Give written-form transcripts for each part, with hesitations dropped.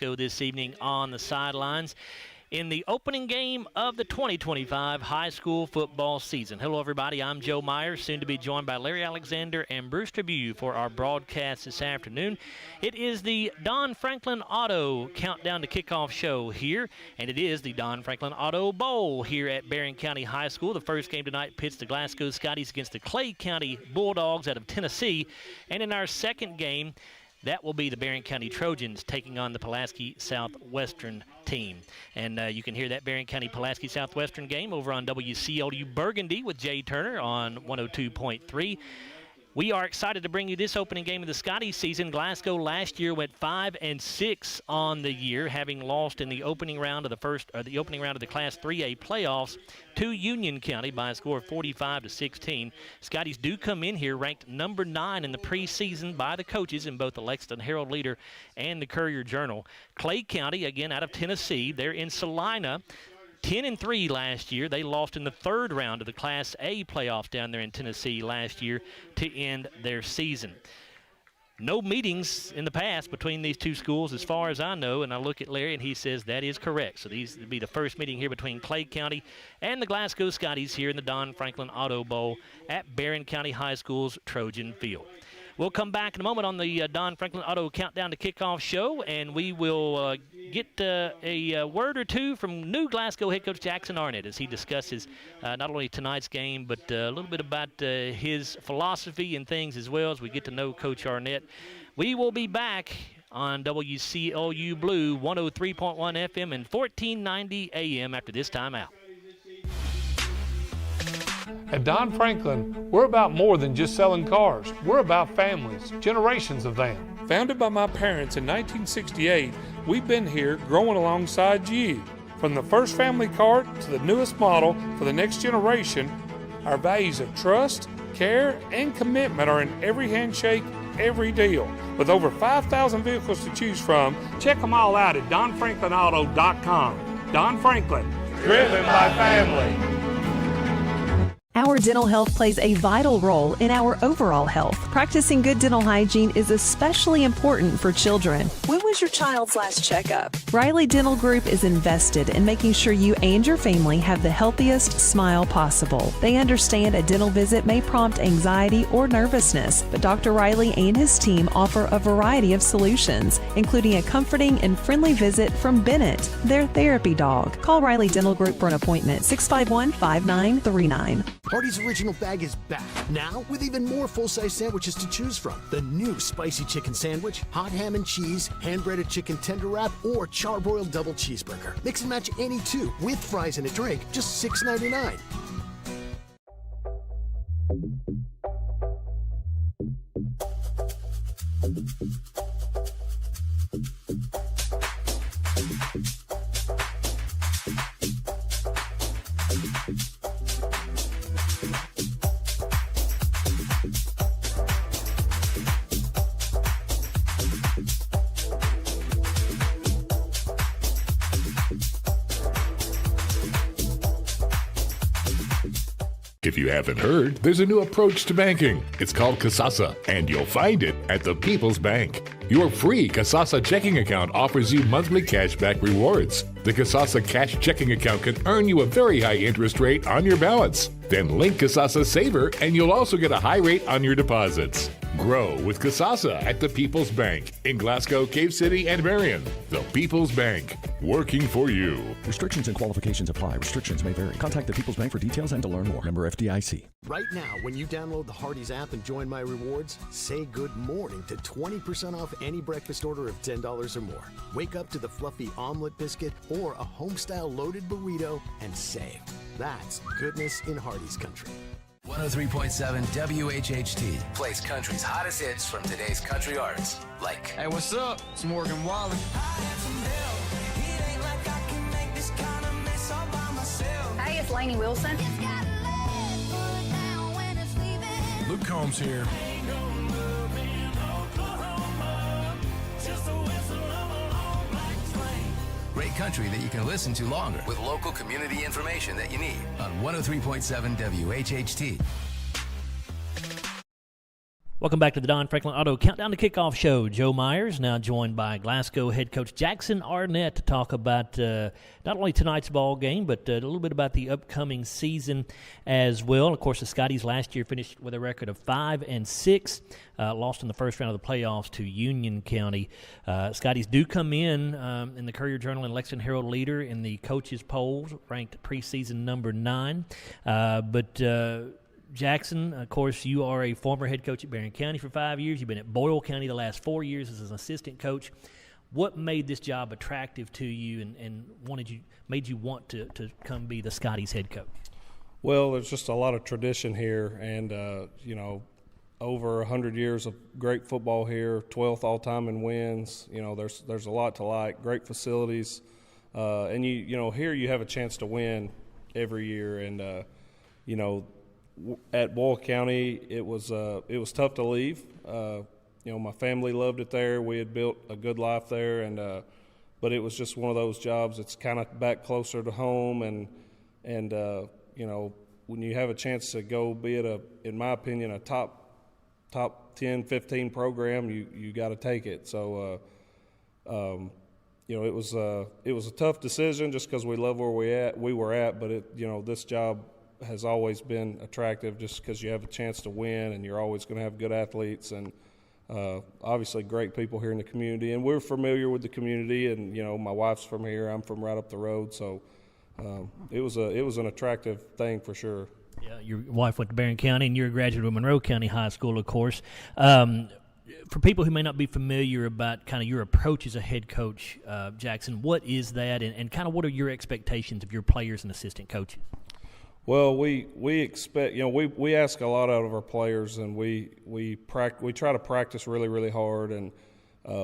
Glasgow this evening on the sidelines in the opening game of the 2025 high school football season. Hello, everybody. I'm Joe Myers, soon to be joined by Larry Alexander and Bruce Tribune for our broadcast this afternoon. It is the Don Franklin Auto Countdown to Kickoff show here, and it is the Don Franklin Auto Bowl here at Barren County High School. The first game tonight pits the Glasgow Scotties against the Clay County Bulldogs out of Tennessee, and in our second game, that will be the Barren County Trojans taking on the Pulaski Southwestern team. And you can hear that Barren County Pulaski Southwestern game over on WCLU Burgundy with Jay Turner on 102.3. We are excited to bring you this opening game of the Scotties season. Glasgow last year went 5-6 on the year, having lost in the opening round of the Class 3A playoffs to Union County by a score of 45-16. Scotties do come in here ranked number 9 in the preseason by the coaches in both the Lexington Herald Leader and the Courier Journal. Clay County, again out of Tennessee, they're in Salina. 10-3 last year. They lost in the third round of the Class A playoffs down there in Tennessee last year to end their season. No meetings in the past between these two schools as far as I know, and I look at Larry and he says that is correct. So these will be the first meeting here between Clay County and the Glasgow Scotties here in the Don Franklin Auto Bowl at Barren County High School's Trojan Field. We'll come back in a moment on the Don Franklin Auto Countdown to Kickoff show, and we will get a word or two from new Glasgow head coach Jackson Arnett as he discusses not only tonight's game, but a little bit about his philosophy and things as well as we get to know Coach Arnett. We will be back on WCLU Blue 103.1 FM and 1490 AM after this time out. At Don Franklin, we're about more than just selling cars. We're about families, generations of them. Founded by my parents in 1968, we've been here growing alongside you. From the first family car to the newest model for the next generation, our values of trust, care, and commitment are in every handshake, every deal. With over 5,000 vehicles to choose from, check them all out at donfranklinauto.com. Don Franklin, driven by family. Our dental health plays a vital role in our overall health. Practicing good dental hygiene is especially important for children. When was your child's last checkup? Riley Dental Group is invested in making sure you and your family have the healthiest smile possible. They understand a dental visit may prompt anxiety or nervousness, but Dr. Riley and his team offer a variety of solutions, including a comforting and friendly visit from Bennett, their therapy dog. Call Riley Dental Group for an appointment, 651-5939. Hardee's Original Bag is back, now with even more full-size sandwiches to choose from. The new spicy chicken sandwich, hot ham and cheese, hand-breaded chicken tender wrap, or charbroiled double cheeseburger. Mix and match any two, with fries and a drink, just $6.99. If you haven't heard, there's a new approach to banking. It's called Kasasa, and you'll find it at the People's Bank. Your free Kasasa checking account offers you monthly cashback rewards. The Kasasa cash checking account can earn you a very high interest rate on your balance. Then link Kasasa Saver, and you'll also get a high rate on your deposits. Grow with Kasasa at the People's Bank in Glasgow, Cave City, and Barren. The People's Bank, working for you. Restrictions and qualifications apply. Restrictions may vary. Contact the People's Bank for details and to learn more. Member FDIC. Right now, when you download the Hardee's app and join My Rewards, say good morning to 20% off any breakfast order of $10 or more. Wake up to the fluffy omelet biscuit or a home-style loaded burrito and save. That's goodness in Hardee's country. 103.7 WHHT plays country's hottest hits from today's country artists. Like, hey, what's up? It's Morgan Wallen. Hey, it's Lainey Wilson. Luke Combs here. great country that you can listen to longer with local community information that you need on 103.7 WHHT. Welcome back to the Don Franklin Auto Countdown to Kickoff Show. Joe Myers now joined by Glasgow head coach Jackson Arnett to talk about not only tonight's ball game, but a little bit about the upcoming season as well. Of course, the Scotties last year finished with a record of 5-6, lost in the first round of the playoffs to Union County. Scotties do come in the Courier-Journal and Lexington Herald leader in the coaches polls, ranked preseason number 9. Jackson, of course, you are a former head coach at Barren County for 5 years. You've been at Boyle County the last 4 years as an assistant coach. What made this job attractive to you and made you want to come be the Scotties head coach? Well, there's just a lot of tradition here, and over 100 years of great football here, 12th all-time in wins. There's a lot to like. Great facilities, and here you have a chance to win every year, and at Boyle County, it was tough to leave. My family loved it there. We had built a good life there, but it was just one of those jobs. It's kind of back closer to home, and when you have a chance to go be at in my opinion, a top 10, 15 program, you got to take it. So, it was a tough decision just because we love where we were at, but this job has always been attractive just because you have a chance to win and you're always going to have good athletes and obviously great people here in the community. And we're familiar with the community, and my wife's from here. I'm from right up the road, so it was an attractive thing for sure. Yeah, your wife went to Barren County, and you're a graduate of Monroe County High School, of course. For people who may not be familiar about kind of your approach as a head coach, Jackson, what is that, and kind of what are your expectations of your players and assistant coaches? Well, we expect, we ask a lot out of our players, and we try to practice really, really hard, and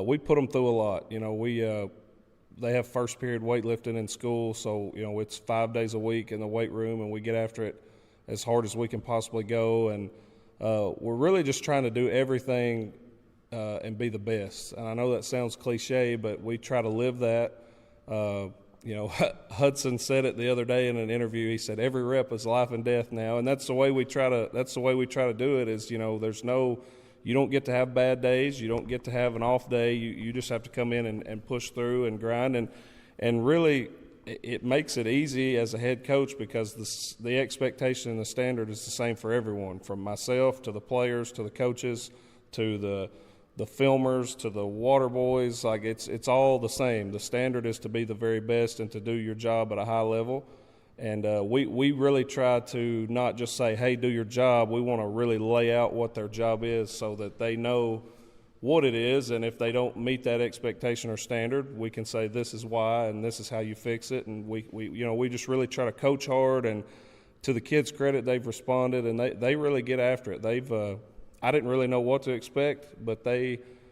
we put them through a lot. They have first period weightlifting in school, so it's 5 days a week in the weight room, and we get after it as hard as we can possibly go, and we're really just trying to do everything and be the best. And I know that sounds cliche, but we try to live that. Hudson said it the other day in an interview. He said every rep is life and death now, and that's the way we try to do it. Is you don't get to have bad days, you don't get to have an off day. You just have to come in and push through and grind, and really it makes it easy as a head coach because the expectation and the standard is the same for everyone, from myself to the players to the coaches to the filmers to the water boys. Like it's all the same. The standard is to be the very best and to do your job at a high level. And we really try to not just say, hey, do your job. We want to really lay out what their job is so that they know what it is. And if they don't meet that expectation or standard, we can say this is why and this is how you fix it. And we just really try to coach hard. And to the kids' credit, they've responded, and they really get after it. I didn't really know what to expect, but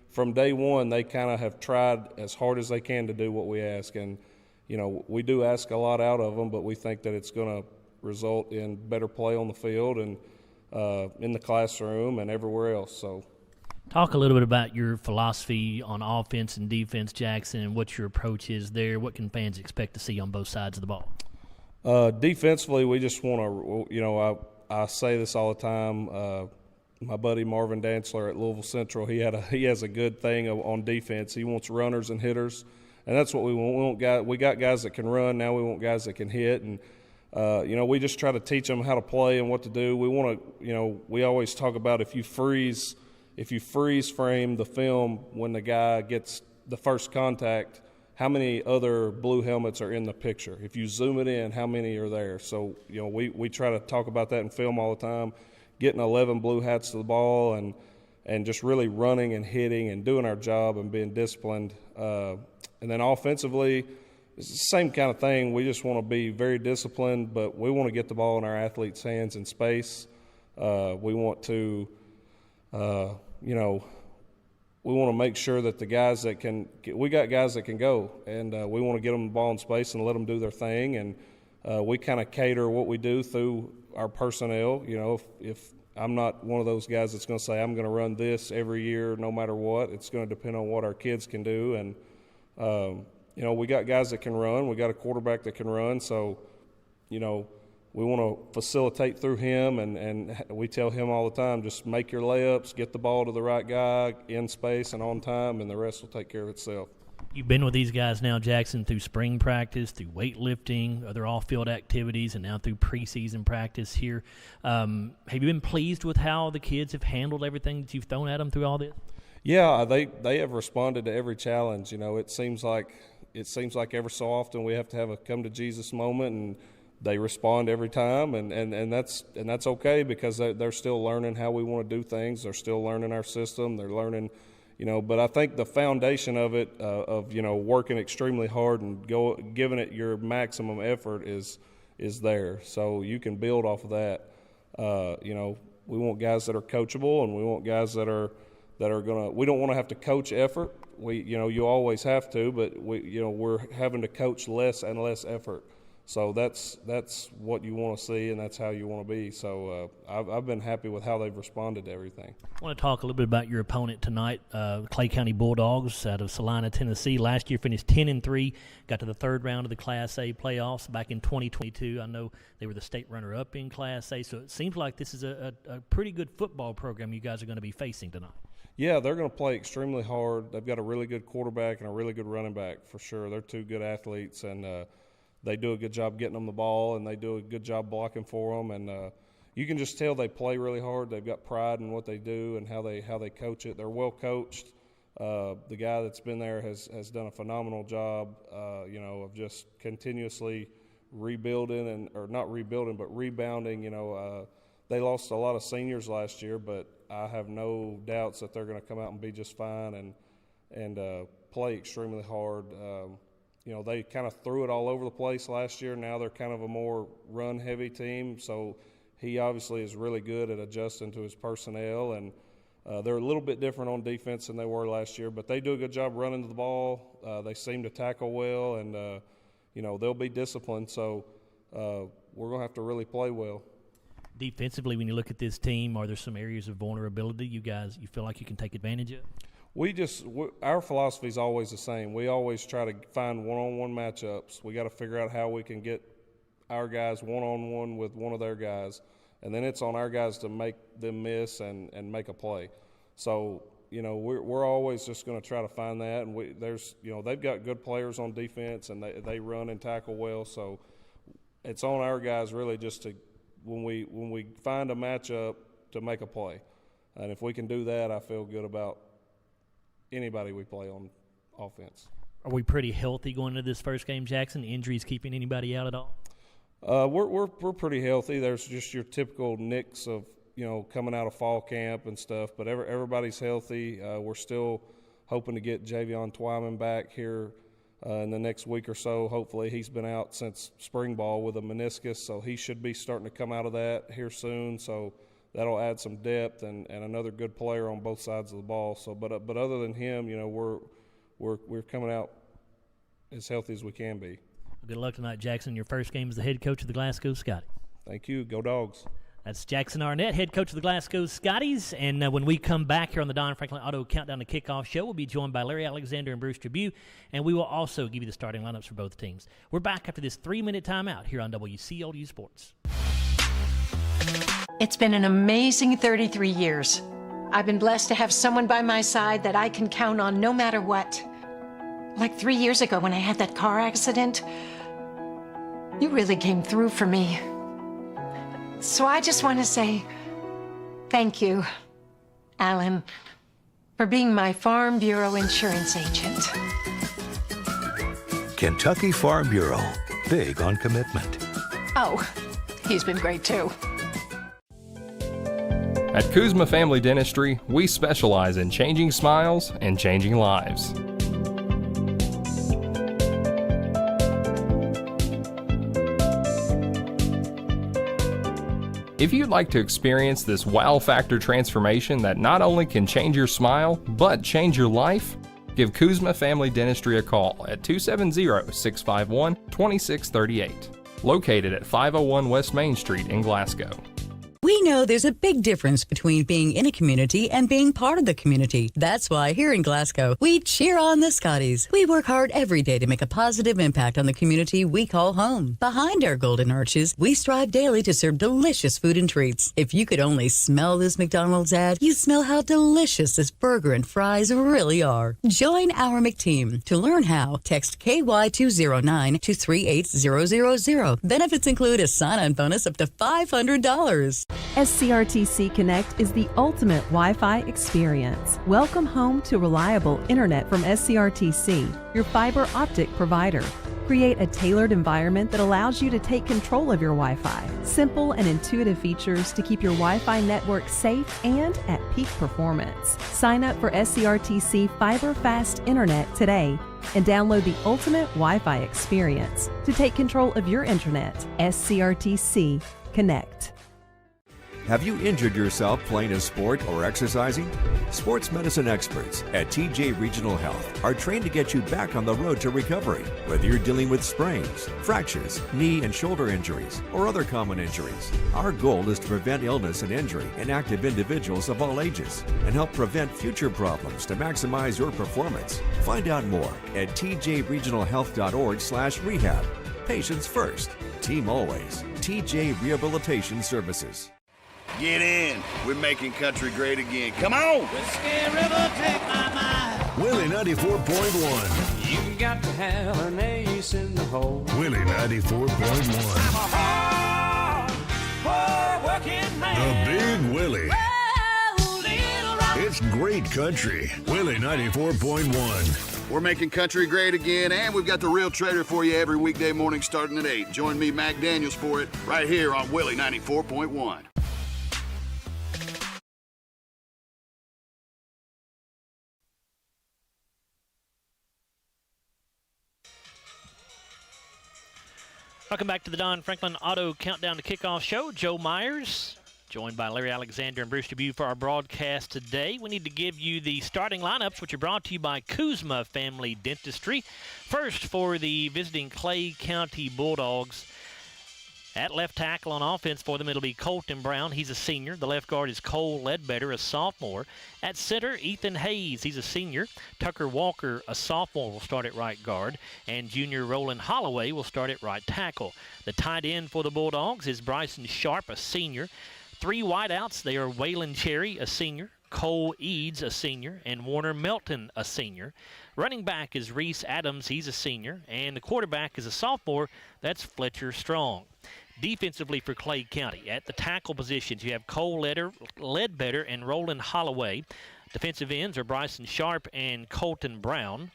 from day one, they kind of have tried as hard as they can to do what we ask. And, we do ask a lot out of them, but we think that it's going to result in better play on the field and in the classroom and everywhere else. So, talk a little bit about your philosophy on offense and defense, Jackson, and what your approach is there. What can fans expect to see on both sides of the ball? Defensively, we just want to, I say this all the time. My buddy Marvin Dantzler at Louisville Central, he has a good thing on defense. He wants runners and hitters, and that's what we want. We got guys that can run. Now we want guys that can hit, and we just try to teach them how to play and what to do. We want to, we always talk about if you freeze frame the film when the guy gets the first contact, how many other blue helmets are in the picture? If you zoom it in, how many are there? So we try to talk about that in film all the time. Getting 11 blue hats to the ball and just really running and hitting and doing our job and being disciplined. And then offensively, it's the same kind of thing. We just want to be very disciplined, but we want to get the ball in our athletes' hands in space. We want to, we want to make sure that the guys that we got guys that can go, and we want to get them the ball in space and let them do their thing. And we kind of cater what we do through our personnel. If I'm not one of those guys that's going to say I'm going to run this every year no matter what, it's going to depend on what our kids can do. And we got guys that can run. We got a quarterback that can run. So to facilitate through him, and we tell him all the time, just make your layups, get the ball to the right guy in space and on time, and the rest will take care of itself. You've been with these guys now, Jackson, through spring practice, through weightlifting, other off-field activities, and now through preseason practice here. Have you been pleased with how the kids have handled everything that you've thrown at them through all this? Yeah, they have responded to every challenge. It seems like every so often we have to have a come to Jesus moment, and they respond every time, and that's okay, because they're still learning how we want to do things. They're still learning our system. They're learning, but I think the foundation of it, of working extremely hard and giving it your maximum effort is there. So you can build off of that. We want guys that are coachable, and we want guys that are gonna. We don't want to have to coach effort. You always have to, but we're having to coach less and less effort. So that's what you want to see, and that's how you want to be. So I've been happy with how they've responded to everything. I want to talk a little bit about your opponent tonight, Clay County Bulldogs out of Salina, Tennessee. Last year finished 10-3, got to the third round of the Class A playoffs back in 2022. I know they were the state runner-up in Class A, so it seems like this is a pretty good football program you guys are going to be facing tonight. Yeah, they're going to play extremely hard. They've got a really good quarterback and a really good running back for sure. They're two good athletes, and they do a good job getting them the ball, and they do a good job blocking for them. And you can just tell they play really hard. They've got pride in what they do and how they coach it. They're well coached. The guy that's been there has done a phenomenal job, of just continuously rebuilding or not rebuilding, but rebounding. They lost a lot of seniors last year, but I have no doubts that they're going to come out and be just fine and play extremely hard. They kind of threw it all over the place last year. Now they're kind of a more run-heavy team, so he obviously is really good at adjusting to his personnel, and they're a little bit different on defense than they were last year, but they do a good job running the ball. They seem to tackle well, and, they'll be disciplined, so we're going to have to really play well. Defensively, when you look at this team, are there some areas of vulnerability you feel like you can take advantage of? Our philosophy is always the same. We always try to find one-on-one matchups. We got to figure out how we can get our guys one-on-one with one of their guys, and then it's on our guys to make them miss and make a play. So, we're always just going to try to find that, and they've got good players on defense, and they run and tackle well. So it's on our guys really just to when we find a matchup to make a play, and if we can do that, I feel good about anybody we play on offense. Are we pretty healthy going into this first game, Jackson? Injuries keeping anybody out at all? We're pretty healthy. There's just your typical nicks of coming out of fall camp and stuff, but everybody's healthy. We're still hoping to get Javion Twyman back here in the next week or so. Hopefully, he's been out since spring ball with a meniscus, so he should be starting to come out of that here soon. So that'll add some depth and another good player on both sides of the ball. So, but other than him, we're coming out as healthy as we can be. Good luck tonight, Jackson. Your first game as the head coach of the Glasgow Scotties. Thank you. Go Dogs. That's Jackson Arnett, head coach of the Glasgow Scotties. And when we come back here on the Don Franklin Auto Countdown to Kickoff show, we'll be joined by Larry Alexander and Bruce Tribune, and we will also give you the starting lineups for both teams. We're back after this 3-minute timeout here on WCLU Sports. It's been an amazing 33 years. I've been blessed to have someone by my side that I can count on no matter what. Like 3 years ago when I had that car accident, you really came through for me. So I just want to say thank you, Alan, for being my Farm Bureau insurance agent. Kentucky Farm Bureau, big on commitment. Oh, he's been great too. At Kuzma Family Dentistry, we specialize in changing smiles and changing lives. If you'd like to experience this wow factor transformation that not only can change your smile, but change your life, give Kuzma Family Dentistry a call at 270-651-2638, located at 501 West Main Street in Glasgow. We We know there's a big difference between being in a community and being part of the community. That's why here in Glasgow, we cheer on the Scotties. We work hard every day to make a positive impact on the community we call home. Behind our golden arches, we strive daily to serve delicious food and treats. If you could only smell this McDonald's ad, you'd smell how delicious this burger and fries really are. Join our McTeam. To learn how, text KY209 to 38000. Benefits include a sign-on bonus up to $500. SCRTC Connect is the ultimate Wi-Fi experience. Welcome home to reliable internet from SCRTC, your fiber optic provider. Create a tailored environment that allows you to take control of your Wi-Fi. Simple and intuitive features to keep your Wi-Fi network safe and at peak performance. Sign up for SCRTC Fiber Fast Internet today and download the ultimate Wi-Fi experience to take control of your internet. SCRTC Connect. Have you injured yourself playing a sport or exercising? Sports medicine experts at TJ Regional Health are trained to get you back on the road to recovery, whether you're dealing with sprains, fractures, knee and shoulder injuries, or other common injuries. Our goal is to prevent illness and injury in active individuals of all ages and help prevent future problems to maximize your performance. Find out more at tjregionalhealth.org/rehab. Patients first, team always. TJ Rehabilitation Services. Get in. We're making country great again. Come on. Whiskey River, take my mind. Willie 94.1. You got to have an ace in the hole. Willie 94.1. I'm a hard working man. The Big Willie. Oh, little rock. It's great country. Willie 94.1. We're making country great again, and we've got the Real Trader for you every weekday morning starting at 8. Join me, Mac Daniels, for it right here on Willie 94.1. Welcome back to the Don Franklin Auto Countdown to Kickoff Show. Joe Myers, joined by Larry Alexander and Bruce Dubuque for our broadcast today. We need to give you the starting lineups, which are brought to you by Kuzma Family Dentistry. First, for the visiting Clay County Bulldogs, at left tackle on offense for them, it'll be Colton Brown. He's a senior. The left guard is Cole Ledbetter, a sophomore. At center, Ethan Hayes. He's a senior. Tucker Walker, a sophomore, will start at right guard. And junior Roland Holloway will start at right tackle. The tight end for the Bulldogs is Bryson Sharp, a senior. Three wideouts. They are Waylon Cherry, a senior. Cole Eads, a senior. And Warner Melton, a senior. Running back is Reese Adams. He's a senior. And the quarterback is a sophomore. That's Fletcher Strong. Defensively for Clay County, at the tackle positions, you have Cole Ledbetter and Roland Holloway. Defensive ends are Bryson Sharp and Colton Brown.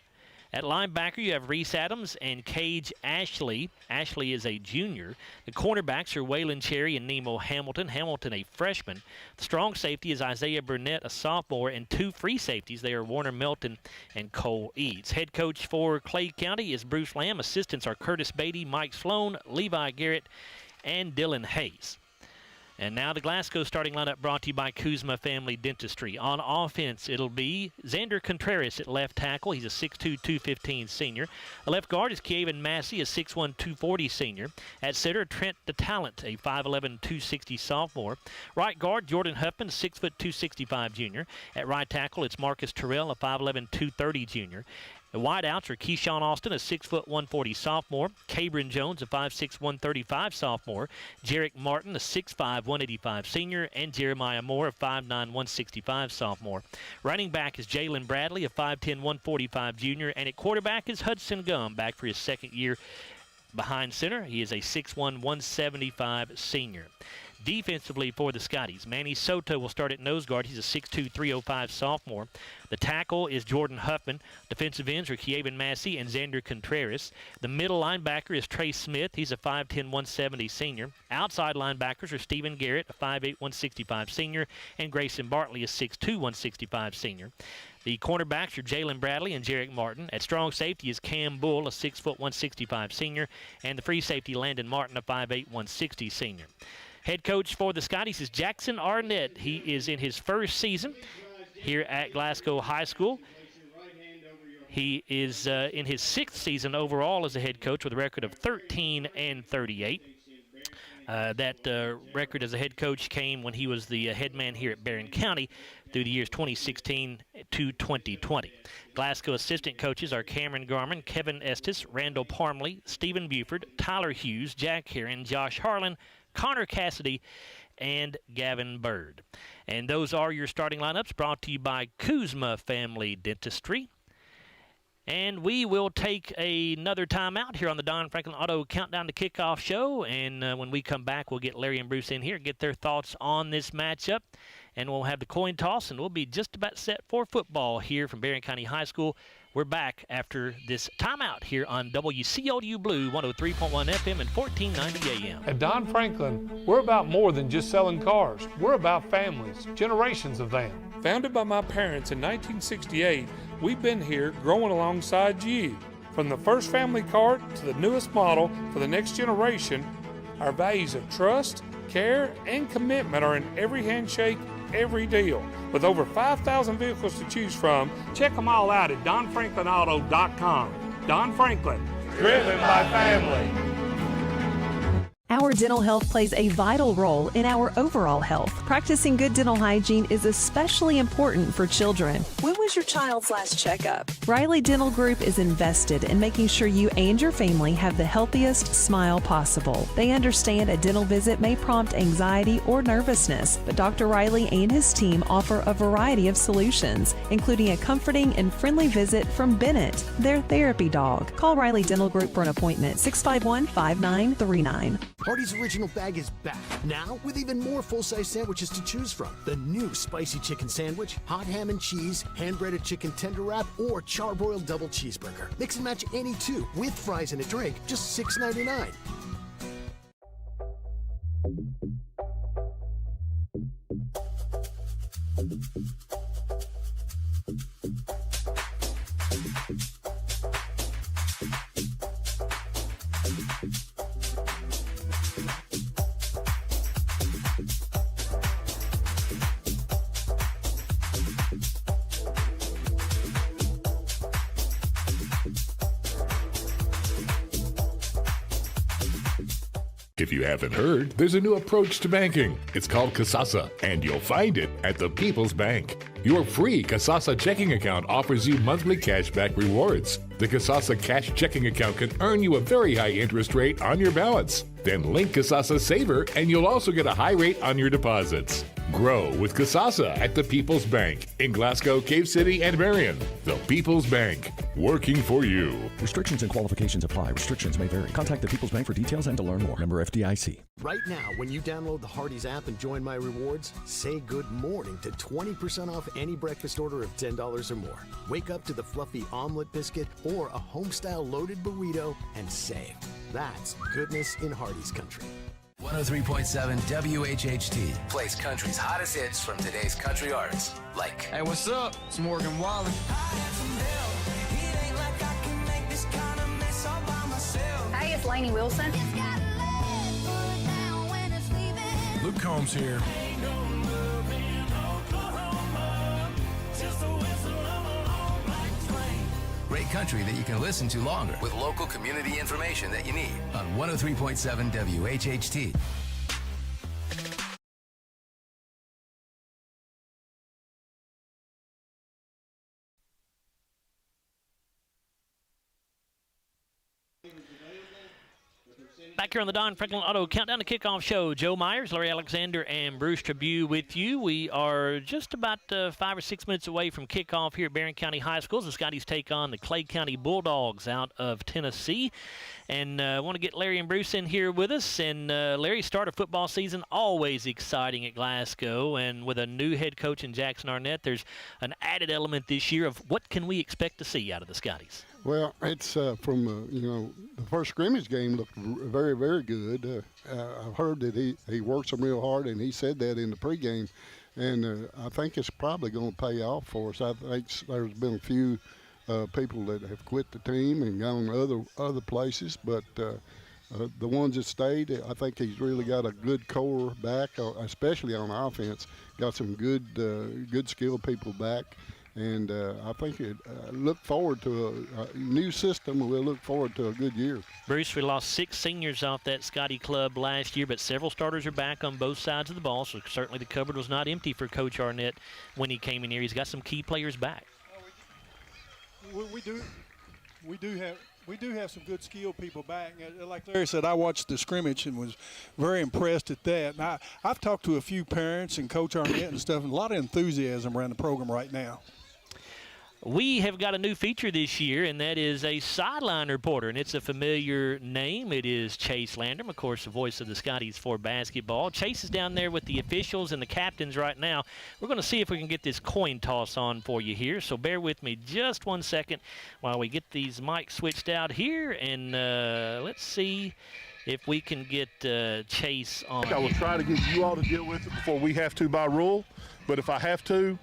At linebacker, you have Reese Adams and Cage Ashley. Ashley is a junior. The cornerbacks are Waylon Cherry and Nemo Hamilton. Hamilton, a freshman. The strong safety is Isaiah Burnett, a sophomore, and two free safeties. They are Warner Melton and Cole Eads. Head coach for Clay County is Bruce Lamb. Assistants are Curtis Beatty, Mike Sloan, Levi Garrett, and Dylan Hayes. And now the Glasgow starting lineup brought to you by Kuzma Family Dentistry. On offense, it'll be Xander Contreras at left tackle. He's a 6'2", 215 senior. The left guard is Kievan Massey, a 6'1", 240 senior. At center, Trent DeTalent, a 5'11", 260 sophomore. Right guard, Jordan Huffman, 6', 265 junior. At right tackle, it's Marcus Terrell, a 5'11", 230 junior. The wideouts are Keyshawn Austin, a 6', 140 sophomore. Cabrin Jones, a 5'6", 135 sophomore. Jarek Martin, a 6'5", 185 senior. And Jeremiah Moore, a 5'9", 165 sophomore. Running back is Jalen Bradley, a 5'10", 145 junior. And at quarterback is Hudson Gum, back for his second year behind center. He is a 6'1", 175 senior. Defensively for the Scotties, Manny Soto will start at nose guard. He's a 6'2", 305 sophomore. The tackle is Jordan Huffman. Defensive ends are Kievan Massey and Xander Contreras. The middle linebacker is Trey Smith. He's a 5'10", 170 senior. Outside linebackers are Stephen Garrett, a 5'8", 165 senior, and Grayson Bartley, a 6'2", 165 senior. The cornerbacks are Jalen Bradley and Jarek Martin. At strong safety is Cam Bull, a 6', 165 senior, and the free safety Landon Martin, a 5'8", 160 senior. Head coach for the Scotties is Jackson Arnett. He is in his first season here at Glasgow High School. He is in his sixth season overall as a head coach with a record of 13-38. That record as a head coach came when he was the head man here at Barren County through the years 2016 to 2020. Glasgow assistant coaches are Cameron Garman, Kevin Estes, Randall Parmley, Stephen Buford, Tyler Hughes, Jack Heron, Josh Harlan, Connor Cassidy, and Gavin Bird. And those are your starting lineups, brought to you by Kuzma Family Dentistry. And we will take another time out here on the Don Franklin Auto Countdown to Kickoff show. And when we come back, we'll get Larry and Bruce in here, get their thoughts on this matchup. And we'll have the coin toss, and we'll be just about set for football here from Barren County High School. We're back after this timeout here on WCOU Blue 103.1 FM and 1490 AM. At Don Franklin, we're about more than just selling cars. We're about families, generations of them. Founded by my parents in 1968, we've been here growing alongside you. From the first family car to the newest model for the next generation, our values of trust, care, and commitment are in every handshake, every deal. With over 5,000 vehicles to choose from, check them all out at DonFranklinAuto.com. Don Franklin, driven by family. Our dental health plays a vital role in our overall health. Practicing good dental hygiene is especially important for children. When was your child's last checkup? Riley Dental Group is invested in making sure you and your family have the healthiest smile possible. They understand a dental visit may prompt anxiety or nervousness, but Dr. Riley and his team offer a variety of solutions, including a comforting and friendly visit from Bennett, their therapy dog. Call Riley Dental Group for an appointment, 651-5939. Hardee's Original Bag is back, now with even more full-size sandwiches to choose from. The new spicy chicken sandwich, hot ham and cheese, hand-breaded chicken tender wrap, or charbroiled double cheeseburger. Mix and match any two, with fries and a drink, just $6.99. If you haven't heard, there's a new approach to banking. It's called Kasasa, and you'll find it at the People's Bank. Your free Kasasa checking account offers you monthly cashback rewards. The Kasasa cash checking account can earn you a very high interest rate on your balance. Then link Kasasa Saver, and you'll also get a high rate on your deposits. Grow with Kasasa at the People's Bank in Glasgow, Cave City, and Barren. The People's Bank, working for you. Restrictions and qualifications apply. Restrictions may vary. Contact the People's Bank for details and to learn more. Member FDIC. Right now, when you download the Hardee's app and join My Rewards, say good morning to 20% off any breakfast order of $10 or more. Wake up to the fluffy omelet biscuit or a home-style loaded burrito and save. That's goodness in Hardee's country. 103.7 WHHT plays country's hottest hits from today's country artists, like Hey, what's up? It's Morgan Wallen. Hey, it's Lainey Wilson. Luke Combs here. great country that you can listen to longer with local community information that you need on 103.7 WHHT. Back here on the Don Franklin Auto Countdown to Kickoff Show, Joe Myers, Larry Alexander, and Bruce Trabue with you. We are just about 5 or 6 minutes away from kickoff here at Barren County High School. The Scotties take on the Clay County Bulldogs out of Tennessee. And I want to get Larry and Bruce in here with us. And Larry, start of football season, always exciting at Glasgow. And with a new head coach in Jackson Arnett, there's an added element this year of what can we expect to see out of the Scotties? Well, it's from, the first scrimmage game looked very, very good. I've heard that he works them real hard, and he said that in the pregame. And I think it's probably going to pay off for us. I think there's been a few people that have quit the team and gone other places, but the ones that stayed, I think he's really got a good core back, especially on offense. Got some good skilled people back. And I think look forward to a new system. We'll look forward to a good year. Bruce, we lost 6 seniors off that Scotty club last year, but several starters are back on both sides of the ball, so certainly the cupboard was not empty for Coach Arnett when he came in here. He's got some key players back. We do have some good skilled people back. Like Larry said, I watched the scrimmage and was very impressed at that. And I've talked to a few parents and Coach Arnett and stuff, and a lot of enthusiasm around the program right now. We have got a new feature this year, and that is a sideline reporter, and it's a familiar name. It is Chase Landrum, of course, the voice of the Scotties for basketball. Chase is down there with the officials and the captains right now. We're going to see if we can get this coin toss on for you here, so bear with me just 1 second while we get these mics switched out here, and let's see if we can get Chase on. I will try to get you all to deal with it before we have to by rule, but if I have to,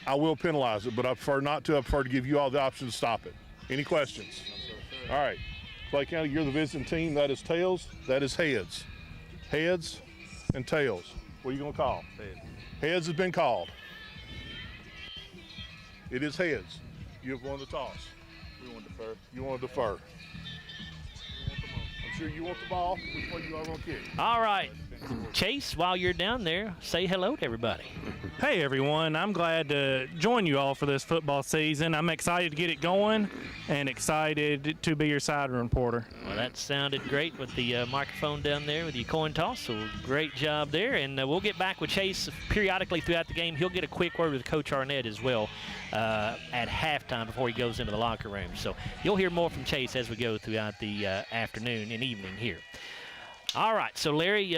I will penalize it, but I prefer not to. I prefer to give you all the option to stop it. Any questions? All right. Clay County, you're the visiting team. That is tails. That is heads. Heads and tails. What are you going to call? Heads. Heads has been called. It is heads. You have won the toss. We want to defer. You want to defer. I'm sure you want the ball. Which way you all want to kick? All right. Chase, while you're down there, say hello to everybody. Hey, everyone. I'm glad to join you all for this football season. I'm excited to get it going and excited to be your sideline reporter. Well, that sounded great with the microphone down there with your coin toss, so great job there. And we'll get back with Chase periodically throughout the game. He'll get a quick word with Coach Arnett as well at halftime before he goes into the locker room. So you'll hear more from Chase as we go throughout the afternoon and evening here. All right, so Larry,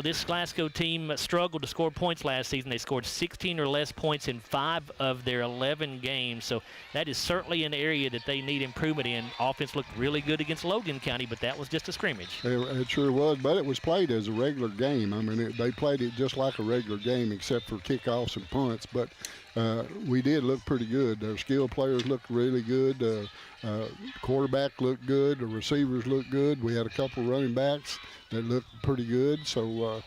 this Glasgow team struggled to score points last season. They scored 16 or less points in 5 of their 11 games, so that is certainly an area that they need improvement in. Offense looked really good against Logan County, but that was just a scrimmage. It sure was, but it was played as a regular game. I mean, they played it just like a regular game except for kickoffs and punts, but we did look pretty good. Our skilled players looked really good. Quarterback looked good. The receivers looked good. We had a couple running backs that looked pretty good. So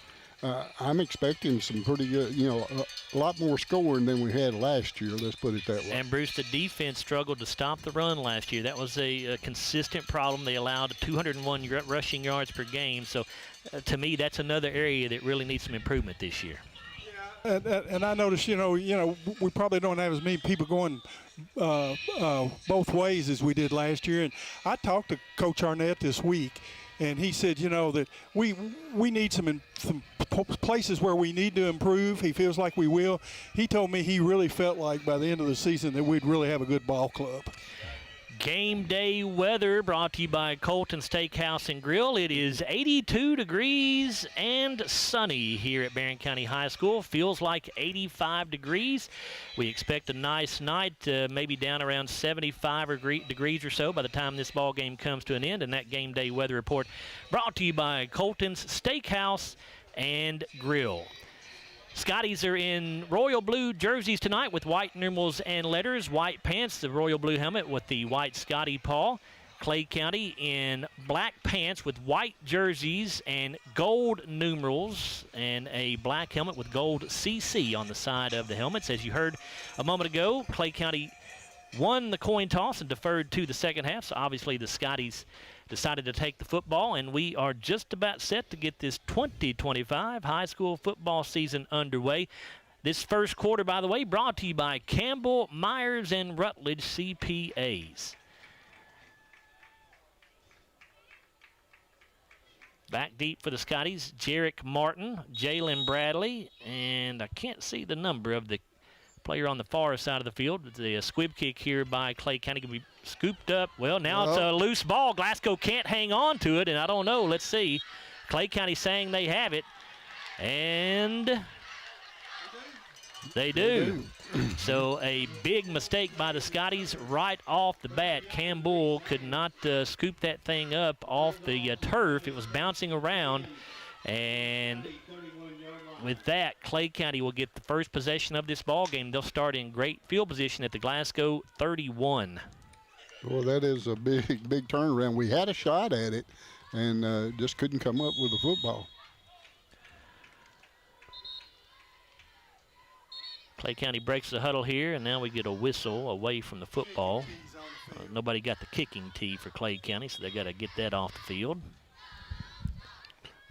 I'm expecting some pretty good, a lot more scoring than we had last year. Let's put it that way. And, Bruce, the defense struggled to stop the run last year. That was a consistent problem. They allowed 201 rushing yards per game. So, to me, that's another area that really needs some improvement this year. And I noticed, we probably don't have as many people going both ways as we did last year. And I talked to Coach Arnett this week, and he said, that we need some places where we need to improve. He feels like we will. He told me he really felt like by the end of the season that we'd really have a good ball club. Game day weather brought to you by Colton Steakhouse and Grill. It is 82 degrees and sunny here at Barren County High School. Feels like 85 degrees. We expect a nice night, maybe down around 75 degrees or so by the time this ball game comes to an end. And that game day weather report brought to you by Colton's Steakhouse and Grill. Scotties are in royal blue jerseys tonight with white numerals and letters, white pants, the royal blue helmet with the white Scotty paw. Clay County in black pants with white jerseys and gold numerals and a black helmet with gold CC on the side of the helmets. As you heard a moment ago, Clay County won the coin toss and deferred to the second half, so obviously the Scotties decided to take the football, and we are just about set to get this 2025 high school football season underway. This first quarter, by the way, brought to you by Campbell, Myers, and Rutledge CPAs. Back deep for the Scotties, Jarek Martin, Jalen Bradley, and I can't see the number of the player on the far side of the field. The squib kick here by Clay County can be scooped up. Well, now it's a loose ball. Glasgow can't hang on to it, and I don't know. Let's see. Clay County saying they have it, and they do. So a big mistake by the Scotties right off the bat. Campbell could not scoop that thing up off the turf. It was bouncing around, and with that, Clay County will get the first possession of this ball game. They'll start in great field position at the Glasgow 31. Well, that is a big turnaround. We had a shot at it and just couldn't come up with the football. Clay County breaks the huddle here, and now we get a whistle away from the football. Nobody got the kicking tee for Clay County, so they got to get that off the field.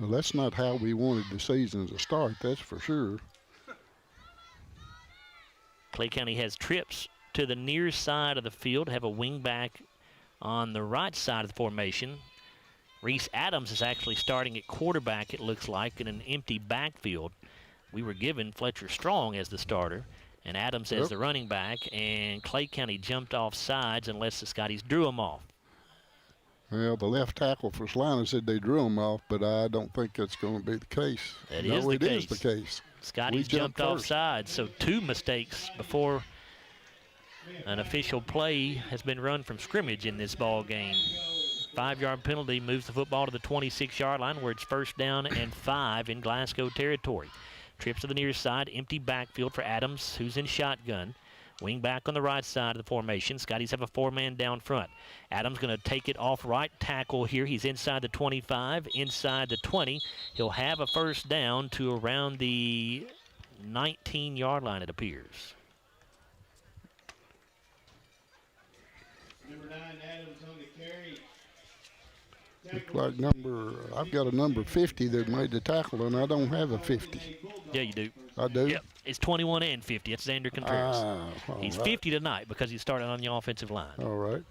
Well, that's not how we wanted the season to start, that's for sure. Clay County has trips to the near side of the field, have a wing back on the right side of the formation. Reese Adams is actually starting at quarterback, it looks like, in an empty backfield. We were given Fletcher Strong as the starter and Adams as the running back, and Clay County jumped off sides unless the Scotties drew him off. Well, the left tackle for Salina said they drew him off, but I don't think that's going to be the case. It is the case. Scotties jumped off first. sides, so 2 mistakes before an official play has been run from scrimmage in this ball game. 5-yard penalty moves the football to the 26-yard line where it's 1st down and 5 in Glasgow territory. Trips to the near side, empty backfield for Adams, who's in shotgun. Wing back on the right side of the formation. Scotties have a 4-man down front. Adams going to take it off right tackle here. He's inside the 25, inside the 20. He'll have a 1st down to around the 19-yard line, it appears. Number 9, Adams on the carry. Looks like I've got a number 50 that made the tackle, and I don't have a 50. Yeah, you do. I do? Yep, it's 21 and 50. It's Xander Contreras. He's 50 tonight because he started on the offensive line. All right.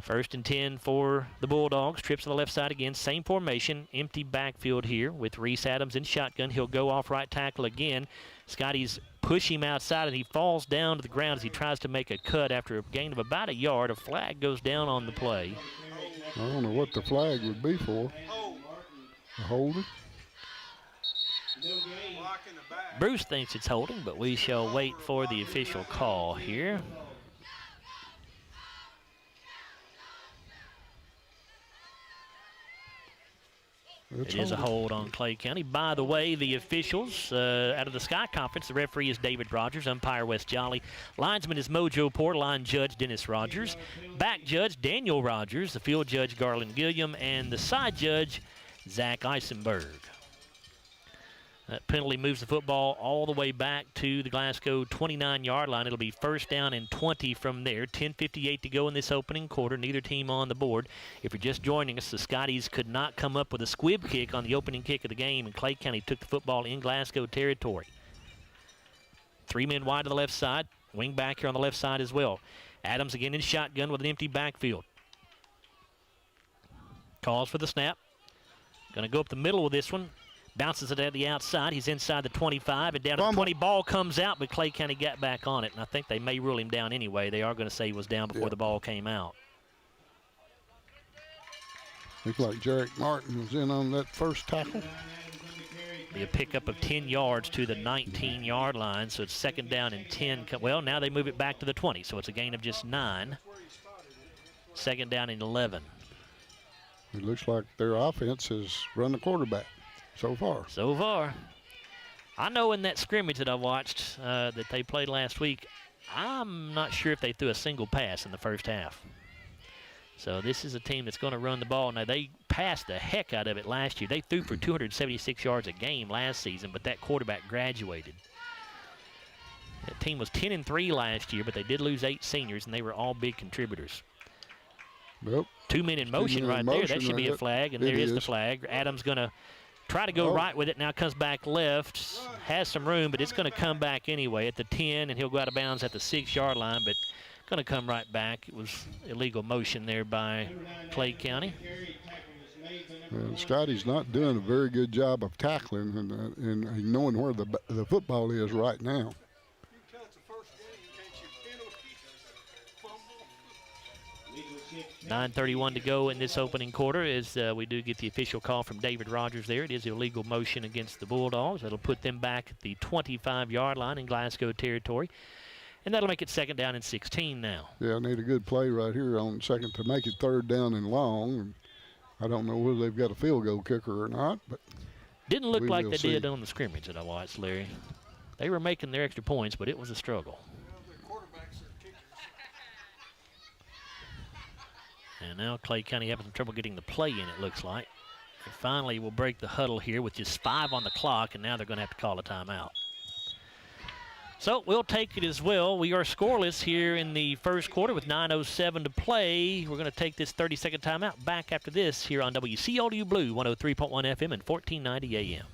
1st and 10 for the Bulldogs. Trips to the left side again. Same formation. Empty backfield here with Reese Adams in shotgun. He'll go off right tackle again. Scotties push him outside, and he falls down to the ground as he tries to make a cut after a gain of about a yard. A flag goes down on the play. I don't know what the flag would be for. A holding? Bruce thinks it's holding, but we shall wait for the official call here. It is a hold on Clay County. By the way, the officials out of the Sky Conference, the referee is David Rogers, umpire Wes Jolly. Linesman is Mojo Porter, line judge Dennis Rogers. Back judge Daniel Rogers, the field judge Garland Gilliam, and the side judge Zach Eisenberg. That penalty moves the football all the way back to the Glasgow 29-yard line. It'll be 1st down and 20 from there. 10:58 to go in this opening quarter. Neither team on the board. If you're just joining us, the Scotties could not come up with a squib kick on the opening kick of the game, and Clay County took the football in Glasgow territory. 3 men wide to the left side. Wing back here on the left side as well. Adams again in shotgun with an empty backfield. Calls for the snap. Going to go up the middle with this one. Bounces it at the outside. He's inside the 25 and down to the 20. Ball comes out, but Clay County got back on it. And I think they may rule him down anyway. They are going to say he was down before the ball came out. Looks like Jarek Martin was in on that first tackle. Be a pickup of 10 yards to the 19-yard line, so it's 2nd down and 10. Well, now they move it back to the 20, so it's a gain of just 9. 2nd down and 11. It looks like their offense has run the quarterback. So far. I know in that scrimmage that I watched that they played last week, I'm not sure if they threw a single pass in the first half. So this is a team that's going to run the ball. Now, they passed the heck out of it last year. They threw for 276 yards a game last season, but that quarterback graduated. That team was 10-3 last year, but they did lose 8 seniors, and they were all big contributors. Yep. 2 men in motion right there. That should be a flag, and there is the flag. Adams going to try to go right with it. Now comes back left. Has some room, but it's going to come back anyway at the 10, and he'll go out of bounds at the 6-yard line, but going to come right back. It was illegal motion there by Clay County. Well, Scotty's not doing a very good job of tackling and knowing where the football is right now. 9:31 to go in this opening quarter as we do get the official call from David Rogers there. It is illegal motion against the Bulldogs. That'll put them back at the 25-yard line in Glasgow territory. And that'll make it 2nd down and 16 now. Yeah, I need a good play right here on second to make it 3rd down and long. And I don't know whether they've got a field goal kicker or not, but didn't look like they did on the scrimmage that I watched, Larry. They were making their extra points, but it was a struggle. And now Clay County having some trouble getting the play in, it looks like. They finally will break the huddle here with just 5 on the clock, and now they're going to have to call a timeout. So we'll take it as well. We are scoreless here in the first quarter with 9:07 to play. We're going to take this 30-second timeout. Back after this here on WCLU Blue 103.1 FM and 1490 AM.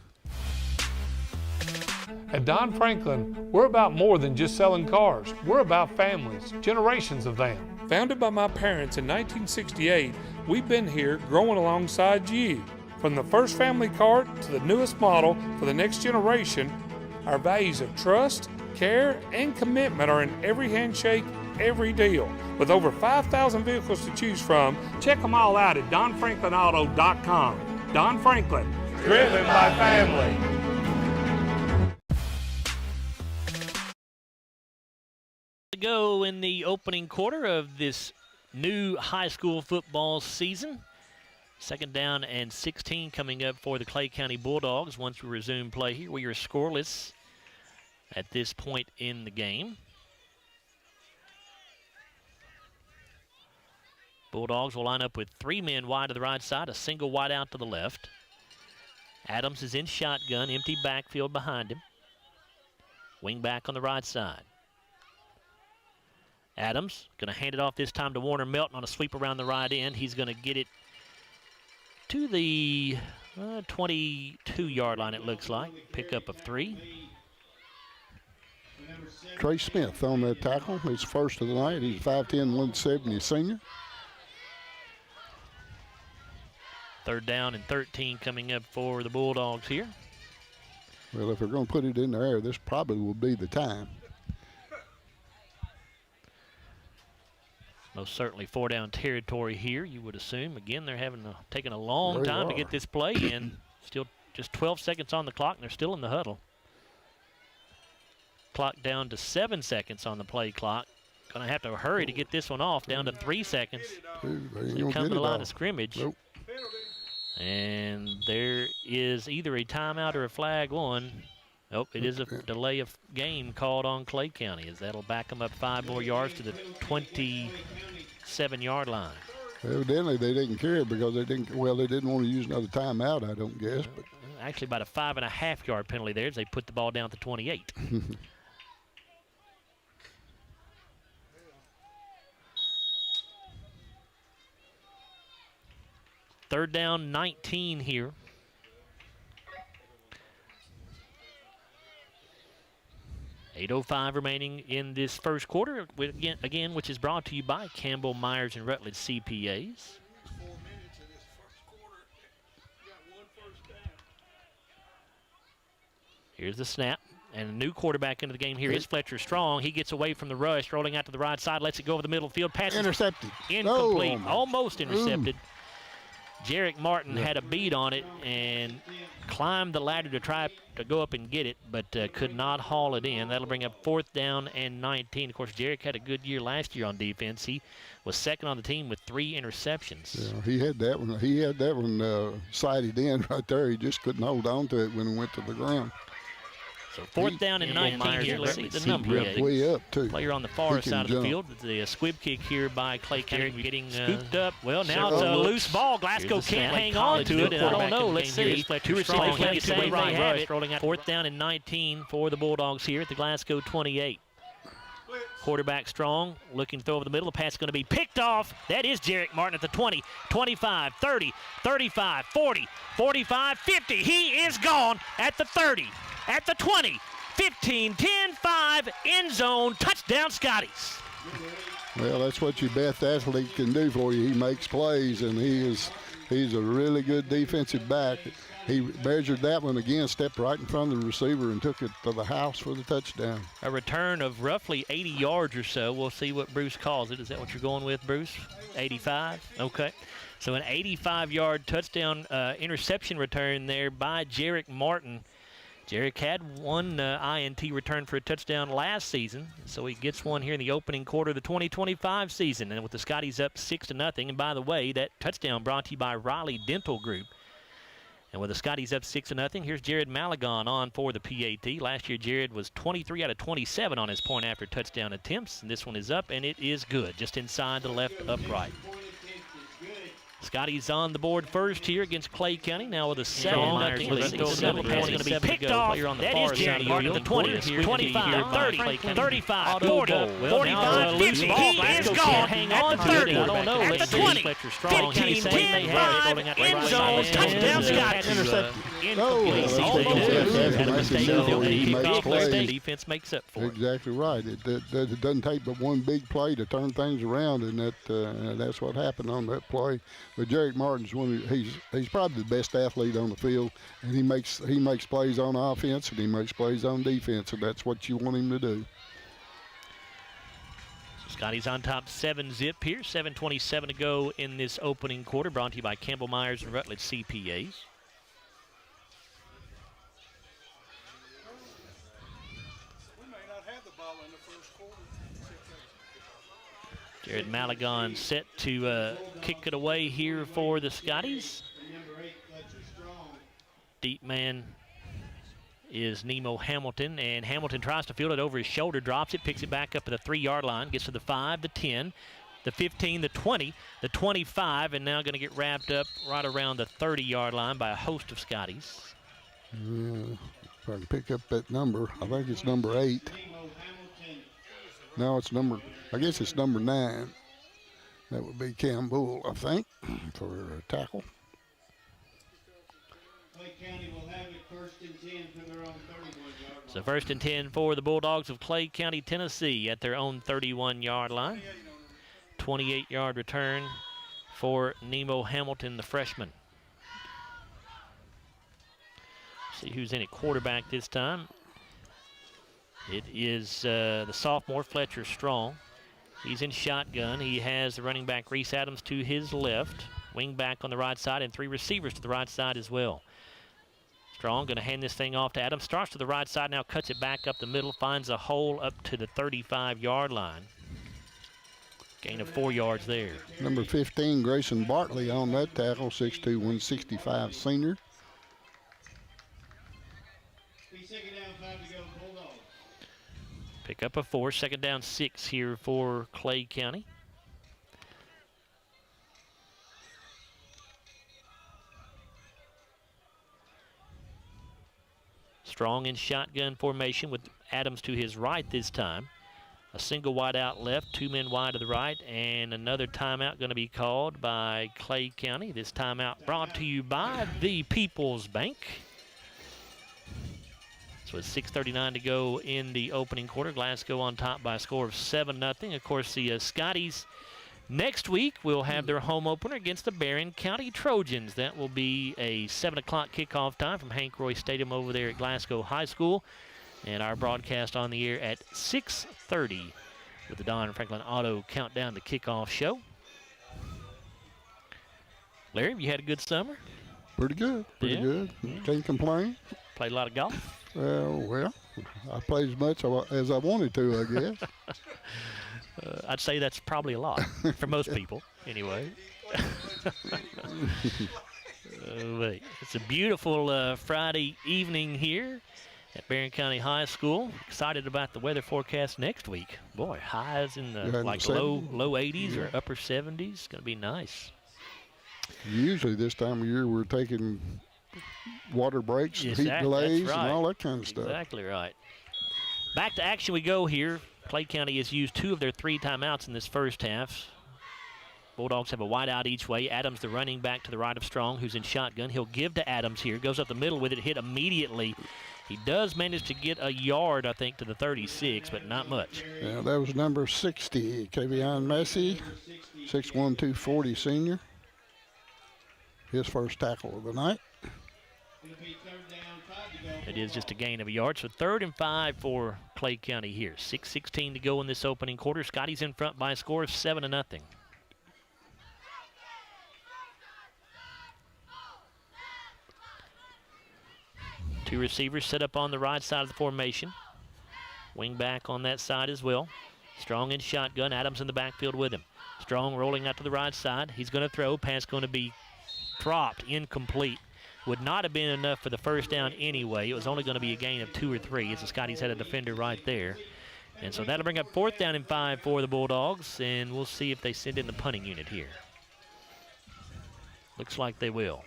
At Don Franklin, we're about more than just selling cars. We're about families, generations of them. Founded by my parents in 1968, we've been here growing alongside you. From the first family car to the newest model for the next generation, our values of trust, care, and commitment are in every handshake, every deal. With over 5,000 vehicles to choose from, check them all out at DonFranklinAuto.com. Don Franklin, driven by family. To go in the opening quarter of this new high school football season. 2nd down and 16 coming up for the Clay County Bulldogs once we resume play here. We are scoreless at this point in the game. Bulldogs will line up with 3 men wide to the right side, a single wide out to the left. Adams is in shotgun, empty backfield behind him. Wing back on the right side. Adams going to hand it off this time to Warner Melton on a sweep around the right end. He's going to get it to the 22-yard line, it looks like. Pickup of 3. Trey Smith on that tackle. He's first of the night. He's 5'10", 170 senior. 3rd down and 13 coming up for the Bulldogs here. Well, if they're going to put it in the air, this probably will be the time. Most certainly 4-down territory here, you would assume. Again, they're taking a long time to get this play in. Still just 12 seconds on the clock, and they're still in the huddle. Clock down to 7 seconds on the play clock. Going to have to hurry to get this one off, down to 3 seconds. They come to the line of scrimmage. Nope. And there is either a timeout or a flag on. Nope, it is a delay of game called on Clay County, as that'll back them up 5 more yards to the 27-yard line. Evidently, they didn't care because they didn't want to use another timeout, I don't guess. But actually, about a 5.5-yard penalty there as they put the ball down to 28. 3rd down, 19 here. .05 remaining in this first quarter, again, which is brought to you by Campbell, Myers, and Rutledge CPAs. Here's the snap, and a new quarterback into the game here is Fletcher Strong. He gets away from the rush, rolling out to the right side, lets it go over the middle field. Passes intercepted. Incomplete, almost intercepted. Jarek Martin had a beat on it and climbed the ladder to try to go up and get it, but could not haul it in. That'll bring up 4th down and 19. Of course, Jarek had a good year last year on defense. He was 2nd on the team with 3 interceptions. Yeah, he had that one. He had that one sighted in right there. He just couldn't hold on to it when it went to the ground. So 4th down and 19 here. Let's see the number. Way up, too. Player on the far side of the field. The squib kick here by Clay County getting scooped up. Well, now it's a loose ball. Glasgow can't hang on to it, and I don't know. Let's see. 2 receivers left, same rush. Rolling out 4th down and 19 for the Bulldogs here at the Glasgow 28. Quarterback Strong looking to throw over the middle. The pass is going to be picked off. That is Jarek Martin at the 20, 25, 30, 35, 40, 45, 50. He is gone at the 30. At the 20, 15, 10, 5, end zone, touchdown Scotties. Well, that's what your best athlete can do for you. He makes plays, and he's a really good defensive back. He measured that one again, stepped right in front of the receiver and took it to the house for the touchdown. A return of roughly 80 yards or so. We'll see what Bruce calls it. Is that what you're going with, Bruce? 85? Okay. So an 85-yard touchdown interception return there by Jarek Martin. Jarek had one INT return for a touchdown last season, so he gets one here in the opening quarter of the 2025 season. And with the Scotties up 6-0, and by the way, that touchdown brought to you by Riley Dental Group. And with the Scotties up 6-0, here's Jared Malagon on for the PAT. Last year, Jared was 23 out of 27 on his point after touchdown attempts. And this one is up, and it is good, just inside the left upright. Scotty's on the board first here against Clay County. Now with a 7-0 lead. It's going to be picked off. That is Jerry Martin at the 20, 25, 30, 35, 40, 45, 50. He is gone at the 30, at the 20, 15, 10, 5, end zone, touchdown, Scotty. Defense makes up for it. Exactly right. It doesn't take but one big play to turn things around, and that's what happened on that play. But Jarek Martin's he's probably the best athlete on the field, and he makes plays on offense and he makes plays on defense, and that's what you want him to do. Scotty's on top 7-zip here. 7:27 to go in this opening quarter. Brought to you by Campbell Myers and Rutledge CPAs. Jared Malagon set to kick it away here for the Scotties. Deep man is Nemo Hamilton, and Hamilton tries to field it over his shoulder, drops it, picks it back up at the 3-yard line, gets to the 5, the 10, the 15, the 20, the 25, and now going to get wrapped up right around the 30-yard line by a host of Scotties. If I can pick up that number, I think it's number 8. No, I guess it's number 9. That would be Cam Bull, I think, for a tackle. Clay County will have it 1st and 10 for their own 31-yard line. So 1st and 10 for the Bulldogs of Clay County, Tennessee at their own 31-yard line. 28-yard return for Nemo Hamilton, the freshman. See who's in at quarterback this time. It is the sophomore, Fletcher Strong. He's in shotgun. He has the running back, Reese Adams, to his left. Wing back on the right side, and 3 receivers to the right side as well. Strong going to hand this thing off to Adams. Starts to the right side, now cuts it back up the middle. Finds a hole up to the 35-yard line. Gain of 4 yards there. Number 15, Grayson Bartley on that tackle, 6'2", 165 senior. Pick up a 4, 2nd down 6 here for Clay County. Strong in shotgun formation with Adams to his right this time. A single wide out left, 2 men wide to the right, and another timeout going to be called by Clay County. This timeout brought to you by the People's Bank. So it's 6:39 to go in the opening quarter. Glasgow on top by a score of 7-0. Of course, the Scotties next week will have their home opener against the Barren County Trojans. That will be a 7 o'clock kickoff time from Hank Roy Stadium over there at Glasgow High School. And our broadcast on the air at 6:30 with the Don Franklin Auto Countdown to Kickoff show. Larry, have you had a good summer? Pretty good. Pretty good. Can't complain. Played a lot of golf? Well, I played as much as I wanted to, I guess. I'd say that's probably a lot for most people, anyway. It's a beautiful Friday evening here at Barren County High School. Excited about the weather forecast next week. Boy, highs in the low 80s or upper 70s. It's going to be nice. Usually this time of year we're taking water breaks, heat delays, and all that kind of stuff. Exactly right. Back to action we go here. Clay County has used 2 of their 3 timeouts in this first half. Bulldogs have a wide out each way. Adams, the running back to the right of Strong, who's in shotgun. He'll give to Adams here. Goes up the middle with it, hit immediately. He does manage to get a yard, I think, to the 36, but not much. Yeah, that was number 60, Kavion Massey, 6'1", 240 senior. His first tackle of the night. It is just a gain of a yard. So 3rd and 5 for Clay County here. 6:16 to go in this opening quarter. Scotty's in front by a score of 7-0. 2 receivers set up on the right side of the formation. Wing back on that side as well. Strong in shotgun. Adams in the backfield with him. Strong rolling out to the right side. He's going to throw. Pass going to be dropped, incomplete. Would not have been enough for the first down anyway. It was only going to be a gain of 2 or 3 as the Scotties had a defender right there. And so that'll bring up 4th down and 5 for the Bulldogs, and we'll see if they send in the punting unit here. Looks like they will.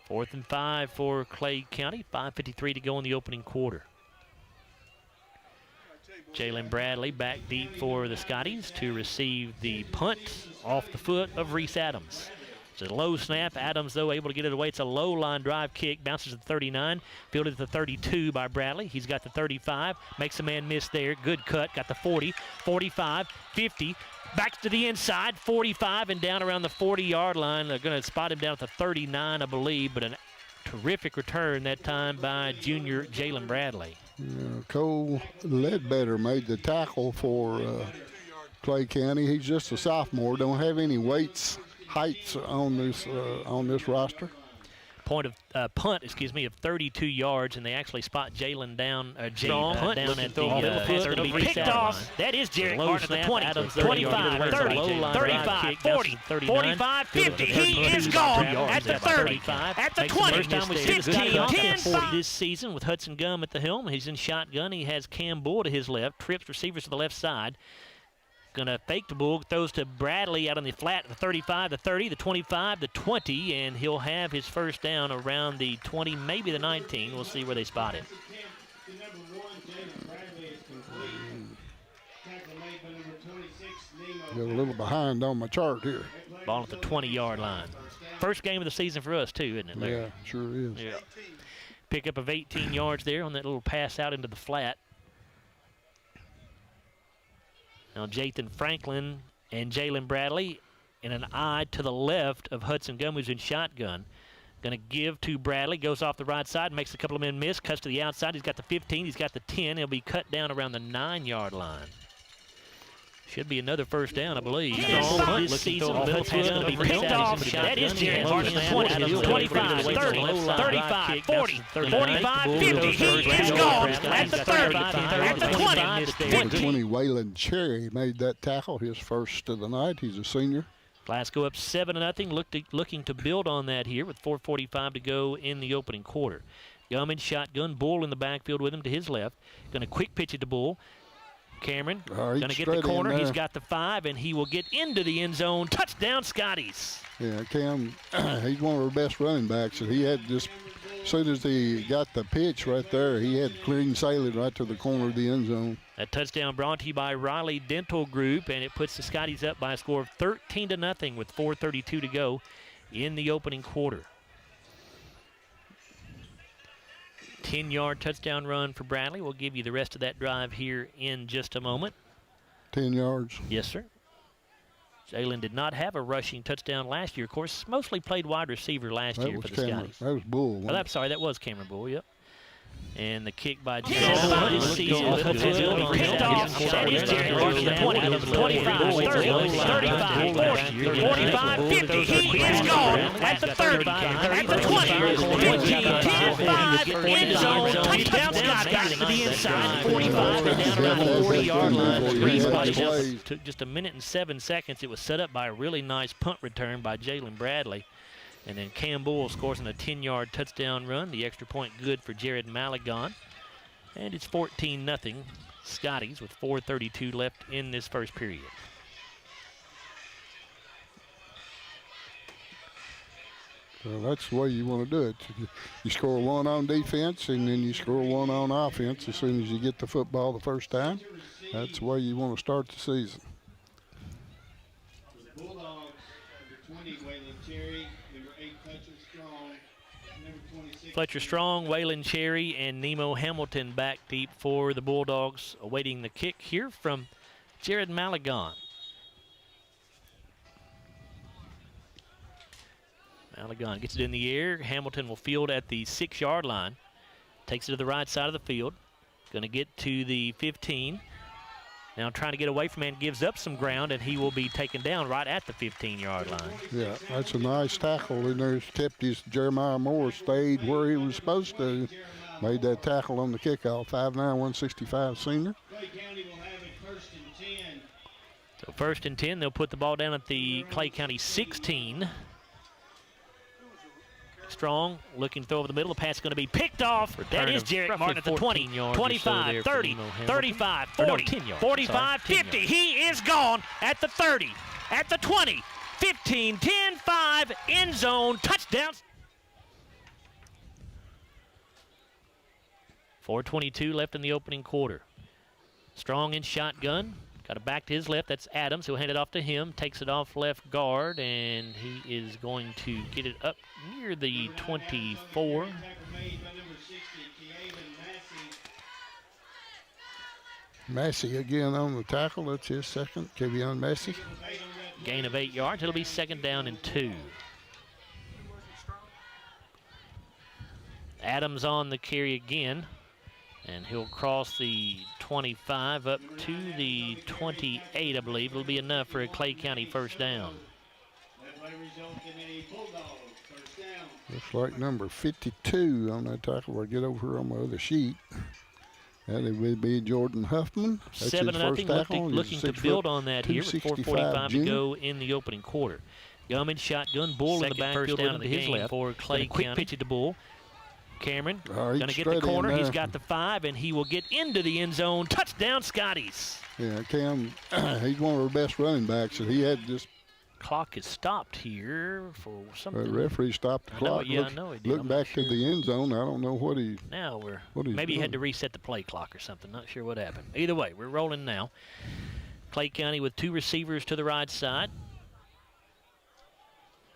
4th and 5 for Clay County. 5:53 to go in the opening quarter. Jalen Bradley back deep for the Scotties to receive the punt off the foot of Reese Adams. It's a low snap. Adams, though, able to get it away. It's a low line drive kick. Bounces at the 39. Fielded at the 32 by Bradley. He's got the 35. Makes a man miss there. Good cut. Got the 40, 45, 50. Back to the inside, 45, and down around the 40-yard line. They're going to spot him down at the 39, I believe, but a terrific return that time by junior Jalen Bradley. Cole Ledbetter made the tackle for Clay County. He's just a sophomore. Don't have any heights on this roster. Punt of 32 yards, and they actually spot Jalen down. Down at the 30 picked off. That is Jared Martin at the 20, Adams, 25, 30, 35, 40, 45, 50. He is gone at the 30, at the 20, 15, 10, 40 this season with Hudson Gum at the helm. He's in shotgun. He has Cam Bull to his left, trips receivers to the left side. Going to fake the bull, throws to Bradley out on the flat, the 35, the 30, the 25, the 20, and he'll have his first down around the 20, maybe the 19. We'll see where they spot him. Get a little behind on my chart here. Ball at the 20-yard line. First game of the season for us, too, isn't it, Larry? Yeah, sure is. Yeah. Pickup of 18 yards there on that little pass out into the flat. Now Jathan Franklin and Jalen Bradley in an eye to the left of Hudson Gum, who's in shotgun. Going to give to Bradley, goes off the right side, makes a couple of men miss, cuts to the outside. He's got the 15, he's got the 10. He'll be cut down around the 9-yard line. Should be another first down, I believe. This season, Hudson's going to be picked off. That is Jared Martin, 25, 30, 35, 40, 45, 50. He is gone at the 30, at the 20, 50. 20, Waylon Cherry made that tackle, his first of the night. He's a senior. Glasgow up 7-0, looking to build on that here with 4:45 to go in the opening quarter. Gum in shotgun, Bull in the backfield with him to his left. Going to quick pitch it to Bull. Cameron going to get the corner. He's got the 5, and he will get into the end zone. Touchdown, Scotties. Yeah, Cam, he's one of our best running backs, and he had just, as soon as he got the pitch right there, he had clean sailing right to the corner of the end zone. That touchdown brought to you by Riley Dental Group, and it puts the Scotties up by a score of 13-0 with 4:32 to go in the opening quarter. 10-yard touchdown run for Bradley. We'll give you the rest of that drive here in just a moment. 10 yards. Yes, sir. Jalen did not have a rushing touchdown last year. Of course, mostly played wide receiver last year for the Scotties. That was Bull. Oh, I'm sorry, that was Cameron Bull, yep. And the kick by Jalen this season. Picked off. That is Jared Martin, the 20, 25, 30, 35, 40, 45, 50. He is gone at the 30, at the 20, 15, 10, 5, end zone, touchdown, Scotties to the inside, 45, and down around the 40-yard line. Took just a minute and 7 seconds. It was set up by a really nice punt return by Jalen Bradley. And then Cam Bull scores on a 10-yard touchdown run. The extra point good for Jared Malagon. And it's 14-0 Scotties with 4:32 left in this first period. Well, that's the way you want to do it. You score one on defense, and then you score one on offense as soon as you get the football the first time. That's the way you want to start the season. Bulldogs, number 20, Waylon Cherry. Fletcher Strong, Waylon Cherry, and Nemo Hamilton back deep for the Bulldogs, awaiting the kick here from Jared Malagon. Malagon gets it in the air. Hamilton will field at the 6-yard line. Takes it to the right side of the field. Going to get to the 15. Now trying to get away from him, gives up some ground, and he will be taken down right at the 15-yard line. Yeah, that's a nice tackle in there. Kept his Jeremiah Moore, stayed where he was supposed to. Made that tackle on the kickoff, 5'9", 165 senior. So 1st and 10, they'll put the ball down at the Clay County 16. Strong looking to throw over the middle. The pass is going to be picked off. Return that is Jarrett Martin at the 20, 25, 30, 35, 40, 45, 50. He is gone at the 30, at the 20, 15, 10, 5, end zone, touchdown. 4:22 left in the opening quarter. Strong in shotgun. Got it back to his left. That's Adams. He'll hand it off to him. Takes it off left guard, and he is going to get it up near the 24. Massey again on the tackle. That's his second. Kevion Massey. Gain of 8 yards. It'll be 2nd down and 2. Adams on the carry again. And he'll cross the 25 up to the 28, I believe. It'll be enough for a Clay County first down. Looks like number 52 on that tackle. We'll get over here on my other sheet. That would be Jordan Huffman. That's 7-0. Looking to build on that here with 4:45 to go in the opening quarter. Gummidge shotgun. Bull in the backfield down to his left for Clay County. Quick pitch at the Bull. Cameron going to get the corner. He's got the 5, and he will get into the end zone. Touchdown, Scotties. Yeah, Cam, he's one of our best running backs, and he had just. Clock is stopped here for something. The referee stopped the clock. I know he did. Look back to the end zone. I don't know what he. Now maybe he had to reset the play clock or something. Not sure what happened. Either way, we're rolling now. Clay County with 2 receivers to the right side.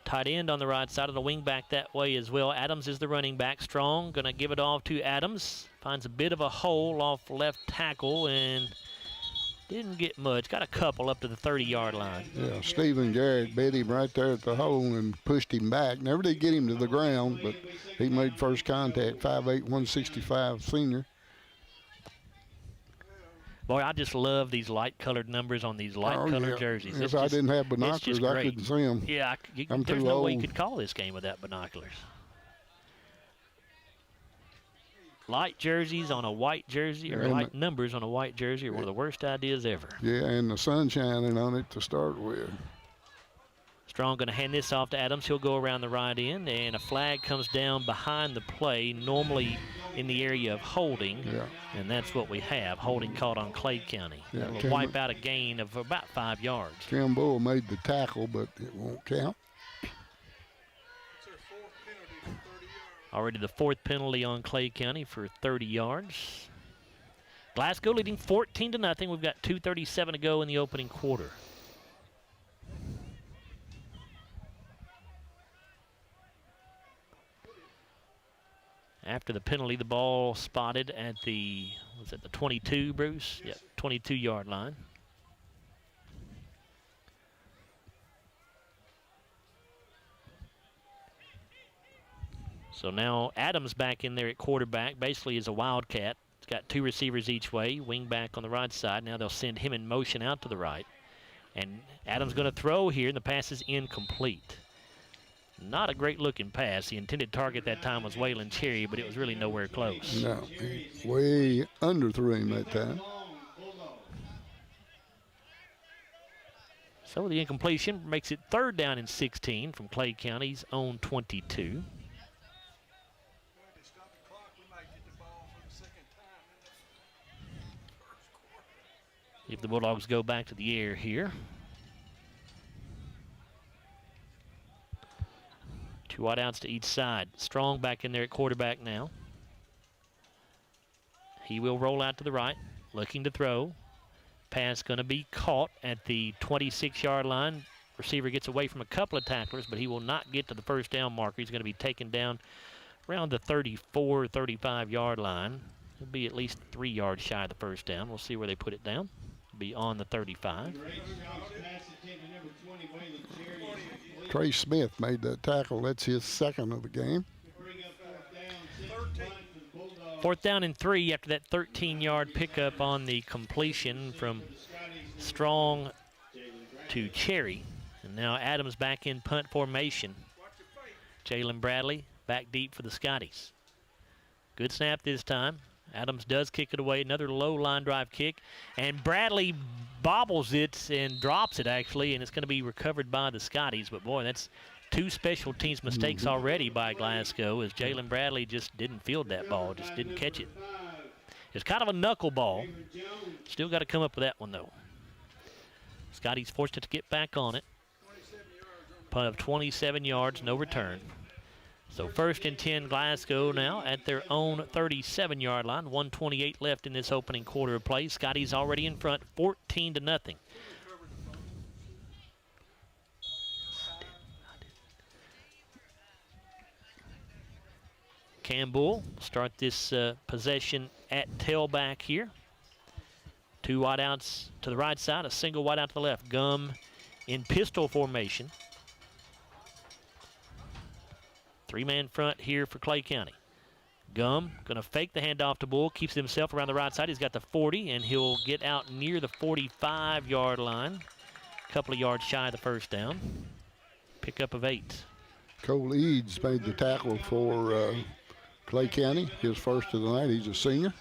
Tight end on the right side, and the wing back that way as well. Adams is the running back. Strong going to give it off to Adams. Finds a bit of a hole off left tackle and didn't get much. Got a couple up to the 30-yard line. Yeah, Stephen Garrett bet him right there at the hole and pushed him back. Never did get him to the ground, but he made first contact. 5'8", 165 senior. Boy, I just love these light-colored numbers on these light-colored jerseys. If I didn't have binoculars, I couldn't see them. Yeah, there's no way you could call this game without binoculars. Light jerseys on a white jersey, or light numbers on a white jersey are one of the worst ideas ever. Yeah, and the sun shining on it to start with. Strong going to hand this off to Adams. He'll go around the right end, and a flag comes down behind the play, normally in the area of holding, and that's what we have. Holding caught on Clay County. Yeah, That'll wipe out a gain of about 5 yards. Tim Bull made the tackle, but it won't count. Already the 4th penalty on Clay County for 30 yards. Glasgow leading 14-0. We've got 2:37 to go in the opening quarter. After the penalty, the ball spotted at the, was it the 22, Bruce? Yep, 22-yard line. So now Adams back in there at quarterback, basically is a wildcat. He's got 2 receivers each way, wing back on the right side. Now they'll send him in motion out to the right. And Adams going to throw here, and the pass is incomplete. Not a great-looking pass. The intended target that time was Waylon Cherry, but it was really nowhere close. No, way underthrew him that time. So the incompletion makes it 3rd down and 16 from Clay County's own 22. If the Bulldogs go back to the air here. 2 wideouts to each side. Strong back in there at quarterback now. He will roll out to the right, looking to throw. Pass going to be caught at the 26-yard line. Receiver gets away from a couple of tacklers, but he will not get to the first down marker. He's going to be taken down around the 34, 35-yard line. He'll be at least 3 yards shy of the first down. We'll see where they put it down. Be on the 35. Trey Smith made that tackle. That's his 2nd of the game. 4th down and 3 after that 13-yard pickup on the completion from Strong to Cherry. And now Adams back in punt formation. Jalen Bradley back deep for the Scotties. Good snap this time. Adams does kick it away, another low line drive kick, and Bradley bobbles it and drops it actually, and it's going to be recovered by the Scotties. But boy, that's 2 special teams mistakes already by Glasgow, as Jalen Bradley just didn't field that ball, just didn't catch it. It's kind of a knuckleball. Still got to come up with that one, though. Scotty's forced it to get back on it. Punt of 27 yards, no return. So 1st and 10 Glasgow now at their own 37-yard line. 1:28 left in this opening quarter of play. Scotty's already in front, 14-0. Campbell start this possession at tailback here. 2 wideouts to the right side, a single wideout to the left. Gum in pistol formation. 3-man front here for Clay County. Gum going to fake the handoff to Bull, keeps himself around the right side. He's got the 40, and he'll get out near the 45-yard line. A couple of yards shy of the first down. Pickup of 8. Cole Eads made the tackle for Clay County, his first of the night. He's a senior.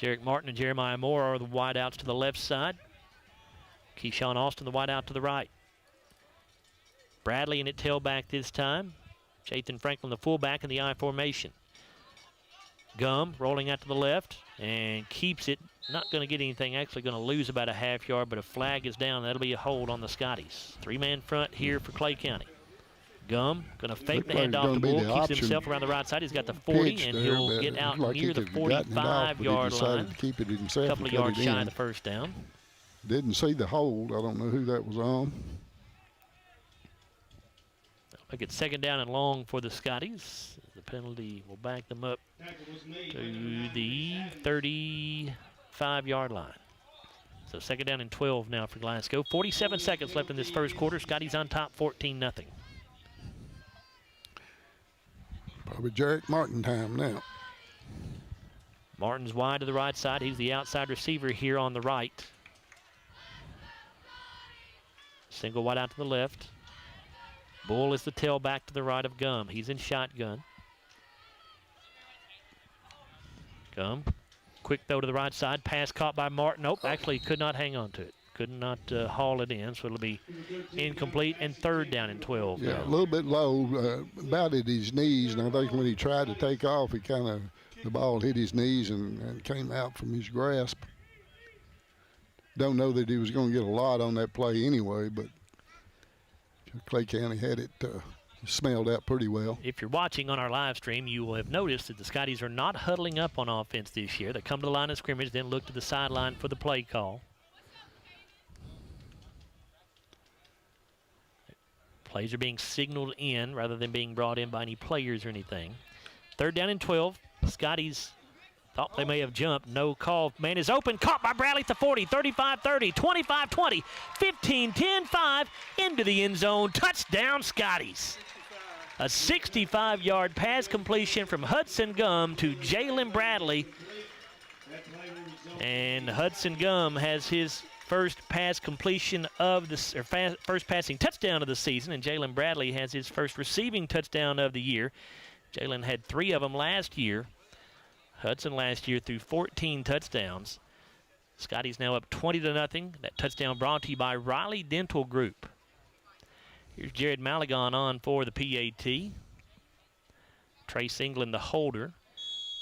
Jarek Martin and Jeremiah Moore are the wideouts to the left side. Keyshawn Austin, the wideout to the right. Bradley in at tailback this time. Jathan Franklin, the fullback in the I formation. Gum rolling out to the left and keeps it. Not going to get anything, actually going to lose about a half yard, but a flag is down. That'll be a hold on the Scotties. 3-man front here for Clay County. Gum going to fake the handoff to Bull, keeps himself around the right side. He's got the 40, and he'll get out near the 45-yard line. Keep it himself. A couple of yards shy of the first down. Didn't see the hold. I don't know who that was on. Look at 2nd down and long for the Scotties. The penalty will back them up to the 35-yard line. So 2nd down and 12 now for Glasgow. 47 seconds left in this first quarter. Scotties on top, 14-0. Probably Jarek Martin time now. Martin's wide to the right side. He's the outside receiver here on the right. Single wide out to the left. Bull is the tailback to the right of Gum. He's in shotgun. Gum, quick throw to the right side. Pass caught by Martin. Nope, actually could not hang on to it. Could not haul it in, so it'll be incomplete and 3rd down and 12. Yeah, a little bit low, about at his knees. And I think when he tried to take off, the ball hit his knees and came out from his grasp. Don't know that he was going to get a lot on that play anyway, but Clay County had it smelled out pretty well. If you're watching on our live stream, you will have noticed that the Scotties are not huddling up on offense this year. They come to the line of scrimmage, then look to the sideline for the play call. Plays are being signaled in rather than being brought in by any players or anything. 3rd down and 12. Scotties thought they may have jumped. No call. Man is open. Caught by Bradley at the 40, 35-30, 25-20, 15-10-5 into the end zone. Touchdown, Scotties. A 65-yard pass completion from Hudson Gum to Jalen Bradley. And Hudson Gum has his first pass completion of the first passing touchdown of the season, and Jalen Bradley has his first receiving touchdown of the year. Jalen had 3 of them last year. Hudson last year threw 14 touchdowns. Scotty's now up 20-0. That touchdown brought to you by Riley Dental Group. Here's Jared Malagon on for the PAT. Trace England, the holder.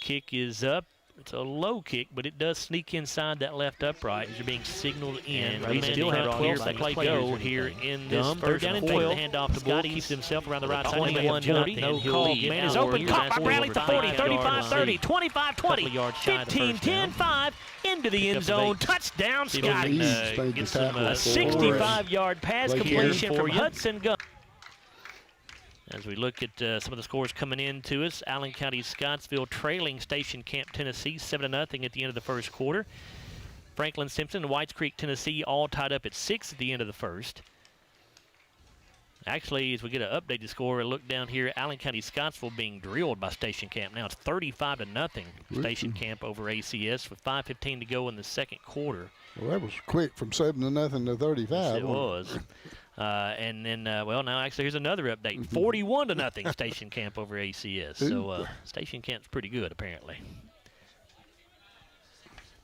Kick is up. It's a low kick, but it does sneak inside that left upright as you're being signaled in. We still have 12 seconds to go here in this 3rd down and 12. Handoff to Bull, keeps himself around the right side. 21-0, no call. Man is open, caught by Bradley at the 40, 35-30, 25-20, 15-10-5 into the end zone. Touchdown, Scotty. Gets a 65-yard pass completion from Hudson Gum. As we look at some of the scores coming in to us, Allen County Scottsville trailing Station Camp, Tennessee, 7-0 at the end of the first quarter. Franklin Simpson and Whites Creek, Tennessee, all tied up at 6 at the end of the first. Actually, as we get an updated score, a look down here, Allen County Scottsville being drilled by Station Camp. Now it's 35-0 Station Camp over ACS with 5:15 to go in the second quarter. Well, that was quick from 7-0 to 35. Yes, it was. And then, well, now actually here's another update. 41-0 Station Camp over ACS. So Station Camp's pretty good, apparently.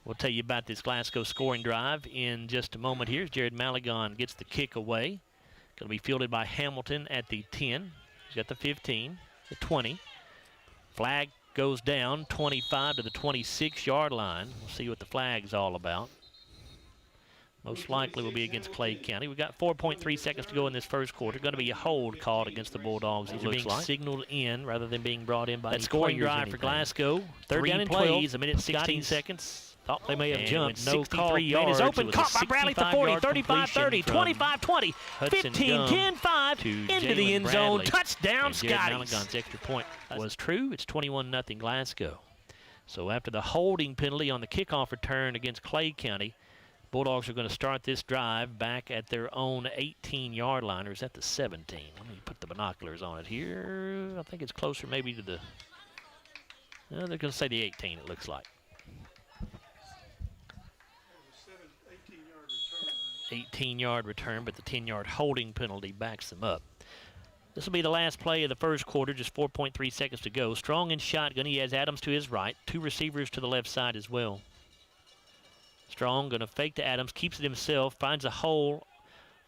We'll tell you about this Glasgow scoring drive in just a moment here as Jared Malagon gets the kick away. Going to be fielded by Hamilton at the 10. He's got the 15, the 20. Flag goes down 25 to the 26-yard line. We'll see what the flag's all about. Most likely will be against Clay County. We've got 4.3 seconds to go in this first quarter. Going to be a hold called against the Bulldogs. These are being signaled in rather than being brought in by that scoring drive for Glasgow. Third down and plays, a minute 16 seconds. Thought they may have jumped. No call. Man is open. Caught by Bradley at the 40, 35-30, 25-20, 15-10-5 into the end zone. Touchdown, Scotties. Malagon's extra point was true. It's 21-0 Glasgow. So after the holding penalty on the kickoff return against Clay County, Bulldogs are going to start this drive back at their own 18-yard line, or is that the 17? Let me put the binoculars on it here. I think it's closer maybe to the, they're going to say the 18, it looks like. 18-yard return, but the 10-yard holding penalty backs them up. This will be the last play of the first quarter, just 4.3 seconds to go. Strong in shotgun. He has Adams to his right, 2 receivers to the left side as well. Strong going to fake to Adams, keeps it himself, finds a hole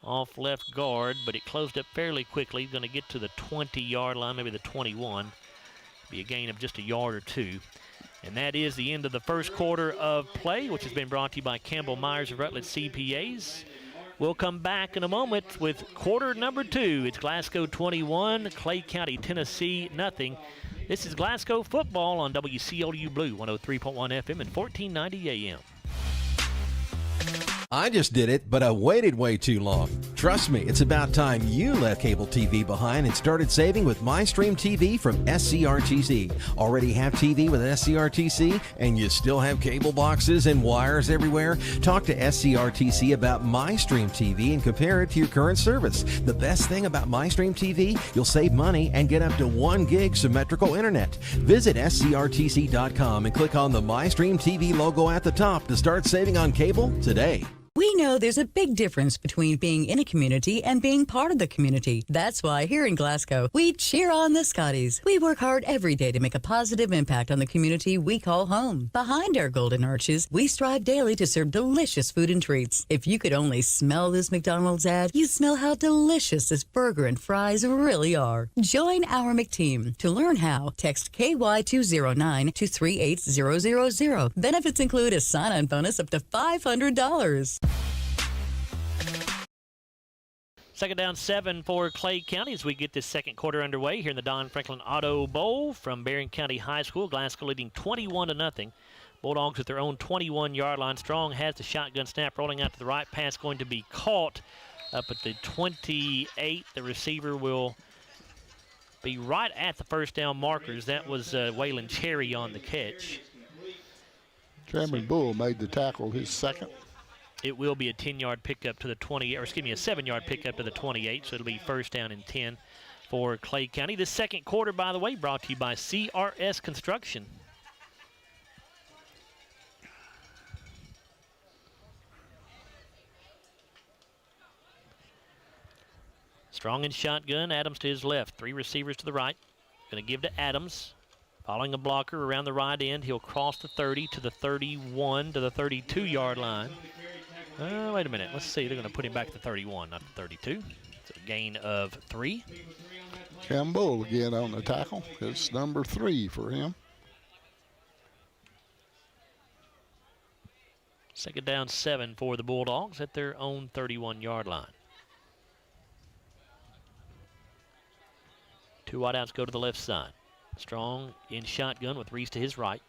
off left guard, but it closed up fairly quickly. Going to get to the 20-yard line, maybe the 21. Be a gain of just a yard or 2. And that is the end of the first quarter of play, which has been brought to you by Campbell Myers of Rutledge CPAs. We'll come back in a moment with quarter number 2. It's Glasgow 21, Clay County, Tennessee, nothing. This is Glasgow football on WCLU Blue, 103.1 FM and 1490 AM. I just did it, but I waited way too long. Trust me, it's about time you left cable TV behind and started saving with MyStream TV from SCRTC. Already have TV with SCRTC and you still have cable boxes and wires everywhere? Talk to SCRTC about MyStream TV and compare it to your current service. The best thing about MyStream TV, you'll save money and get up to 1 gig symmetrical internet. Visit scrtc.com and click on the MyStream TV logo at the top to start saving on cable today. We know there's a big difference between being in a community and being part of the community. That's why here in Glasgow, we cheer on the Scotties. We work hard every day to make a positive impact on the community we call home. Behind our golden arches, we strive daily to serve delicious food and treats. If you could only smell this McDonald's ad, you'd smell how delicious this burger and fries really are. Join our McTeam. To learn how, text KY209 to 38000. Benefits include a sign-on bonus up to $500. Second down 7 for Clay County as we get this second quarter underway here in the Don Franklin Auto Bowl from Barren County High School. Glasgow leading 21-0. Bulldogs at their own 21-yard line. Strong has the shotgun snap, rolling out to the right. Pass going to be caught up at the 28. The receiver will be right at the first down markers. That was Waylon Cherry on the catch. Cameron Bull made the tackle, his second. It will be a 10-yard pickup to the 20, or excuse me, a 7-yard pickup to the 28, so it'll be first down and 10 for Clay County. This second quarter, by the way, brought to you by CRS Construction. Strong in shotgun, Adams to his left, 3 receivers to the right. Going to give to Adams. Following a blocker around the right end, he'll cross the 30 to the 31 to the 32-yard line. Wait a minute. Let's see. They're going to put him back to 31, not the 32. It's a gain of 3. Campbell again on the tackle. It's number 3 for him. Second down 7 for the Bulldogs at their own 31-yard line. 2 wideouts go to the left side. Strong in shotgun with Reese to his right.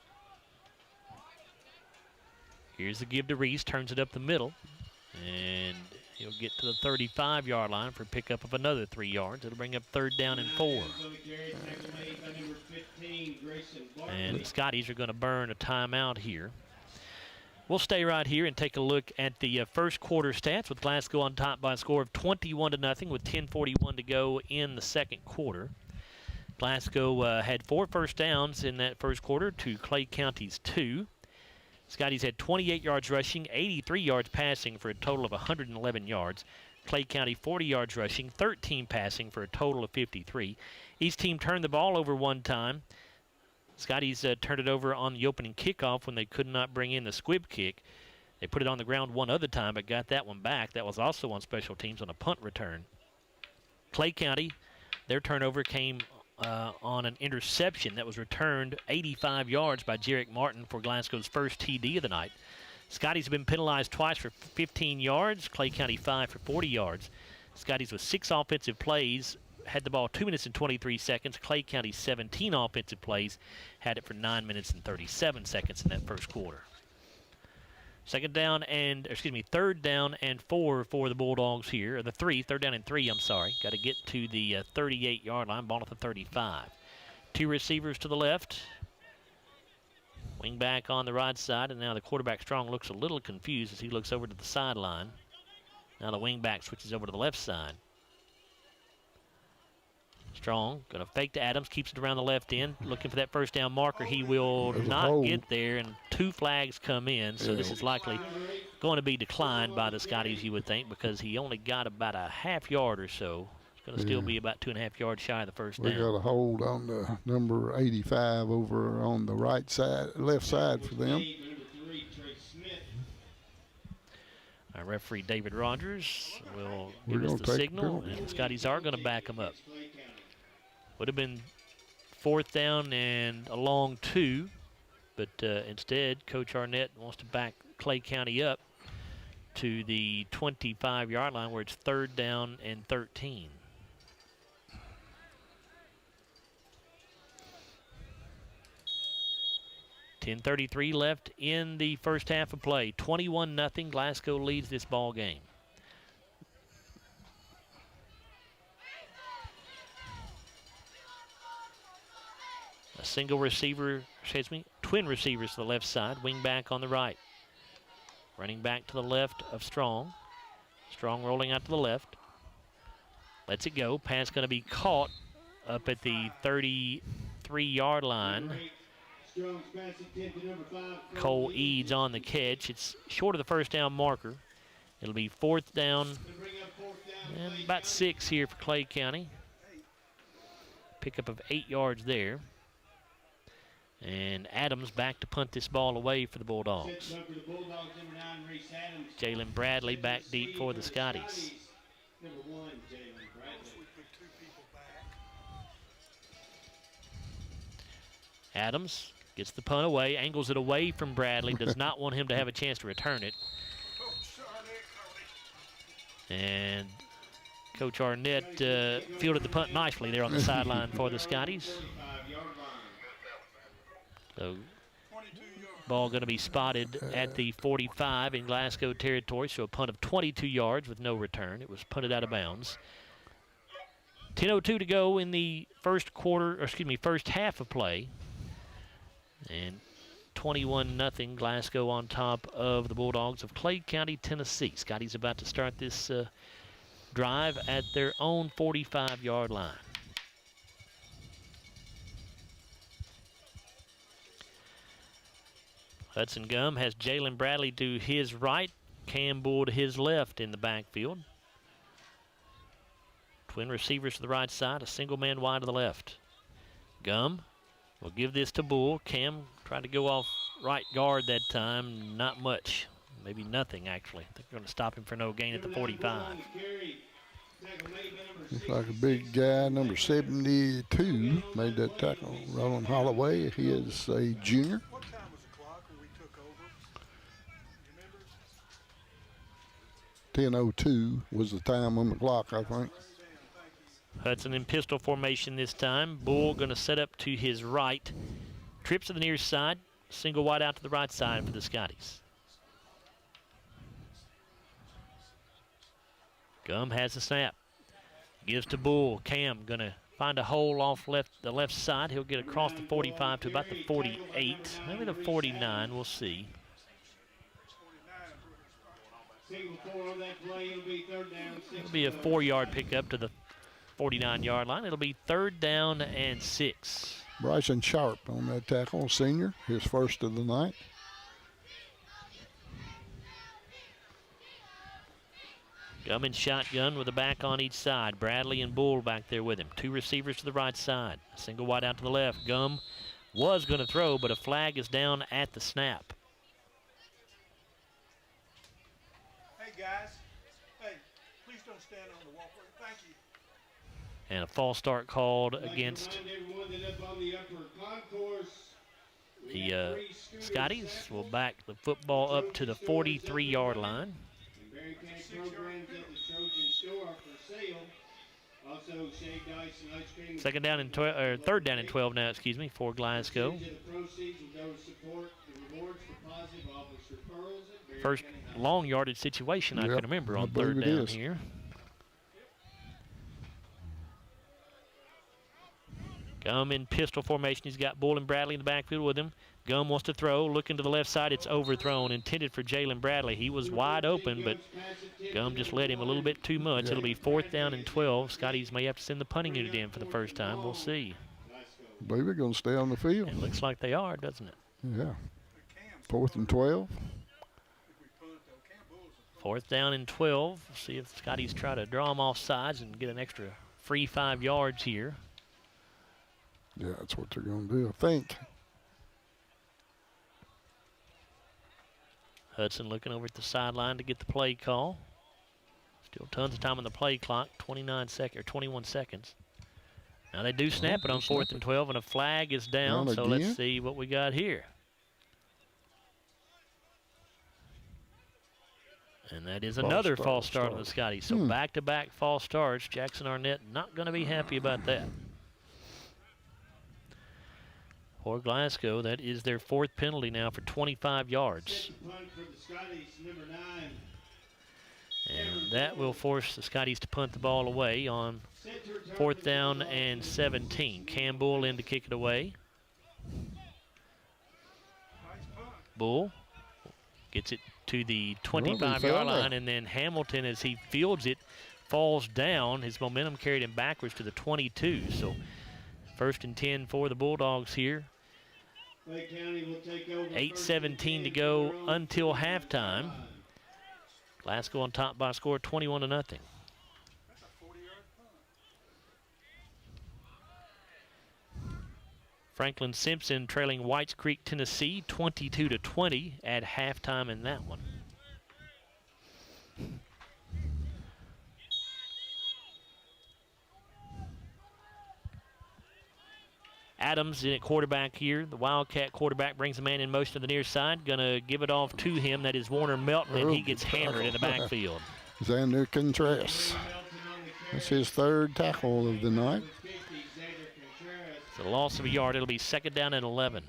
Here's the give to Reese, turns it up the middle, and he'll get to the 35-yard line for a pickup of another 3 yards. It'll bring up third down and 4. And the Scotties are going to burn a timeout here. We'll stay right here and take a look at the first quarter stats with Glasgow on top by a score of 21-0 with 10:41 to go in the second quarter. Glasgow had 4 first downs in that first quarter to Clay County's 2. Scotties had 28 yards rushing, 83 yards passing for a total of 111 yards. Clay County 40 yards rushing, 13 passing for a total of 53. Each team turned the ball over 1 time. Scotties turned it over on the opening kickoff when they could not bring in the squib kick. They put it on the ground one other time, but got that one back. That was also on special teams on a punt return. Clay County, their turnover came on an interception that was returned 85 yards by Jarek Martin for Glasgow's first TD of the night. Scotties have been penalized twice for 15 yards, Clay County 5 for 40 yards. Scotties with 6 offensive plays had the ball 2 minutes and 23 seconds. Clay County 17 offensive plays had it for 9 minutes and 37 seconds in that first quarter. Third down and 4 for the Bulldogs here. Or third down and 3, I'm sorry. Got to get to the 38-yard line, ball at the 35. 2 receivers to the left. Wing back on the right side, and now the quarterback Strong looks a little confused as he looks over to the sideline. Now the wing back switches over to the left side. Strong going to fake to Adams, keeps it around the left end, looking for that first down marker. He will not get there, and 2 flags come in, so this is likely going to be declined by the Scotties, you would think, because he only got about a half yard or so. It's going to still be about 2.5 yards shy of the first down. We got a hold on the number 85 over on the left side for them. Our referee David Rogers will give us the signal, and the Scotties are going to back him up. Would have been 4th down and a long 2, but instead Coach Arnett wants to back Clay County up to the 25-yard line where it's 3rd down and 13. .10:33 left in the first half of play. 21-0. Glasgow leads this ball game. Twin receivers to the left side, wing back on the right. Running back to the left of Strong. Strong rolling out to the left. Lets it go. Pass going to be caught up at the 33-yard line. Cole Eads on the catch. It's short of the first down marker. It'll be 4th down and about 6 here for Clay County. Pickup of 8 yards there. And Adams back to punt this ball away for the Bulldogs. Jalen Bradley back deep for the Scotties. Adams gets the punt away, angles it away from Bradley, does not want him to have a chance to return it. And Coach Arnett fielded the punt nicely there on the sideline for the Scotties. So, ball going to be spotted at the 45 in Glasgow territory, so a punt of 22 yards with no return. It was punted out of bounds. 10:02 to go in the first half of play. And 21-0 Glasgow on top of the Bulldogs of Clay County, Tennessee. Scotty's about to start this drive at their own 45-yard line. Hudson Gum has Jalen Bradley to his right, Cam Bull to his left in the backfield. Twin receivers to the right side, a single man wide to the left. Gum will give this to Bull. Cam tried to go off right guard that time. Not much. Maybe nothing, actually. I think they're going to stop him for no gain at the 45. Looks like a big guy, number 72, made that tackle. Roland Holloway, he is a junior. .10:02 was the time on the clock, I think. Hudson in pistol formation this time. Bull going to set up to his right. Trips to the near side. Single wide out to the right side for the Scotties. Gum has the snap. Gives to Bull. Cam going to find a hole off the left side. He'll get across the 45 to about the 48. Maybe the 49. We'll see. It'll be a 4-yard pickup to the 49-yard line. It'll be 3rd down and 6. Bryson Sharp on that tackle, senior, his first of the night. Gum in shotgun with a back on each side. Bradley and Bull back there with him. 2 receivers to the right side. A single wide out to the left. Gum was going to throw, but a flag is down at the snap. Hey, guys. Hey, please don't stand on the walkway. Thank you. And a false start called against the Scotties. Will back the football up to the 43-yard line. Second down and 12, or third down and 12 now, excuse me, for Glasgow. First long yardage situation I can remember on third down here. Gum in pistol formation. He's got Bull and Bradley in the backfield with him. Gum wants to throw. Looking to the left side. It's overthrown. Intended for Jalen Bradley. He was wide open, but Gum just led him a little bit too much. It'll be 4th down and 12. Scotties may have to send the punting unit in for the first time. We'll see. I believe they're going to stay on the field. It looks like they are, doesn't it? Yeah. 4th and 12. 4th down and 12. See if Scotties try to draw them off sides and get an extra free 5 yards here. Yeah, that's what they're going to do, I think. Hudson looking over at the sideline to get the play call. Still tons of time on the play clock, 21 seconds. Now they do snap it on 4th and 12, and a flag is down, so let's see what we got here. And that is another false start on the Scotties. So back-to-back false starts. Jackson Arnett not going to be happy about that. For Glasgow, that is their 4th penalty now for 25 yards. And that will force the Scotties to punt the ball away on 4th down and 17. Campbell in to kick it away. Bull gets it to the 25-yard line, and then Hamilton, as he fields it, falls down. His momentum carried him backwards to the 22. So 1st and 10 for the Bulldogs here. 8:17 to go until halftime. Glasgow on top by a score of 21-0. Franklin Simpson trailing Whites Creek, Tennessee, 22-20 at halftime in that one. Adams in at quarterback here. The Wildcat quarterback brings the man in motion to the near side. Going to give it off to him. That is Warner Melton, and he gets hammered in the backfield. Xander Contreras. That's his 3rd tackle of the night. It's a loss of a yard. It'll be 2nd down and 11.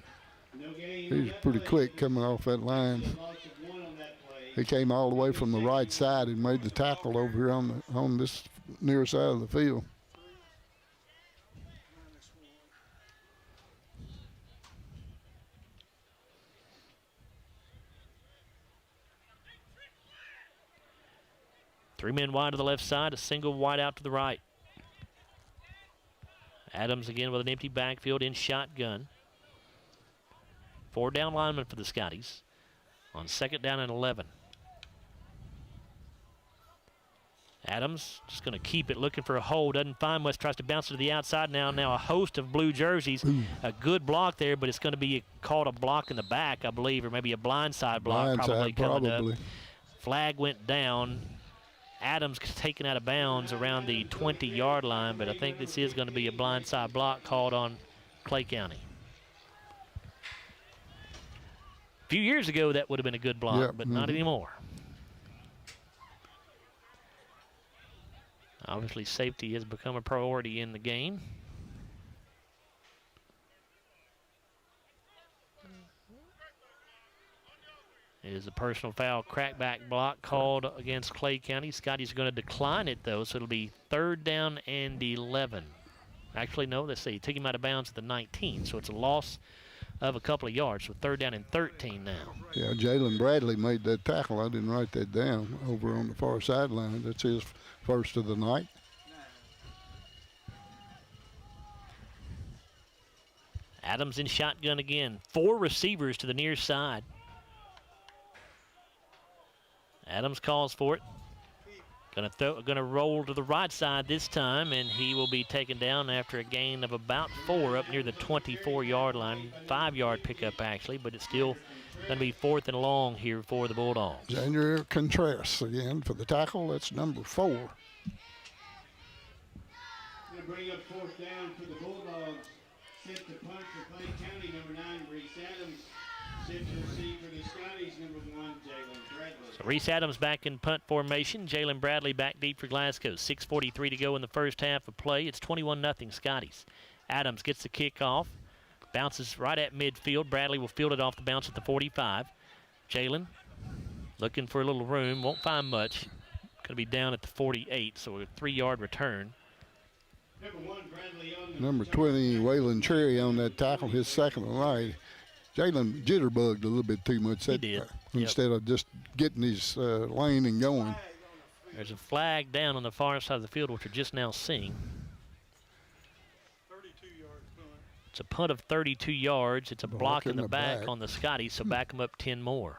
He's pretty quick coming off that line. He came all the way from the right side and made the tackle over here on this near side of the field. Three men wide to the left side, a single wide out to the right. Adams again with an empty backfield in shotgun. 4 down linemen for the Scotties on 2nd down and 11. Adams just going to keep it, looking for a hole, doesn't find much, tries to bounce it to the outside now. Now a host of blue jerseys. A good block there, but it's going to be called a block in the back, I believe, or maybe a blindside block probably coming up. Flag went down. Adams taken out of bounds around the 20-yard line, but I think this is going to be a blindside block called on Clay County. A few years ago, that would have been a good block, but not anymore. Obviously, safety has become a priority in the game. It is a personal foul crackback block called against Clay County. Scotty's going to decline it, though, so it'll be 3rd down and 11. Actually, no, let's see. He took him out of bounds at the 19, so it's a loss of a couple of yards. So 3rd down and 13 now. Yeah, Jalen Bradley made that tackle. I didn't write that down over on the far sideline. That's his 1st of the night. Adams in shotgun again. 4 receivers to the near side. Adams calls for it. Gonna roll to the right side this time, and he will be taken down after a gain of about 4 up near the 24-yard line. 5-yard pickup, actually, but it's still going to be 4th and long here for the Bulldogs. Xander Contreras again for the tackle. That's number 4. Going to bring up 4th down for the Bulldogs. Set to punt for Clay County, number 9, Reese Adams. Set to receive for the Scotties, number 1, Jalen Bradley. So Reese Adams back in punt formation. Jalen Bradley back deep for Glasgow. 6:43 to go in the first half of play. It's 21-0 Scotties. Adams gets the kickoff. Bounces right at midfield. Bradley will field it off the bounce at the 45. Jalen looking for a little room. Won't find much. Going to be down at the 48, so a 3-yard return. Number 20, Waylon Cherry on that tackle, his second tonight. Jalen jitterbugged a little bit too much. He did. Instead of just getting his lane and going. There's a flag down on the far side of the field, which we're just now seeing. It's a punt of 32 yards. It's a block in the back on the Scotties, so back them up 10 more.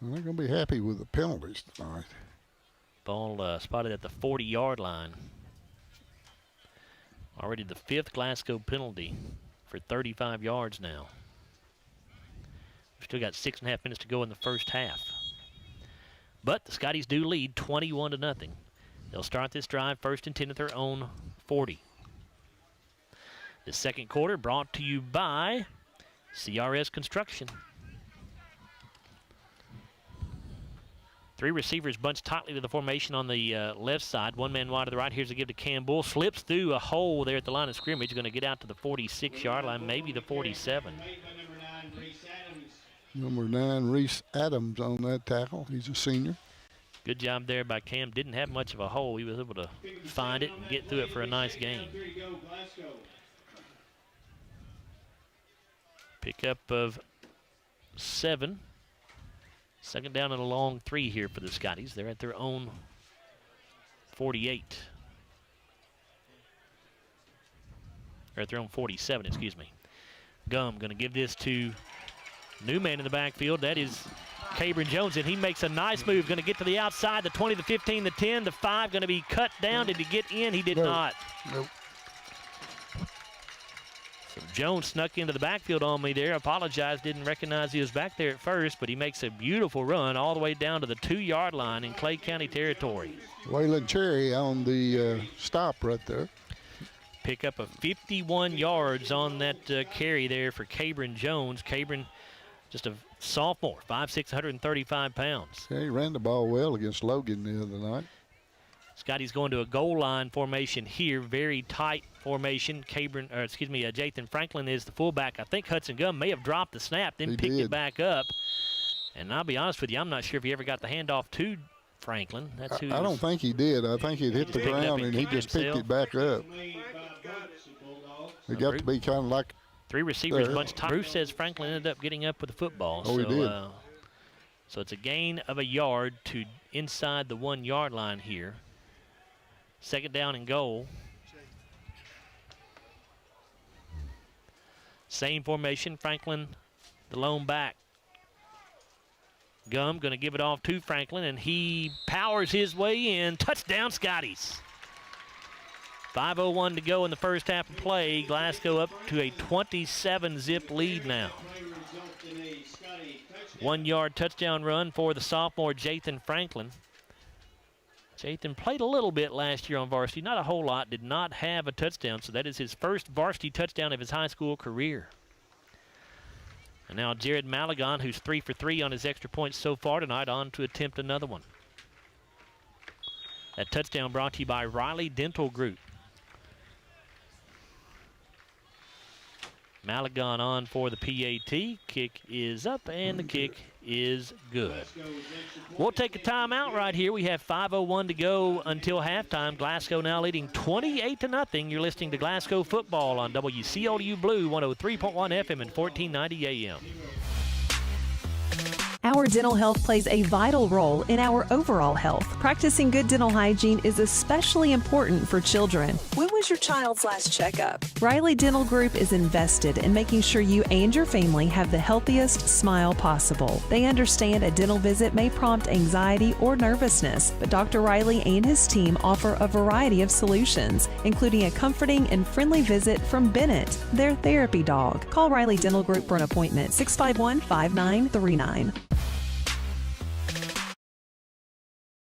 Well, they're going to be happy with the penalties tonight. Ball spotted at the 40-yard line. Already the 5th Glasgow penalty for 35 yards now. We've still got 6.5 minutes to go in the first half. But the Scotties do lead 21-0. They'll start this drive 1st and 10 at their own 40. The second quarter brought to you by CRS Construction. 3 receivers bunched tightly to the formation on the left side. 1 man wide to the right. Here's a give to Campbell. Slips through a hole there at the line of scrimmage. Going to get out to the 46-yard line, maybe the 47. Number 9, Reese Adams on that tackle. He's a senior. Good job there by Cam. Didn't have much of a hole. He was able to find it and get through it for a nice gain. Pickup of 7. Second down and a long 3 here for the Scotties. They're at their own 48. Or at their own 47, excuse me. Gum going to give this to new man in the backfield. That is Cabron Jones, and he makes a nice move. Going to get to the outside, the 20, the 15, the 10, the 5. Going to be cut down. Did he get in? He did not. Nope. So Jones snuck into the backfield on me there. Apologized, didn't recognize he was back there at first, but he makes a beautiful run all the way down to the 2-yard line in Clay County territory. Waylon Cherry on the stop right there. Pick up of 51 yards on that carry there for Cabron Jones. Cabron, just a sophomore, 5'6", 135 pounds. Yeah, he ran the ball well against Logan the other night. Scotty's going to a goal line formation here, very tight formation. Jathan Franklin is the fullback. I think Hudson Gum may have dropped the snap, then picked it back up. And I'll be honest with you, I'm not sure if he ever got the handoff to Franklin. That's who I don't think he did. I think it hit the ground and he just picked it back up. It got to be kind of like 3 receivers bunched tight. Bruce says Franklin ended up getting up with the football. Oh, he did. So it's a gain of a yard to inside the 1-yard line here. Second down and goal. Same formation. Franklin, the lone back. Gum going to give it off to Franklin, and he powers his way in. Touchdown, Scotties. 5:01 to go in the first half of play. Glasgow up to a 27-zip lead now. 1-yard touchdown run for the sophomore Jathan Franklin. Jathan played a little bit last year on varsity, not a whole lot, did not have a touchdown, so that is his first varsity touchdown of his high school career. And now Jared Malagon, who's 3 for 3 on his extra points so far tonight, on to attempt another one. That touchdown brought to you by Riley Dental Group. Malagon on for the PAT. Kick is up, and the kick is good. We'll take a timeout right here. We have 5:01 to go until halftime. Glasgow now leading 28-0. You're listening to Glasgow football on WCODU Blue 103.1 FM and 1490 AM. Our dental health plays a vital role in our overall health. Practicing good dental hygiene is especially important for children. When was your child's last checkup? Riley Dental Group is invested in making sure you and your family have the healthiest smile possible. They understand a dental visit may prompt anxiety or nervousness, but Dr. Riley and his team offer a variety of solutions, including a comforting and friendly visit from Bennett, their therapy dog. Call Riley Dental Group for an appointment, 651-5939.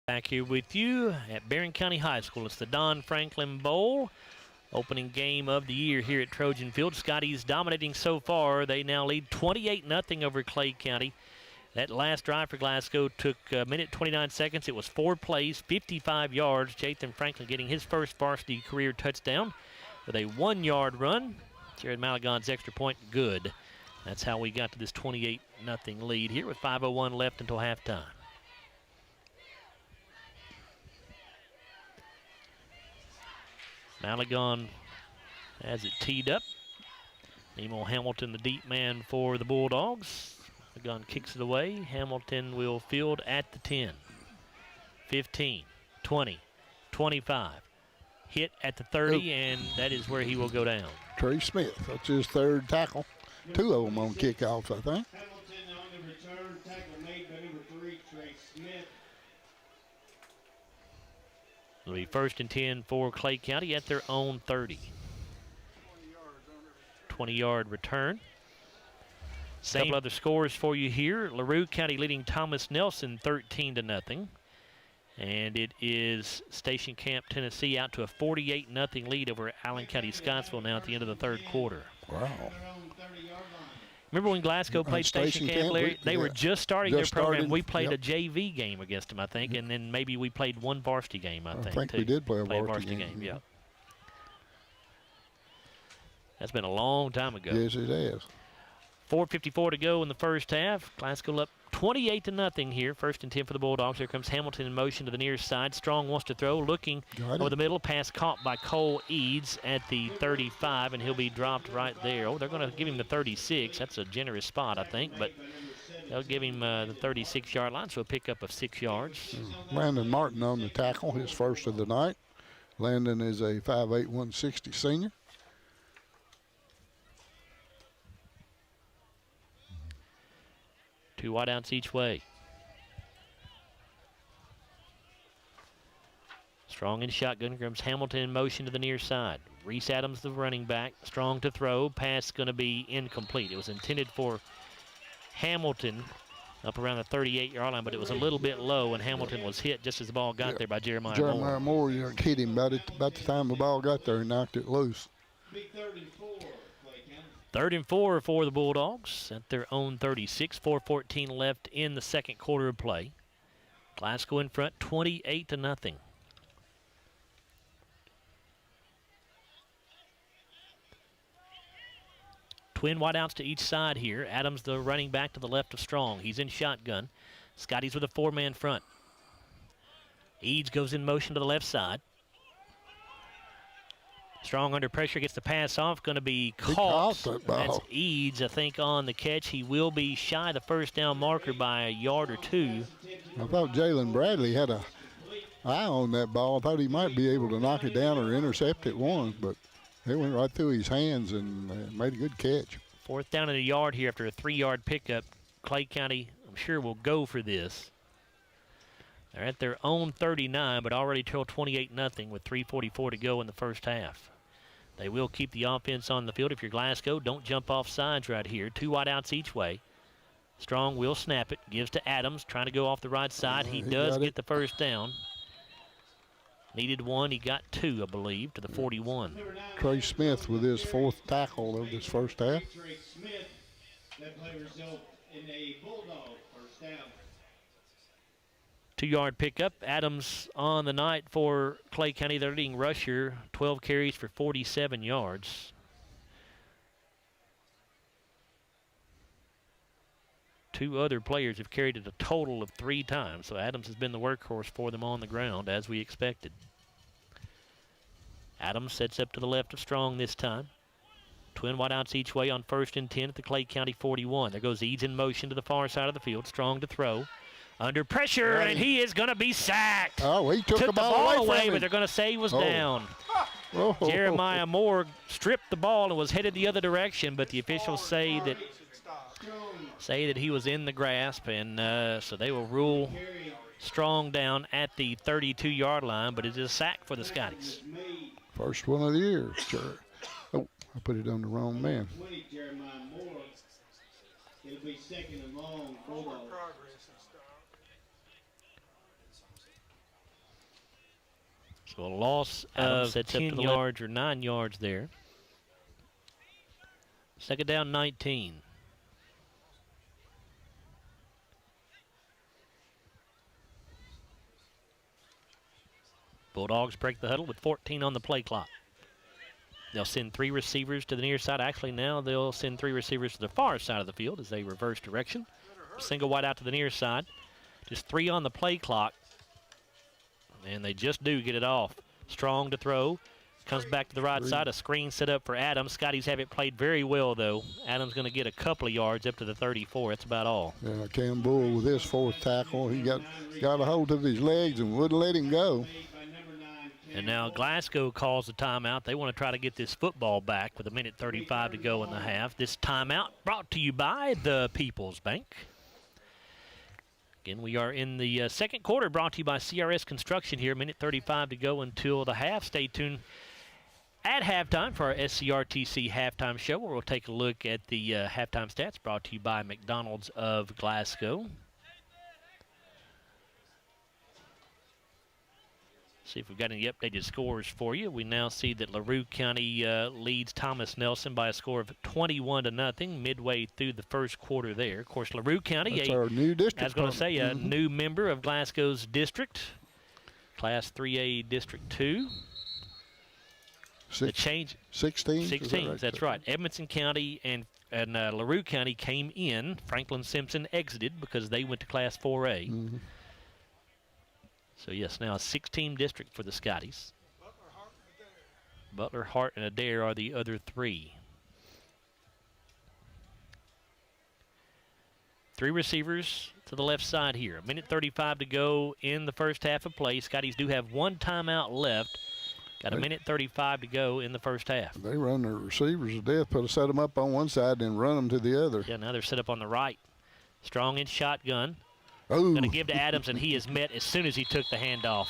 Back here with you at Barren County High School. It's the Don Franklin Bowl, opening game of the year here at Trojan Field. Scotty's dominating so far. They now lead 28-0 over Clay County. That last drive for Glasgow took a minute 29 seconds. It was 4 plays, 55 yards. Jathan Franklin getting his first varsity career touchdown with a 1-yard run. Jared Malagon's extra point, good. That's how we got to this 28-0 lead here with 5:01 left until halftime. Malagon has it teed up. Nemo Hamilton, the deep man for the Bulldogs. Malagon kicks it away. Hamilton will field at the 10. 15, 20, 25. Hit at the 30, and that is where he will go down. Trey Smith, that's his third tackle. 2 of them on kickoffs, I think. Hamilton on the return, tackle made by number 3, Trey Smith. It'll be 1st and 10 for Clay County at their own 30. 20-yard return. Couple other scores for you here. LaRue County leading Thomas Nelson 13-0. And it is Station Camp, Tennessee, out to a 48-0 lead over Allen County Scottsville now at the end of the third quarter. Wow. Remember when Glasgow played Station Camp, Larry? They were just starting their program. We played a JV game against them, I think, and then maybe we played one varsity game, I think, too. We did play a varsity game. Yeah. That's been a long time ago. Yes, it has. 4:54 to go in the first half. Glasgow up 28-0 here. 1st and 10 for the Bulldogs. Here comes Hamilton in motion to the near side. Strong wants to throw, looking over the middle. Pass caught by Cole Eads at the 35, and he'll be dropped right there. Oh, they're going to give him the 36. That's a generous spot, I think, but they'll give him the 36-yard line, so a pickup of 6 yards. Landon Martin on the tackle, his first of the night. Landon is a 5'8", 160 senior. Two wideouts each way. Strong in shotgun. Comes Hamilton in motion to the near side. Reese Adams, the running back. Strong to throw. Pass going to be incomplete. It was intended for Hamilton up around the 38-yard line, but it was a little bit low, and Hamilton was hit just as the ball got there by Jeremiah Moore. Jeremiah Moore hit him about the time the ball got there and knocked it loose. 3rd and 4 for the Bulldogs at their own 36. 4:14 left in the second quarter of play. Glasgow in front, 28-0. Twin wideouts to each side here. Adams, the running back, to the left of Strong. He's in shotgun. Scotty's with a 4-man front. Eads goes in motion to the left side. Strong under pressure, gets the pass off, going to be caught. That's Eads, I think, on the catch. He will be shy the first down marker by a yard or two. I thought Jalen Bradley had an eye on that ball. I thought he might be able to knock it down or intercept it once, but it went right through his hands and made a good catch. 4th down and a yard here after a 3-yard pickup. Clay County, I'm sure, will go for this. They're at their own 39, but already trail 28-0 with 3:44 to go in the first half. They will keep the offense on the field. If you're Glasgow, don't jump off sides right here. 2 wideouts each way. Strong will snap it, gives to Adams, trying to go off the right side. He does get the first down. Needed 1, he got 2, I believe, to the 41. Trey Smith with his 4th tackle of this first half. Trey Smith, that play result in a Bulldog first down. 2-yard pickup. Adams on the night for Clay County. Their leading rusher, 12 carries for 47 yards. 2 other players have carried it a total of 3 times, so Adams has been the workhorse for them on the ground, as we expected. Adams sets up to the left of Strong this time. Twin wideouts each way on 1st and 10 at the Clay County 41. There goes Eads in motion to the far side of the field. Strong to throw. Under pressure, and he is going to be sacked. Oh, he took the ball away from him. But they're going to say he was down. Oh. Jeremiah Moore stripped the ball and was headed the other direction, but the officials say that he was in the grasp, and so they will rule Strong down at the 32-yard line, but it is a sack for the Scotties. First one of the year, sure. Oh, I put it on the wrong man. 20, Jeremiah Moore. It'll be second and long. So a loss of 10 yards or 9 yards there. Second down, 19. Bulldogs break the huddle with 14 on the play clock. They'll send 3 receivers to the near side. Actually, now they'll send 3 receivers to the far side of the field as they reverse direction. Single wide out to the near side. Just 3 on the play clock. And they just do get it off. Strong to throw. Comes back to the right side. A screen set up for Adams. Scotties have it played very well, though. Adams going to get a couple of yards up to the 34. That's about all. Yeah, Cam Bull with his 4th tackle. He got a hold of his legs and wouldn't let him go. And now Glasgow calls a timeout. They want to try to get this football back with 1:35 to go in the half. This timeout brought to you by the People's Bank. Again, we are in the second quarter, brought to you by CRS Construction here. 1:35 to go until the half. Stay tuned at halftime for our SCRTC halftime show, where we'll take a look at the halftime stats brought to you by McDonald's of Glasgow. See if we've got any updated scores for you. We now see that LaRue County leads Thomas Nelson by a score of 21-0 midway through the first quarter there. Of course, LaRue County, that's our new district. I was going to say, a new member of Glasgow's district, Class 3A District 2. The change 16. 16, that's right. Edmonson County and LaRue County came in. Franklin Simpson exited because they went to Class 4A. Mm-hmm. So, yes, now a 6-team district for the Scotties. Butler, Hart, and Adair are the other 3. 3 receivers to the left side here. 1:35 to go in the first half of play. Scotties do have 1 timeout left. Got 1:35 to go in the first half. They run their receivers to death, set them up on one side and run them to the other. Yeah, now they're set up on the right. Strong in shotgun. Oh. Going to give to Adams, and he is met as soon as he took the handoff.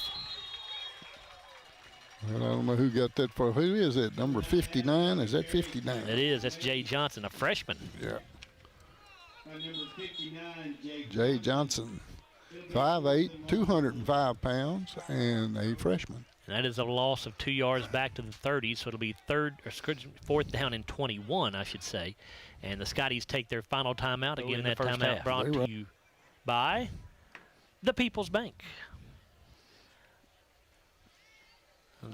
Well, I don't know who got that for. Who is it? Number 59? Is that 59? It is. That's Jay Johnson, a freshman. Yeah. Number 59, Jay Johnson, 5'8", 205 pounds, and a freshman. And that is a loss of 2 yards back to the 30, so it'll be 4th down and 21, I should say. And the Scotties take their final timeout. Again, that timeout brought to you by the People's Bank.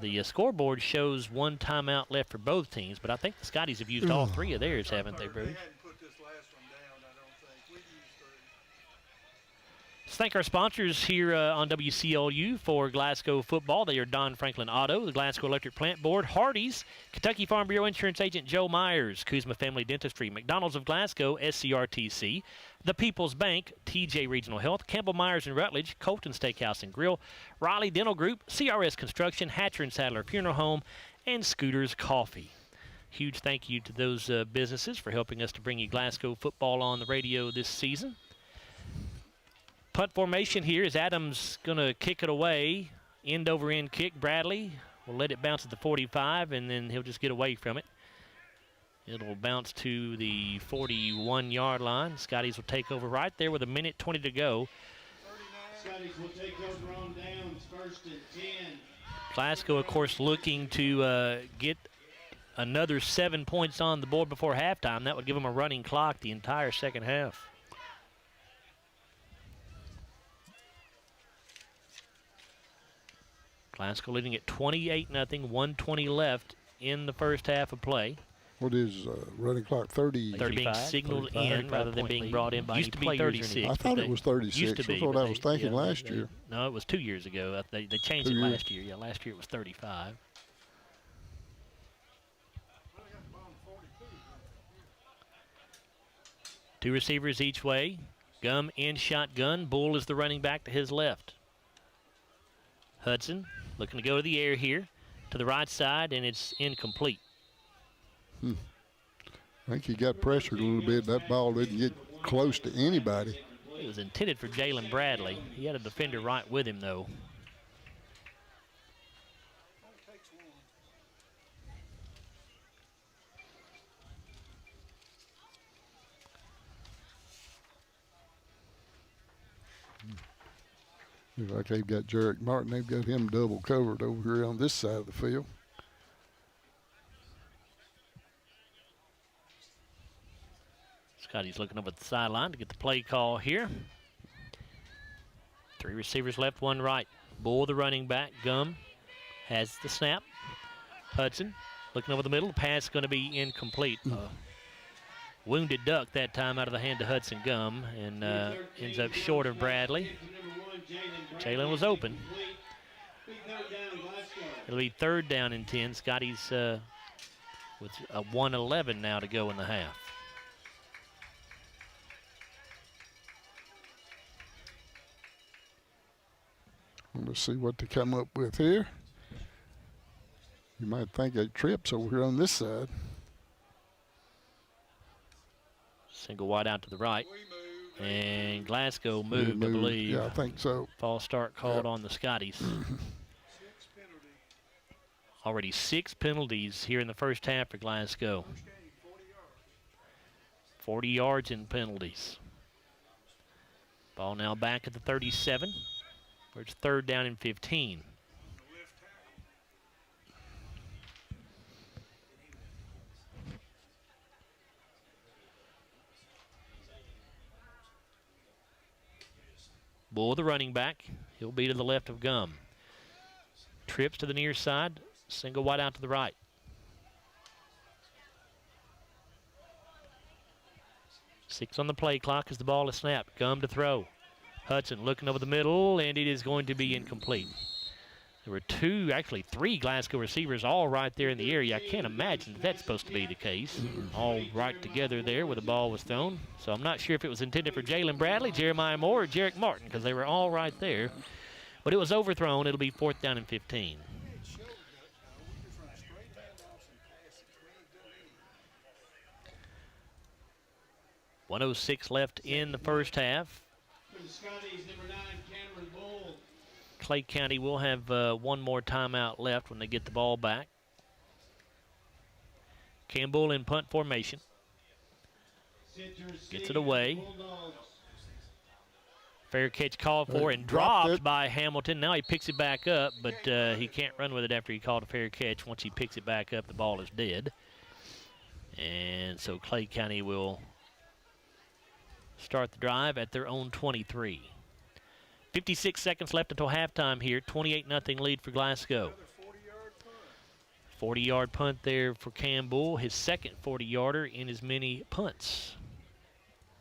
The scoreboard shows 1 timeout left for both teams, but I think the Scotties have used all 3 of theirs, haven't they, Bruce? Let's thank our sponsors here on WCLU for Glasgow football. They are Don Franklin Auto, the Glasgow Electric Plant Board, Hardee's, Kentucky Farm Bureau Insurance Agent Joe Myers, Kuzma Family Dentistry, McDonald's of Glasgow, SCRTC, the People's Bank, TJ Regional Health, Campbell Myers and Rutledge, Colton Steakhouse and Grill, Riley Dental Group, CRS Construction, Hatcher and Sadler Funeral Home, and Scooters Coffee. Huge thank you to those businesses for helping us to bring you Glasgow football on the radio this season. Punt formation here is Adams going to kick it away. End over end kick. Bradley will let it bounce at the 45, and then he'll just get away from it. It'll bounce to the 41-yard line. Scotties will take over right there with 1:20 to go. Scotties will take over on downs, 1st and 10. Glasgow, of course, looking to get another 7 points on the board before halftime. That would give them a running clock the entire second half. Glasgow leading at 28-0, 1:20 left in the first half of play. What is running clock? 30? They're being signaled 35, in rather than being brought in by used to be 36. I thought it was 36. Used to be, That's what I was thinking last year. No, it was 2 years ago. They changed it last year. Yeah, last year it was 35. Two receivers each way. Gum in shotgun. Bull is the running back to his left. Hudson looking to go to the air here to the right side, and it's incomplete. I think he got pressured a little bit. That ball didn't get close to anybody. It was intended for Jalen Bradley. He had a defender right with him, though. Looks like they've got Jarek Martin. They've got him double covered over here on this side of the field. Scotty's looking up at the sideline to get the play call here. Three receivers left, one right. Bull, the running back. Gum has the snap. Hudson looking over the middle. The pass is going to be incomplete. Wounded duck that time out of the hand of Hudson Gum, and ends up short of Bradley. Jalen was open. It'll be 3rd down and 10. Scotty's with a 1:11 now to go in the half. Let's see what they come up with here. You might think a trips over here on this side. Single wide out to the right. And Glasgow moved, I believe. Yeah, I think so. False start called on the Scotties. Already 6 penalties here in the first half for Glasgow. 40 yards in penalties. Ball now back at the 37, where it's 3rd down and 15. Bull, the running back. He'll be to the left of Gum. Trips to the near side. Single wide out to the right. Six on the play clock as the ball is snapped. Gum to throw. Hudson looking over the middle, and it is going to be incomplete. There were 2, actually 3 Glasgow receivers all right there in the area. I can't imagine that that's supposed to be the case. All right together there where the ball was thrown. So I'm not sure if it was intended for Jalen Bradley, Jeremiah Moore, or Jarek Martin, because they were all right there. But it was overthrown. It'll be 4th down and 15. .106 left in the first half. For the Scotties, number 9, Cameron Bull. Clay County will have one more timeout left when they get the ball back. Campbell in punt formation. Gets it away. Fair catch called for and dropped by Hamilton. Now he picks it back up, but he can't run with it after he called a fair catch. Once he picks it back up, the ball is dead. And so Clay County will start the drive at their own 23. 56 seconds left until halftime here. 28-0 lead for Glasgow. 40-yard punt there for Campbell. His second 40-yarder in as many punts.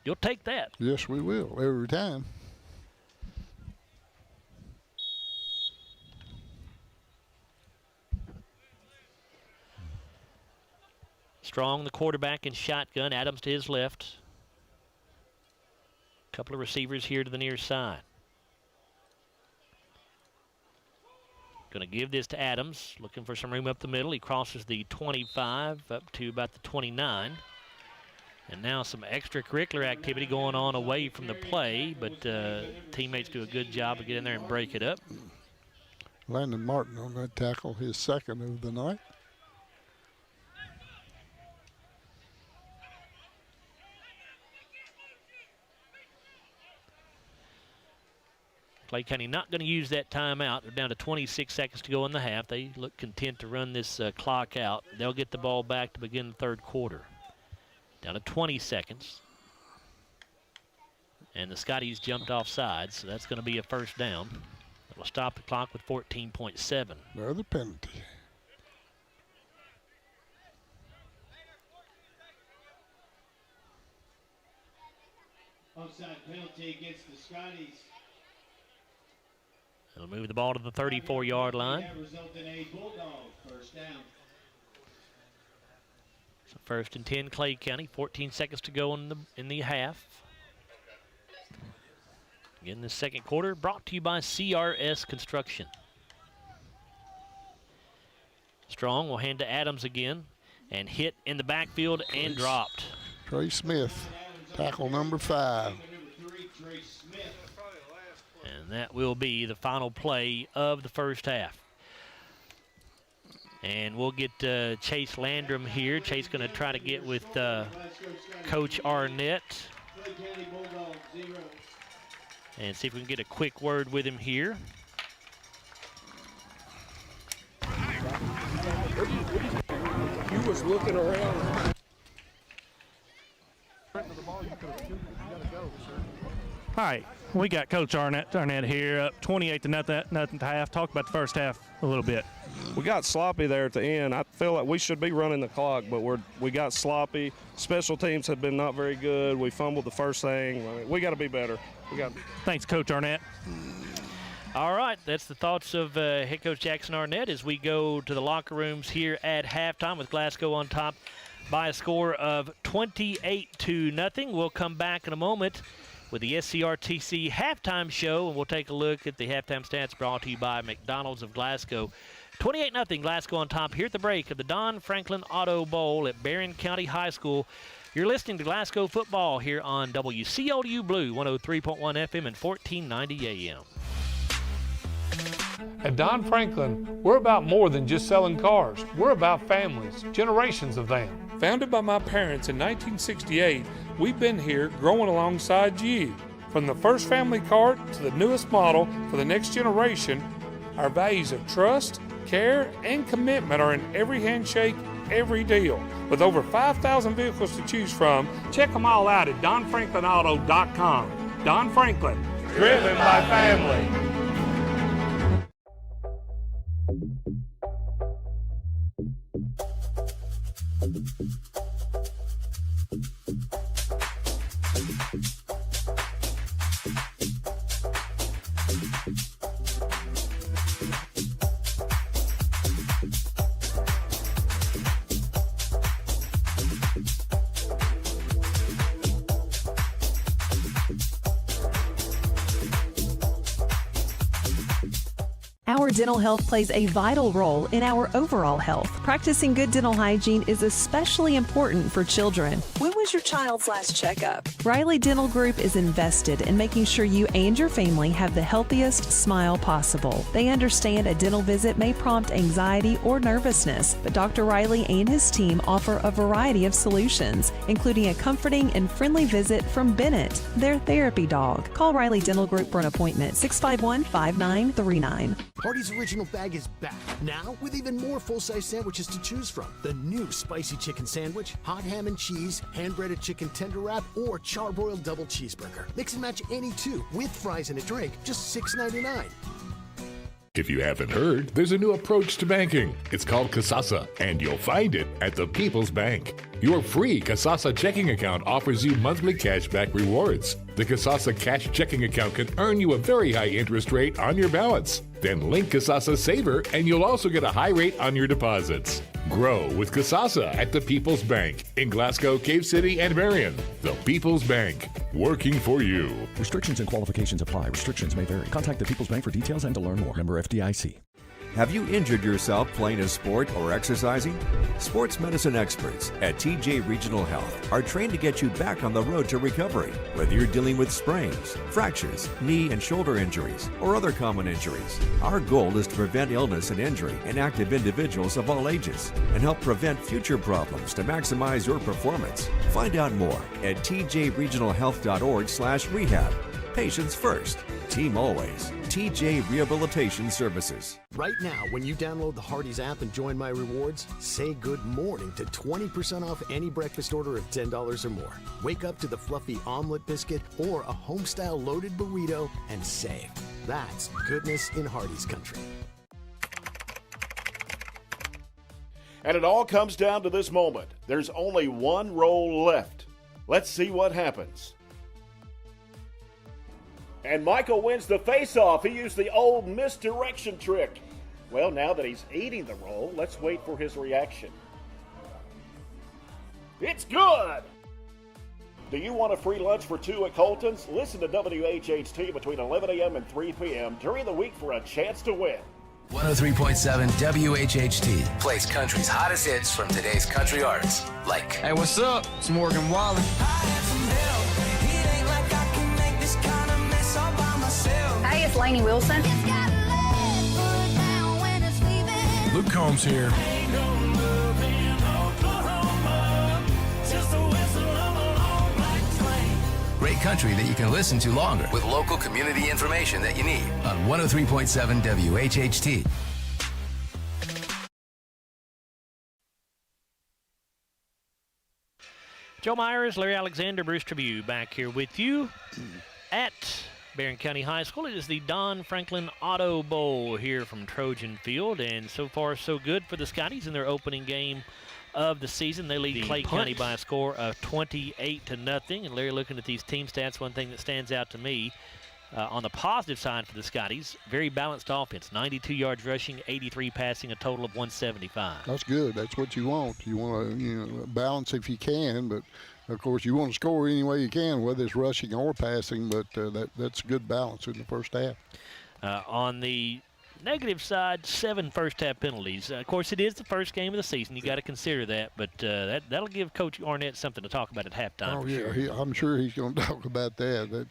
You'll take that. Yes, we will, every time. Strong, the quarterback in shotgun. Adams to his left. Couple of receivers here to the near side. Going to give this to Adams, looking for some room up the middle. He crosses the 25 up to about the 29. And now some extracurricular activity going on away from the play, but teammates do a good job of getting there and break it up. Landon Martin on that tackle, his second of the night. Clay County not going to use that timeout. They're down to 26 seconds to go in the half. They look content to run this clock out. They'll get the ball back to begin the third quarter. Down to 20 seconds. And the Scotties jumped off sides, so that's going to be a first down. It'll stop the clock with 14.7. Another penalty. Offside penalty against the Scotties. It'll move the ball to the 34-yard line. That result in a Bulldog first down. So First and 10, Clay County. 14 seconds to go in the half. Again, the second quarter brought to you by CRS Construction. Strong will hand to Adams again and hit in the backfield and dropped. Trey Smith, tackle number 5. And that will be the final play of the first half. And we'll get Chase Landrum here. Chase going to try to get with Coach Arnett and see if we can get a quick word with him here. You was looking around. Hi, we got Coach Arnett here, up 28 to nothing to half. Talk about the first half a little bit. We got sloppy there at the end. I feel like we should be running the clock, but we got sloppy. Special teams have been not very good. We fumbled the first thing. I mean, we got to be better. Thanks, Coach Arnett. All right, that's the thoughts of head coach Jackson Arnett as we go to the locker rooms here at halftime with Glasgow on top by a score of 28-0. We'll come back in a moment with the SCRTC halftime show, and we'll take a look at the halftime stats brought to you by McDonald's of Glasgow. 28-0 Glasgow on top here at the break of the Don Franklin Auto Bowl at Barren County High School. You're listening to Glasgow football here on WCLU Blue 103.1 FM and 1490 AM. At Don Franklin, we're about more than just selling cars. We're about families, generations of them. Founded by my parents in 1968, we've been here growing alongside you. From the first family car to the newest model for the next generation, our values of trust, care, and commitment are in every handshake, every deal. With over 5,000 vehicles to choose from, check them all out at DonFranklinAuto.com. Don Franklin, driven by family. Our dental health plays a vital role in our overall health. Practicing good dental hygiene is especially important for children. When was your child's last checkup? Riley Dental Group is invested in making sure you and your family have the healthiest smile possible. They understand a dental visit may prompt anxiety or nervousness, but Dr. Riley and his team offer a variety of solutions, including a comforting and friendly visit from Bennett, their therapy dog. Call Riley Dental Group for an appointment, 651-5939. Hardee's Original Bag is back, now with even more full-size sandwiches to choose from. The new spicy chicken sandwich, hot ham and cheese, hand-breaded chicken tender wrap, or charbroiled double cheeseburger. Mix and match any two, with fries and a drink, just $6.99. If you haven't heard, there's a new approach to banking. It's called Kasasa, and you'll find it at the People's Bank. Your free Kasasa checking account offers you monthly cashback rewards. The Kasasa cash checking account can earn you a very high interest rate on your balance. Then link Kasasa Saver, and you'll also get a high rate on your deposits. Grow with Kasasa at the People's Bank in Glasgow, Cave City, and Barren. The People's Bank, working for you. Restrictions and qualifications apply. Restrictions may vary. Contact the People's Bank for details and to learn more. Member FDIC. Have you injured yourself playing a sport or exercising? Sports medicine experts at TJ Regional Health are trained to get you back on the road to recovery, whether you're dealing with sprains, fractures, knee and shoulder injuries, or other common injuries. Our goal is to prevent illness and injury in active individuals of all ages and help prevent future problems to maximize your performance. Find out more at tjregionalhealth.org/rehab. Patients first, team always. TJ Rehabilitation Services. Right now, when you download the Hardee's app and join My Rewards, say good morning to 20% off any breakfast order of $10 or more. Wake up to the fluffy omelet biscuit or a home-style loaded burrito and save. That's goodness in Hardee's country. And it all comes down to this moment. There's only one roll left. Let's see what happens. And Michael wins the face-off. He used the old misdirection trick. Well, now that he's eating the roll, let's wait for his reaction. It's good! Do you want a free lunch for two at Colton's? Listen to WHHT between 11 a.m. and 3 p.m. during the week for a chance to win. 103.7 WHHT plays country's hottest hits from today's country artists. Like, Hey, what's up? It's Morgan Wallen. Hey, it's Lainey Wilson. Luke Combs here. great country that you can listen to longer with local community information that you need on 103.7 WHHT. Joe Myers, Larry Alexander, Bruce Tribune back here with you at Barren County High School. It is the Don Franklin Auto Bowl here from Trojan Field, and so far so good for the Scotties in their opening game of the season. They lead Clay County by a score of 28-0. And Larry, looking at these team stats, one thing that stands out to me on the positive side for the Scotties, very balanced offense, 92 yards rushing, 83 passing, a total of 175. That's good. That's what you want. You want to balance if you can, but of course you want to score any way you can, whether it's rushing or passing, but that's good balance in the first half. On the negative side, 7 first-half penalties. Of course, it is the first game of the season. You got to consider that, but that'll give Coach Arnett something to talk about at halftime. Oh, yeah, I'm sure he's going to talk about that. That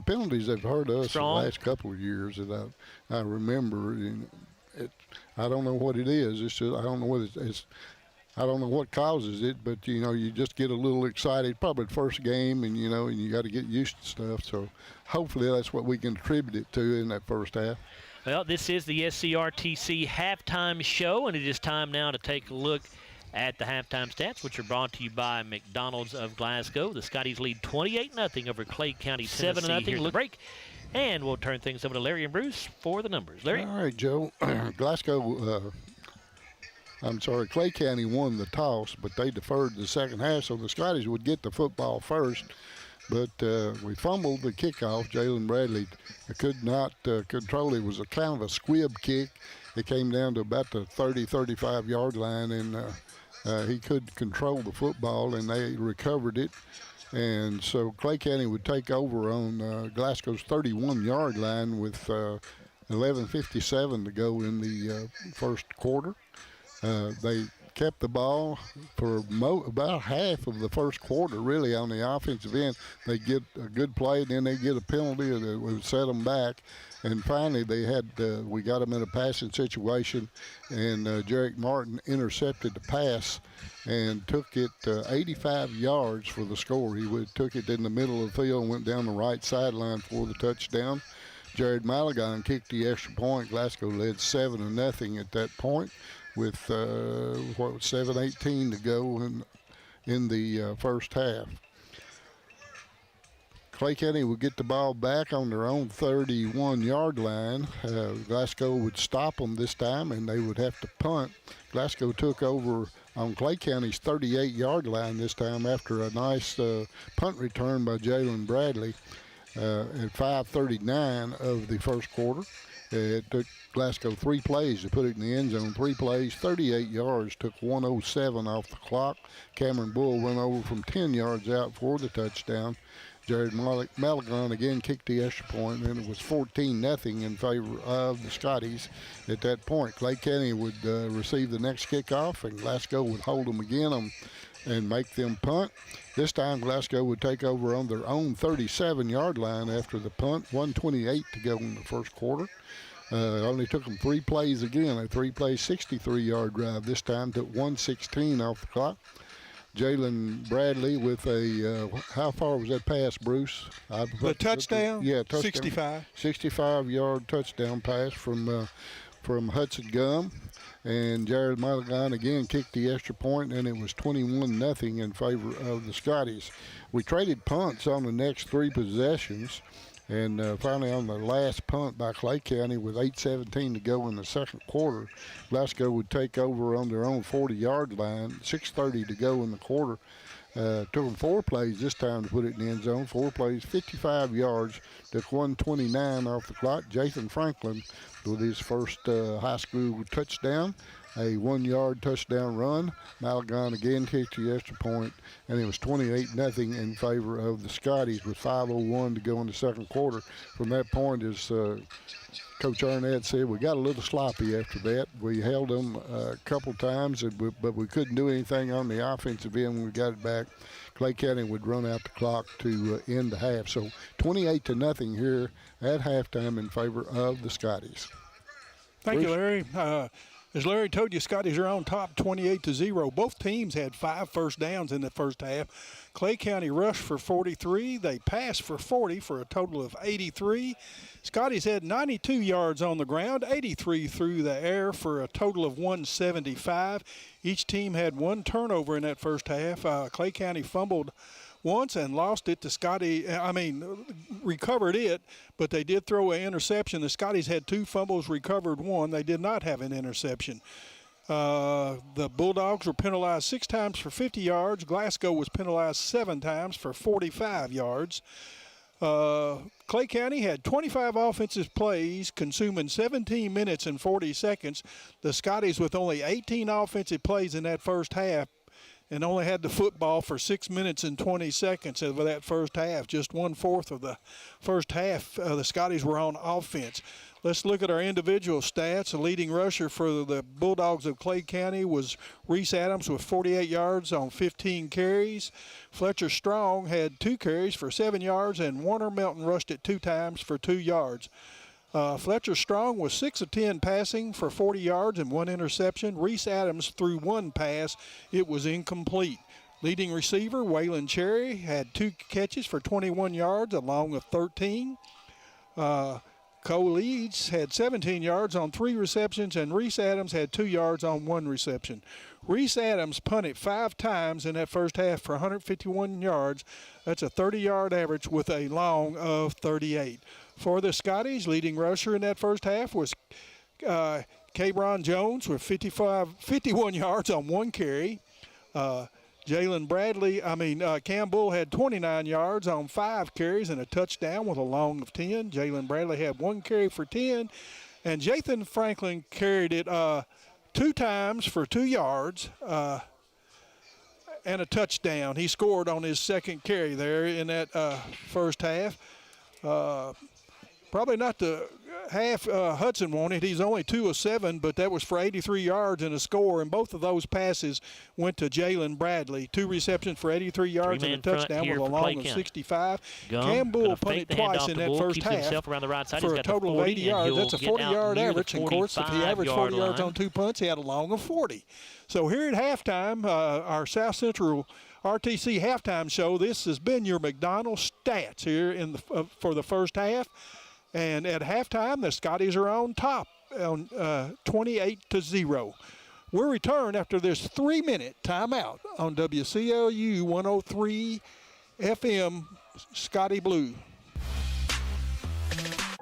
penalties have hurt us the last couple of years that I remember. I don't know what it is. It's just, I don't know what I don't know what causes it, but you just get a little excited. Probably the first game, and you got to get used to stuff. So hopefully that's what we can attribute it to in that first half. Well, this is the SCRTC halftime show, and it is time now to take a look at the halftime stats, which are brought to you by McDonald's of Glasgow. The Scotties lead 28-0 over Clay County, 7-0. Look break, and we'll turn things over to Larry and Bruce for the numbers. Larry? All right, Joe. Clay County won the toss, but they deferred the second half, so the Scotties would get the football first. But we fumbled the kickoff. Jalen Bradley could not control it. It was a kind of a squib kick. It came down to about the 30, 35-yard line, and he couldn't control the football, and they recovered it. And so Clay County would take over on Glasgow's 31-yard line with 11:57 to go in the first quarter. They kept the ball for about half of the first quarter, really, on the offensive end. They get a good play, and then they get a penalty that would set them back. And finally, we got them in a passing situation, and Jarek Martin intercepted the pass and took it 85 yards for the score. He took it in the middle of the field and went down the right sideline for the touchdown. Jared Malagon kicked the extra point. Glasgow led 7-0 at that point, with 7:18 to go in the first half. Clay County would get the ball back on their own 31-yard line. Glasgow would stop them this time, and they would have to punt. Glasgow took over on Clay County's 38-yard line this time after a nice punt return by Jalen Bradley at 5:39 of the first quarter. It took Glasgow 3 plays to put it in the end zone. 3 plays, 38 yards, took 1:07 off the clock. Cameron Bull went over from 10 yards out for the touchdown. Jared Malagon again kicked the extra point, and it was 14-0 in favor of the Scotties at that point. Clay County would receive the next kickoff, and Glasgow would hold them again and make them punt. This time Glasgow would take over on their own 37-yard line after the punt. 1:28 to go in the first quarter. It only took them 3 plays again, a 3-play 63-yard drive. This time took 1:16 off the clock. Jalen Bradley with how far was that pass, Bruce? The touchdown? Yeah, touchdown. 65. 65-yard touchdown pass from Hudson Gum. And Jared Malagon again kicked the extra point, and it was 21-0 in favor of the Scotties. We traded punts on the next 3 possessions, and finally on the last punt by Clay County with 8:17 to go in the second quarter, Glasgow would take over on their own 40-yard line, 6:30 to go in the quarter. Took them 4 plays this time to put it in the end zone. 4 plays, 55 yards, took 1:29 off the clock. Jason Franklin with his first high school touchdown. a 1-yard touchdown run. Malagon again kicked the extra point, and it was 28-0 in favor of the Scotties with 5:01 to go in the second quarter. From that point, as Coach Arnett said, we got a little sloppy after that. We held them a couple times, but we couldn't do anything on the offensive end when we got it back. Clay County would run out the clock to end the half. So 28-0 here at halftime in favor of the Scotties. Thank you, Larry. As Larry told you, Scotties are on top 28-0. Both teams had 5 first downs in the first half. Clay County rushed for 43. They passed for 40 for a total of 83. Scotties had 92 yards on the ground, 83 through the air for a total of 175. Each team had 1 turnover in that first half. Clay County fumbled once and lost it to recovered it, but they did throw an interception. The Scotties had 2 fumbles, recovered 1. They did not have an interception. The Bulldogs were penalized 6 times for 50 yards. Glasgow was penalized 7 times for 45 yards. Clay County had 25 offensive plays, consuming 17 minutes and 40 seconds. The Scotties with only 18 offensive plays in that first half, and only had the football for 6 minutes and 20 seconds of that first half. Just 1/4 of the first half, the Scotties were on offense. Let's look at our individual stats. The leading rusher for the Bulldogs of Clay County was Reese Adams with 48 yards on 15 carries. Fletcher Strong had 2 carries for 7 yards, and Warner Melton rushed it 2 times for 2 yards. Fletcher Strong was 6 of 10 passing for 40 yards and 1 interception. Reese Adams threw 1 pass. It was incomplete. Leading receiver, Waylon Cherry, had 2 catches for 21 yards along with 13. Cole Eads had 17 yards on 3 receptions, and Reese Adams had 2 yards on 1 reception. Reese Adams punted 5 times in that first half for 151 yards. That's a 30-yard average with a long of 38. For the Scotties, leading rusher in that first half was Cabron Jones with 51 yards on 1 carry. Campbell had 29 yards on 5 carries and a touchdown with a long of 10. Jalen Bradley had 1 carry for 10. And Jathan Franklin carried it 2 times for 2 yards and a touchdown. He scored on his second carry there in that first half. Probably not the half Hudson wanted. He's only 2 of 7, but that was for 83 yards and a score, and both of those passes went to Jalen Bradley. 2 receptions for 83 yards and a touchdown with a long of 65. Campbell punted twice in that first half for a total of 80 yards. That's a 40-yard average, and of course, if he averaged 40 yards on 2 punts, he had a long of 40. So here at halftime, our South Central RTC halftime show, this has been your McDonald's stats here for the first half. And at halftime, the Scotties are on top on 28-0. We'll return after this 3-minute timeout on WCLU 103 FM Scotty Blue.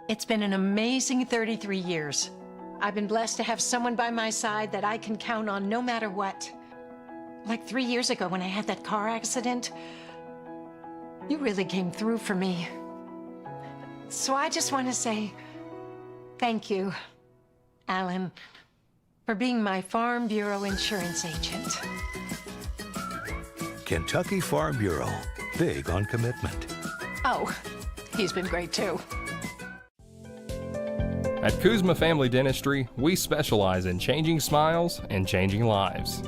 It's been an amazing 33 years. I've been blessed to have someone by my side that I can count on no matter what. Like 3 years ago when I had that car accident, you really came through for me. So I just want to say thank you, Alan, for being my Farm Bureau insurance agent. Kentucky Farm Bureau, big on commitment. Oh, he's been great too. At Kuzma Family Dentistry, we specialize in changing smiles and changing lives.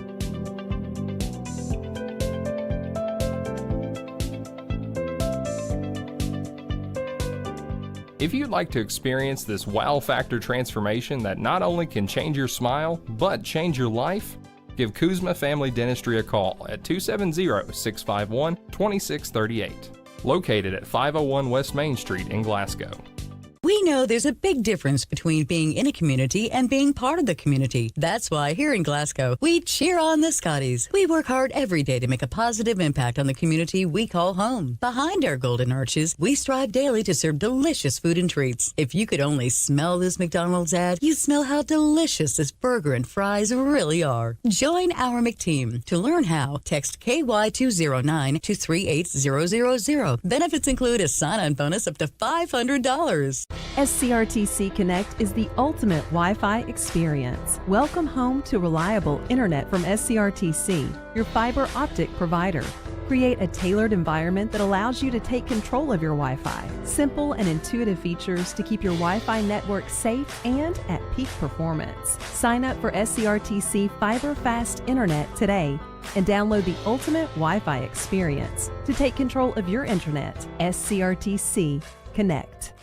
If you'd like to experience this wow factor transformation that not only can change your smile, but change your life, give Kuzma Family Dentistry a call at 270-651-2638, located at 501 West Main Street in Glasgow. We know there's a big difference between being in a community and being part of the community. That's why here in Glasgow, we cheer on the Scotties. We work hard every day to make a positive impact on the community we call home. Behind our golden arches, we strive daily to serve delicious food and treats. If you could only smell this McDonald's ad, you'd smell how delicious this burger and fries really are. Join our McTeam. To learn how, text KY209 to 38000. Benefits include a sign-on bonus up to $500. SCRTC Connect is the ultimate Wi-Fi experience. Welcome home to reliable internet from SCRTC, your fiber optic provider. Create a tailored environment that allows you to take control of your Wi-Fi. Simple and intuitive features to keep your Wi-Fi network safe and at peak performance. Sign up for SCRTC Fiber Fast Internet today and download the ultimate Wi-Fi experience to take control of your internet. SCRTC Connect.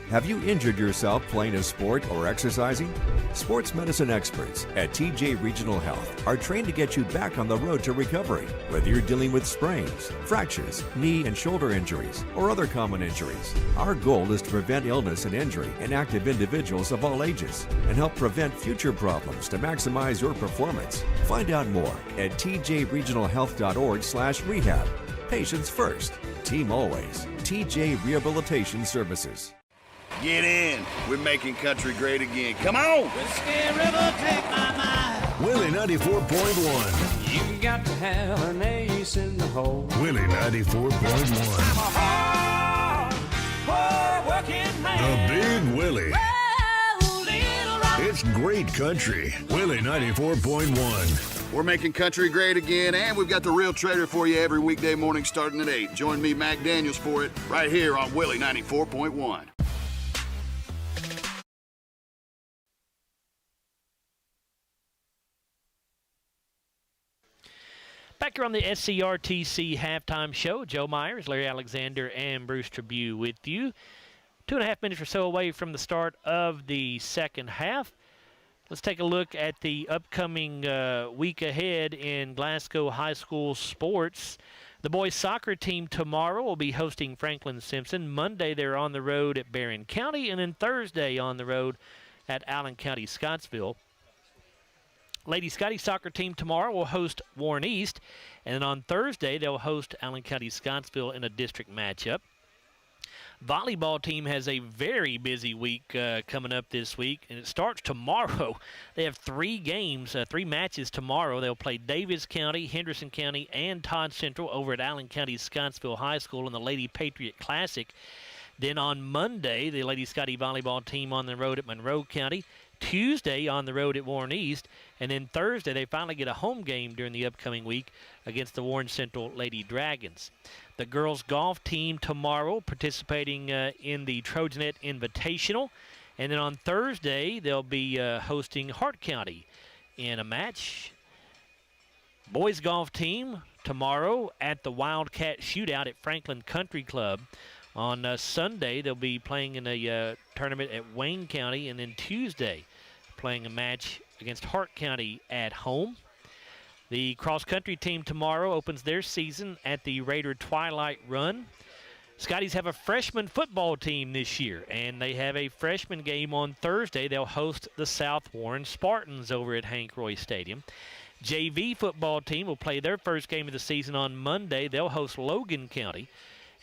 Have you injured yourself playing a sport or exercising? Sports medicine experts at TJ Regional Health are trained to get you back on the road to recovery, whether you're dealing with sprains, fractures, knee and shoulder injuries, or other common injuries. Our goal is to prevent illness and injury in active individuals of all ages and help prevent future problems to maximize your performance. Find out more at tjregionalhealth.org/rehab. Patients first, team always. TJ Rehabilitation Services. Get in. We're making country great again. Come on. Whiskey River, take my mind. Willie 94.1. You got to have an ace in the hole. Willie 94.1. I'm a hard working man. The Big Willie. Oh, little rock. It's great country. Willie 94.1. We're making country great again, and we've got the Real Trader for you every weekday morning starting at 8. Join me, Mac Daniels, for it right here on Willie 94.1. Back here on the SCRTC halftime show, Joe Myers, Larry Alexander, and Bruce Trabue with you. 2.5 minutes or so away from the start of the second half. Let's take a look at the upcoming week ahead in Glasgow high school sports. The boys soccer team tomorrow will be hosting Franklin Simpson. Monday they're on the road at Barren County, and then Thursday on the road at Allen County Scottsville. Lady Scotty soccer team tomorrow will host Warren East, and then on Thursday they'll host Allen County Scottsville in a district matchup. Volleyball team has a very busy week coming up this week, and it starts tomorrow. They have 3 games, 3 matches tomorrow. They'll play Davis County, Henderson County, and Todd Central over at Allen County Scottsville High School in the Lady Patriot Classic. Then on Monday, the Lady Scotty volleyball team on the road at Monroe County. Tuesday on the road at Warren East, and then Thursday they finally get a home game during the upcoming week against the Warren Central Lady Dragons. The girls golf team tomorrow participating in the Trojanet Invitational, and then on Thursday they'll be hosting Hart County in a match. Boys golf team tomorrow at the Wildcat Shootout at Franklin Country Club. On Sunday, they'll be playing in a tournament at Wayne County, and then Tuesday, playing a match against Hart County at home. The cross-country team tomorrow opens their season at the Raider Twilight Run. Scotties have a freshman football team this year, and they have a freshman game on Thursday. They'll host the South Warren Spartans over at Hank Roy Stadium. JV football team will play their first game of the season on Monday. They'll host Logan County.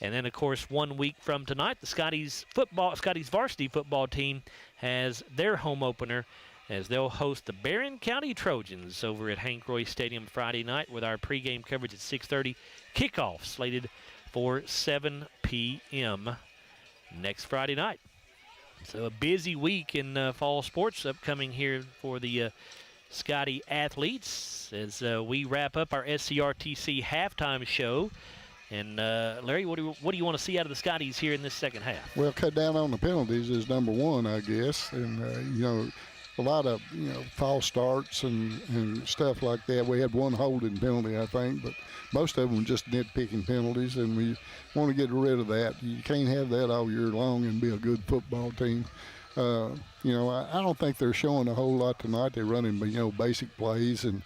And then, of course, 1 week from tonight, the Scotties varsity football team has their home opener as they'll host the Barren County Trojans over at Hank Roy Stadium Friday night with our pregame coverage at 6:30. Kickoff slated for 7 p.m. next Friday night. So a busy week in fall sports upcoming here for the Scotty athletes as we wrap up our SCRTC halftime show. And, Larry, what do you want to see out of the Scotties here in this second half? Well, cut down on the penalties is number one, I guess. And, a lot of, false starts and stuff like that. We had one holding penalty, I think, but most of them just nitpicking penalties, and we want to get rid of that. You can't have that all year long and be a good football team. I don't think they're showing a whole lot tonight. They're running, basic plays, and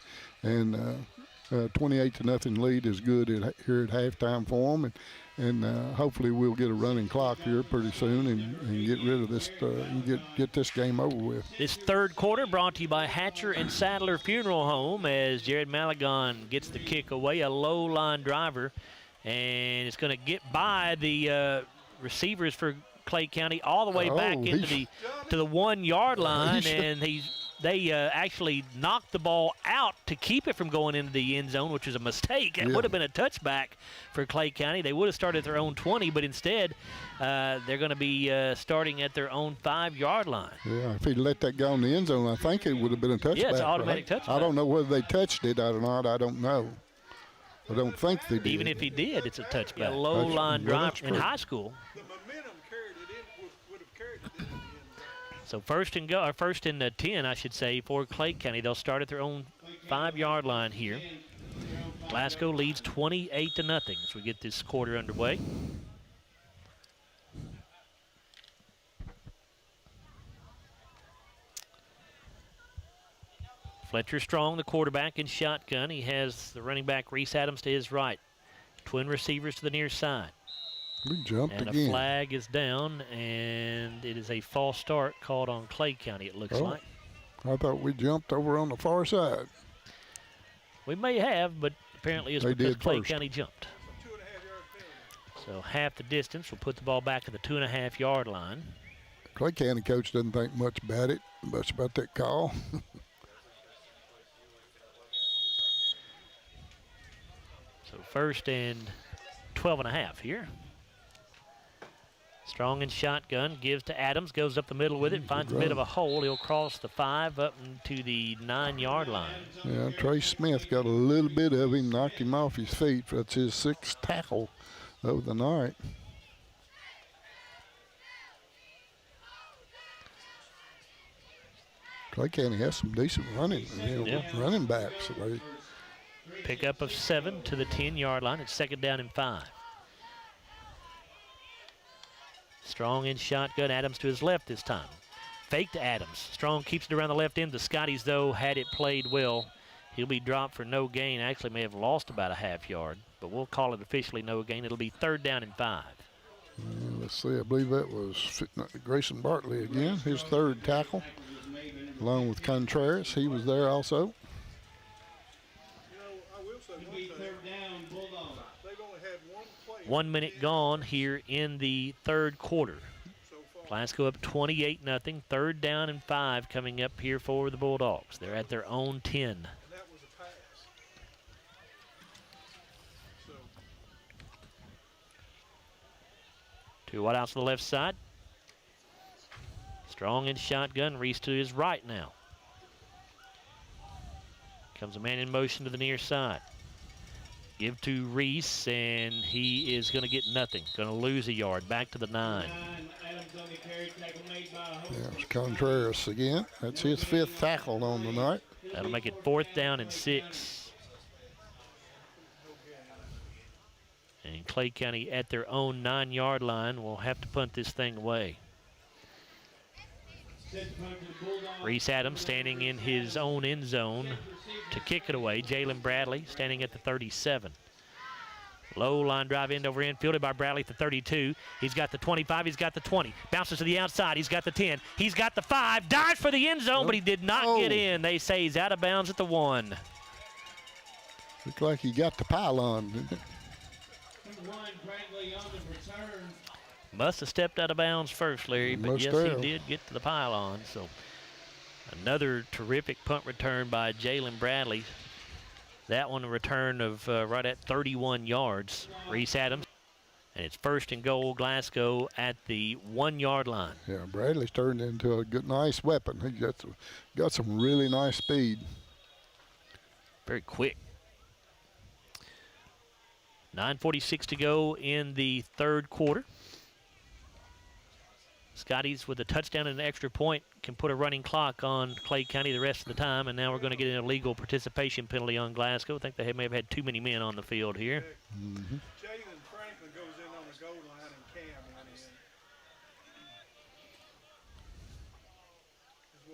28-0 lead is good here at halftime for them, and hopefully we'll get a running clock here pretty soon and get rid of this and get this game over with. This third quarter brought to you by Hatcher and Sadler Funeral Home as Jared Malagon gets the kick away, a low line driver, and it's going to get by the receivers for Clay County all the way back into the 1 yard line, and he's They actually knocked the ball out to keep it from going into the end zone, which was a mistake. It would have been a touchback for Clay County. They would have started at their own 20, but instead they're going to be starting at their own 5-yard line. Yeah, if he'd let that go in the end zone, I think it would have been a touchback. Yeah, it's an automatic touchback. I don't know whether they touched it or not. I don't know. I don't think they did. Even if he did, it's a touchback. A low line drive in high school. So first and 10, I should say, for Clay County. They'll start at their own 5-yard line here. Glasgow leads 28-0 as we get this quarter underway. Fletcher Strong, the quarterback, in shotgun. He has the running back Reese Adams to his right. Twin receivers to the near side. We jumped and again. A flag is down, and it is a false start called on Clay County, it looks like. I thought we jumped over on the far side. We may have, but apparently it's because Clay County jumped. So half the distance. We'll put the ball back at the 2.5-yard line. Clay County coach doesn't think much about that call. So first and 12.5 here. Strong in shotgun, gives to Adams, goes up the middle with it, finds a bit of a hole. He'll cross the 5 up into the 9-yard line. Yeah, Trey Smith got a little bit of him, knocked him off his feet. That's his 6th tackle of the night. Clay County has some decent running backs. So they Pickup of 7 to the 10-yard line. It's second down and 5. Strong in shotgun. Adams to his left this time. Fake to Adams. Strong keeps it around the left end. The Scotties, though, had it played well. He'll be dropped for no gain. Actually may have lost about a half-yard, but we'll call it officially no gain. It'll be third down and 5. Let's see. I believe that was Grayson Bartley again, his 3rd tackle, along with Contreras. He was there also. 1 minute gone here in the third quarter. Glasgow up 28-0. Third down and 5 coming up here for the Bulldogs. They're at their own 10. Two wide outs to the left side. Strong in shotgun. Reese to his right now. Comes a man in motion to the near side. Give to Reese, and he is going to get nothing. Going to lose a yard. Back to the 9. There's Contreras again. That's his 5th tackle on the night. That'll make it 4th down and 6. And Clay County at their own 9-yard line will have to punt this thing away. Reese Adams standing in his own end zone to kick it away. Jalen Bradley standing at the 37. Low line drive end over end, fielded by Bradley at the 32. He's got the 25, he's got the 20. Bounces to the outside, he's got the 10. He's got the 5, dives for the end zone, but he did not get in. They say he's out of bounds at the 1. Looked like he got the pylon, didn't it? Must have stepped out of bounds first, Larry, but yes, he did get to the pylon. So another terrific punt return by Jalen Bradley. That one a return of right at 31 yards. Reese Adams. And it's first and goal, Glasgow at the 1-yard line. Yeah, Bradley's turned into a good, nice weapon. He got some really nice speed. Very quick. 9:46 to go in the third quarter. Scotties with a touchdown and an extra point can put a running clock on Clay County the rest of the time, and now we're going to get an illegal participation penalty on Glasgow. I think they may have had too many men on the field here. Mm-hmm. Jalen Franklin goes in on the goal line and Cam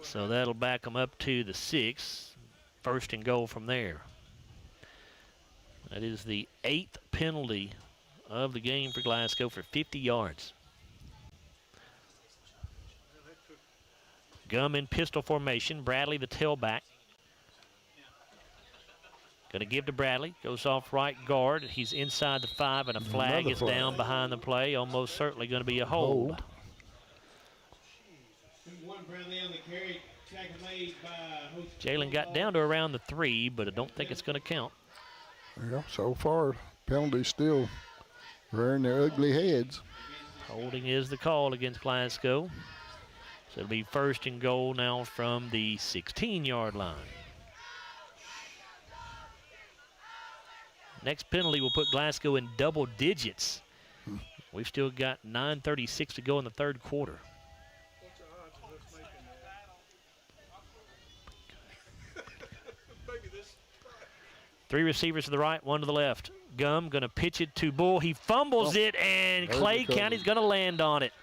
in. So that'll back them up to the 6. First and goal from there. That is the 8th penalty of the game for Glasgow for 50 yards. Gum in pistol formation. Bradley, the tailback. Going to give to Bradley. Goes off right guard. He's inside the 5, and a flag is down behind the play. Almost certainly going to be a hold. Jalen got down to around the 3, but I don't think it's going to count. Yeah, so far, penalties still rearing their ugly heads. Holding is the call against Glasgow. So it'll be first and goal now from the 16-yard line. Next penalty will put Glasgow in double digits. We've still got 9:36 to go in the third quarter. Three receivers to the right, one to the left. Gum going to pitch it to Bull. He fumbles it, and Clay County's going to land on it.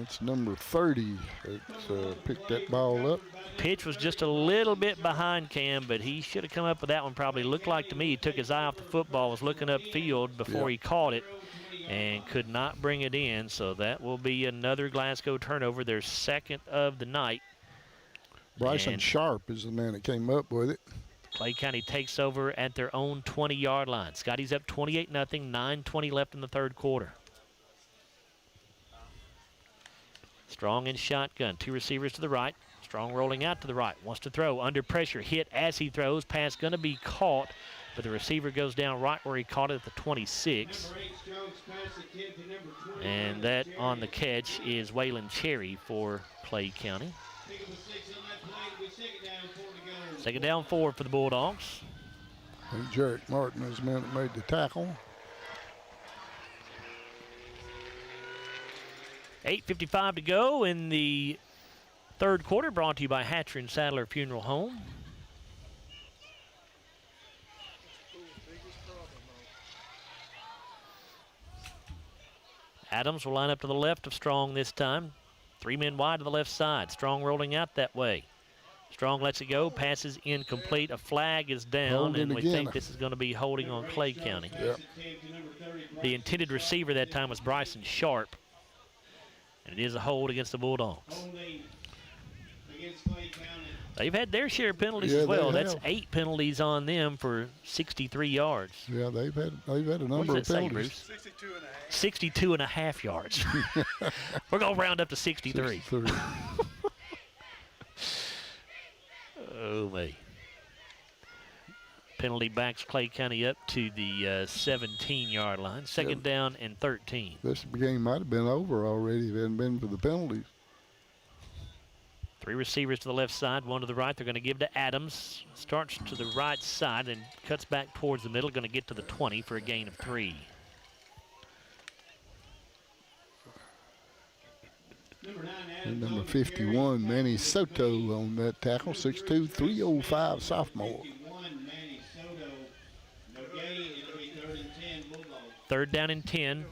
It's number 30 that picked that ball up. Pitch was just a little bit behind Cam, but he should have come up with that one probably. Looked like to me he took his eye off the football, was looking upfield before he caught it, and could not bring it in. So that will be another Glasgow turnover, their second of the night. Bryson Sharp is the man that came up with it. Clay County takes over at their own 20-yard line. Scotty's up 28-0, 9:20 left in the third quarter. Strong in shotgun, two receivers to the right. Strong rolling out to the right, wants to throw, under pressure, hit as he throws, pass going to be caught, but the receiver goes down right where he caught it at the 26. And that on the catch is Waylon Cherry for Clay County. Second down 4 for the Bulldogs. And Jarek Martin is the man that made the tackle. 8:55 to go in the third quarter, brought to you by Hatcher and Sadler Funeral Home. Adams will line up to the left of Strong this time. 3 men wide to the left side. Strong rolling out that way. Strong lets it go, passes incomplete. A flag is down, and we think this is going to be holding on Clay County. Yep. The intended receiver that time was Bryson Sharp, and it is a hold against the Bulldogs. They've had their share of penalties as well. That's 8 penalties on them for 63 yards. Yeah, they've had a number of penalties. 62 and a half yards. We're going to round up to 63. Oh, me. Penalty backs Clay County up to the 17-yard line. Second down and 13. This game might have been over already if it hadn't been for the penalties. 3 receivers to the left side, 1 to the right. They're going to give to Adams. Starts to the right side and cuts back towards the middle. Going to get to the 20 for a gain of 3. And number 51, Manny Soto on that tackle, 6'2", 305 sophomore. Third down and 10.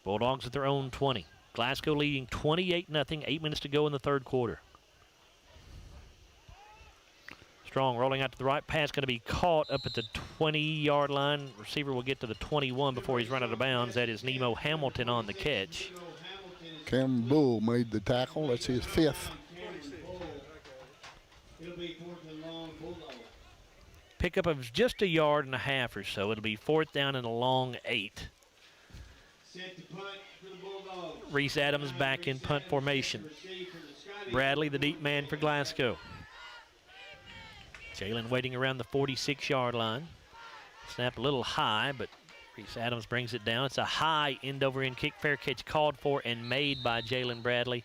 Bulldogs at their own 20. Glasgow leading 28-0, 8 minutes to go in the third quarter. Strong rolling out to the right. Pass going to be caught up at the 20-yard line. Receiver will get to the 21 before he's run out of bounds. That is Nemo Hamilton on the catch. Cam Bull made the tackle. That's his 5th. Pickup of just a yard and a half or so. It'll be 4th down and a long 8. Reese Adams back in punt formation. Bradley, the deep man for Glasgow. Jalen waiting around the 46-yard line. Snapped a little high, but Reese Adams brings it down. It's a high end-over-end kick. Fair catch called for and made by Jalen Bradley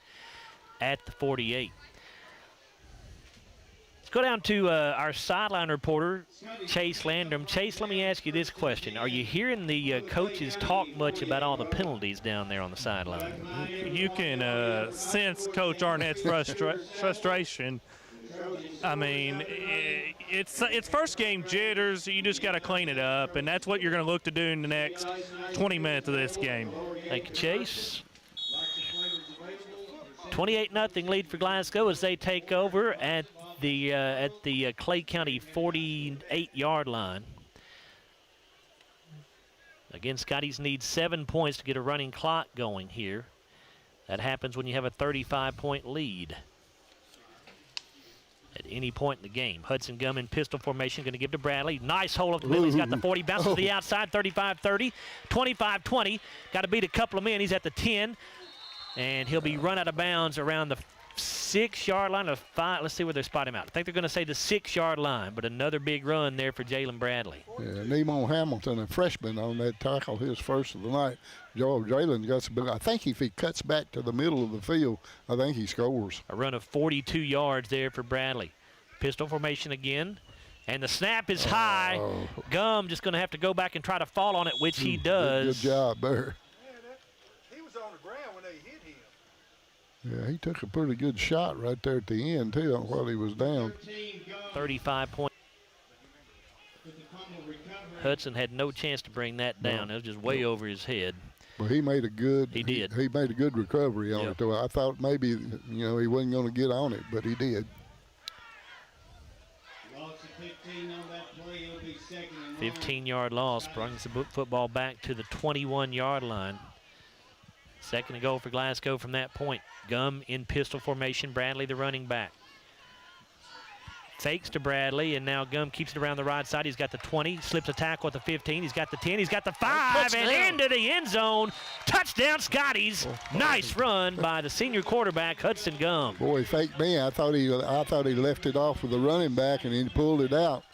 at the 48. Let's go down to our sideline reporter, Chase Landrum. Chase, let me ask you this question. Are you hearing the coaches talk much about all the penalties down there on the sideline? You can sense Coach Arnett's frustration. I mean, it's first game jitters. You just got to clean it up, and that's what you're going to look to do in the next 20 minutes of this game. Thank you, Chase. 28-0 lead for Glasgow as they take over at the Clay County 48-yard line. Again, Scotties need 7 points to get a running clock going here. That happens when you have a 35-point lead. at any point in the game. Hudson Gum in pistol formation, going to give to Bradley. Nice hole up the middle. He's got the 40, bounces to the outside, 35-30, 25-20. Got to beat a couple of men. He's at the 10, and he'll be run out of bounds around the 6-yard line of 5. Let's see where they spot him out. I think they're going to say the 6-yard line, but another big run there for Jalen Bradley. Yeah, Nemo Hamilton, a freshman on that tackle, his first of the night. Jalen got some, I think if he cuts back to the middle of the field, I think he scores. A run of 42 yards there for Bradley. Pistol formation again, and the snap is high. Gum just going to have to go back and try to fall on it, which he does. Good job there. He was on the ground when they hit him. Yeah, he took a pretty good shot right there at the end, too, while he was down. 35 points. Hudson had no chance to bring that down. It was just way over his head. Well, he made a good. He did. He made a good recovery on it, though. I thought maybe, he wasn't going to get on it, but he did. 15-yard loss brings the football back to the 21-yard line. Second and goal for Glasgow from that point. Gum in pistol formation. Bradley, the running back. Fakes to Bradley, and now Gum keeps it around the right side. He's got the 20, slips a tackle at the 15. He's got the 10, he's got the 5, and into the end zone. Touchdown, Scotties. Nice run by the senior quarterback, Hudson Gum. Boy, faked me. I thought he left it off with the running back, and he pulled it out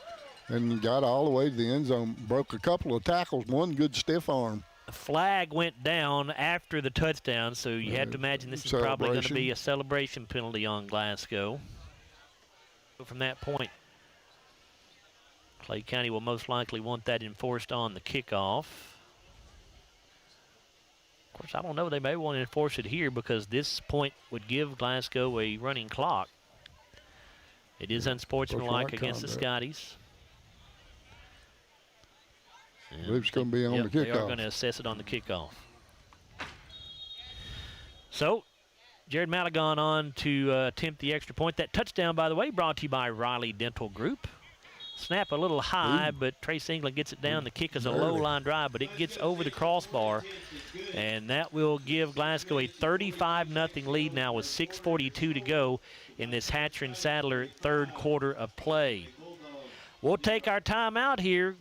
and got all the way to the end zone. Broke a couple of tackles, one good stiff arm. The flag went down after the touchdown, so you have to imagine this is probably going to be a celebration penalty on Glasgow. From that point, Clay County will most likely want that enforced on the kickoff. Of course, I don't know. They may want to enforce it here because this point would give Glasgow a running clock. It is unsportsmanlike against the Scotties. I believe it's going to be on the kickoff. They are going to assess it on the kickoff. So, Jared Maligon on to attempt the extra point. That touchdown, by the way, brought to you by Riley Dental Group. Snap a little high, but Trace England gets it down. The kick is a low line drive, but it gets over the crossbar. And that will give Glasgow a 35-0 lead now with 6:42 to go in this Hatcher and Sadler third quarter of play. We'll take our time out here.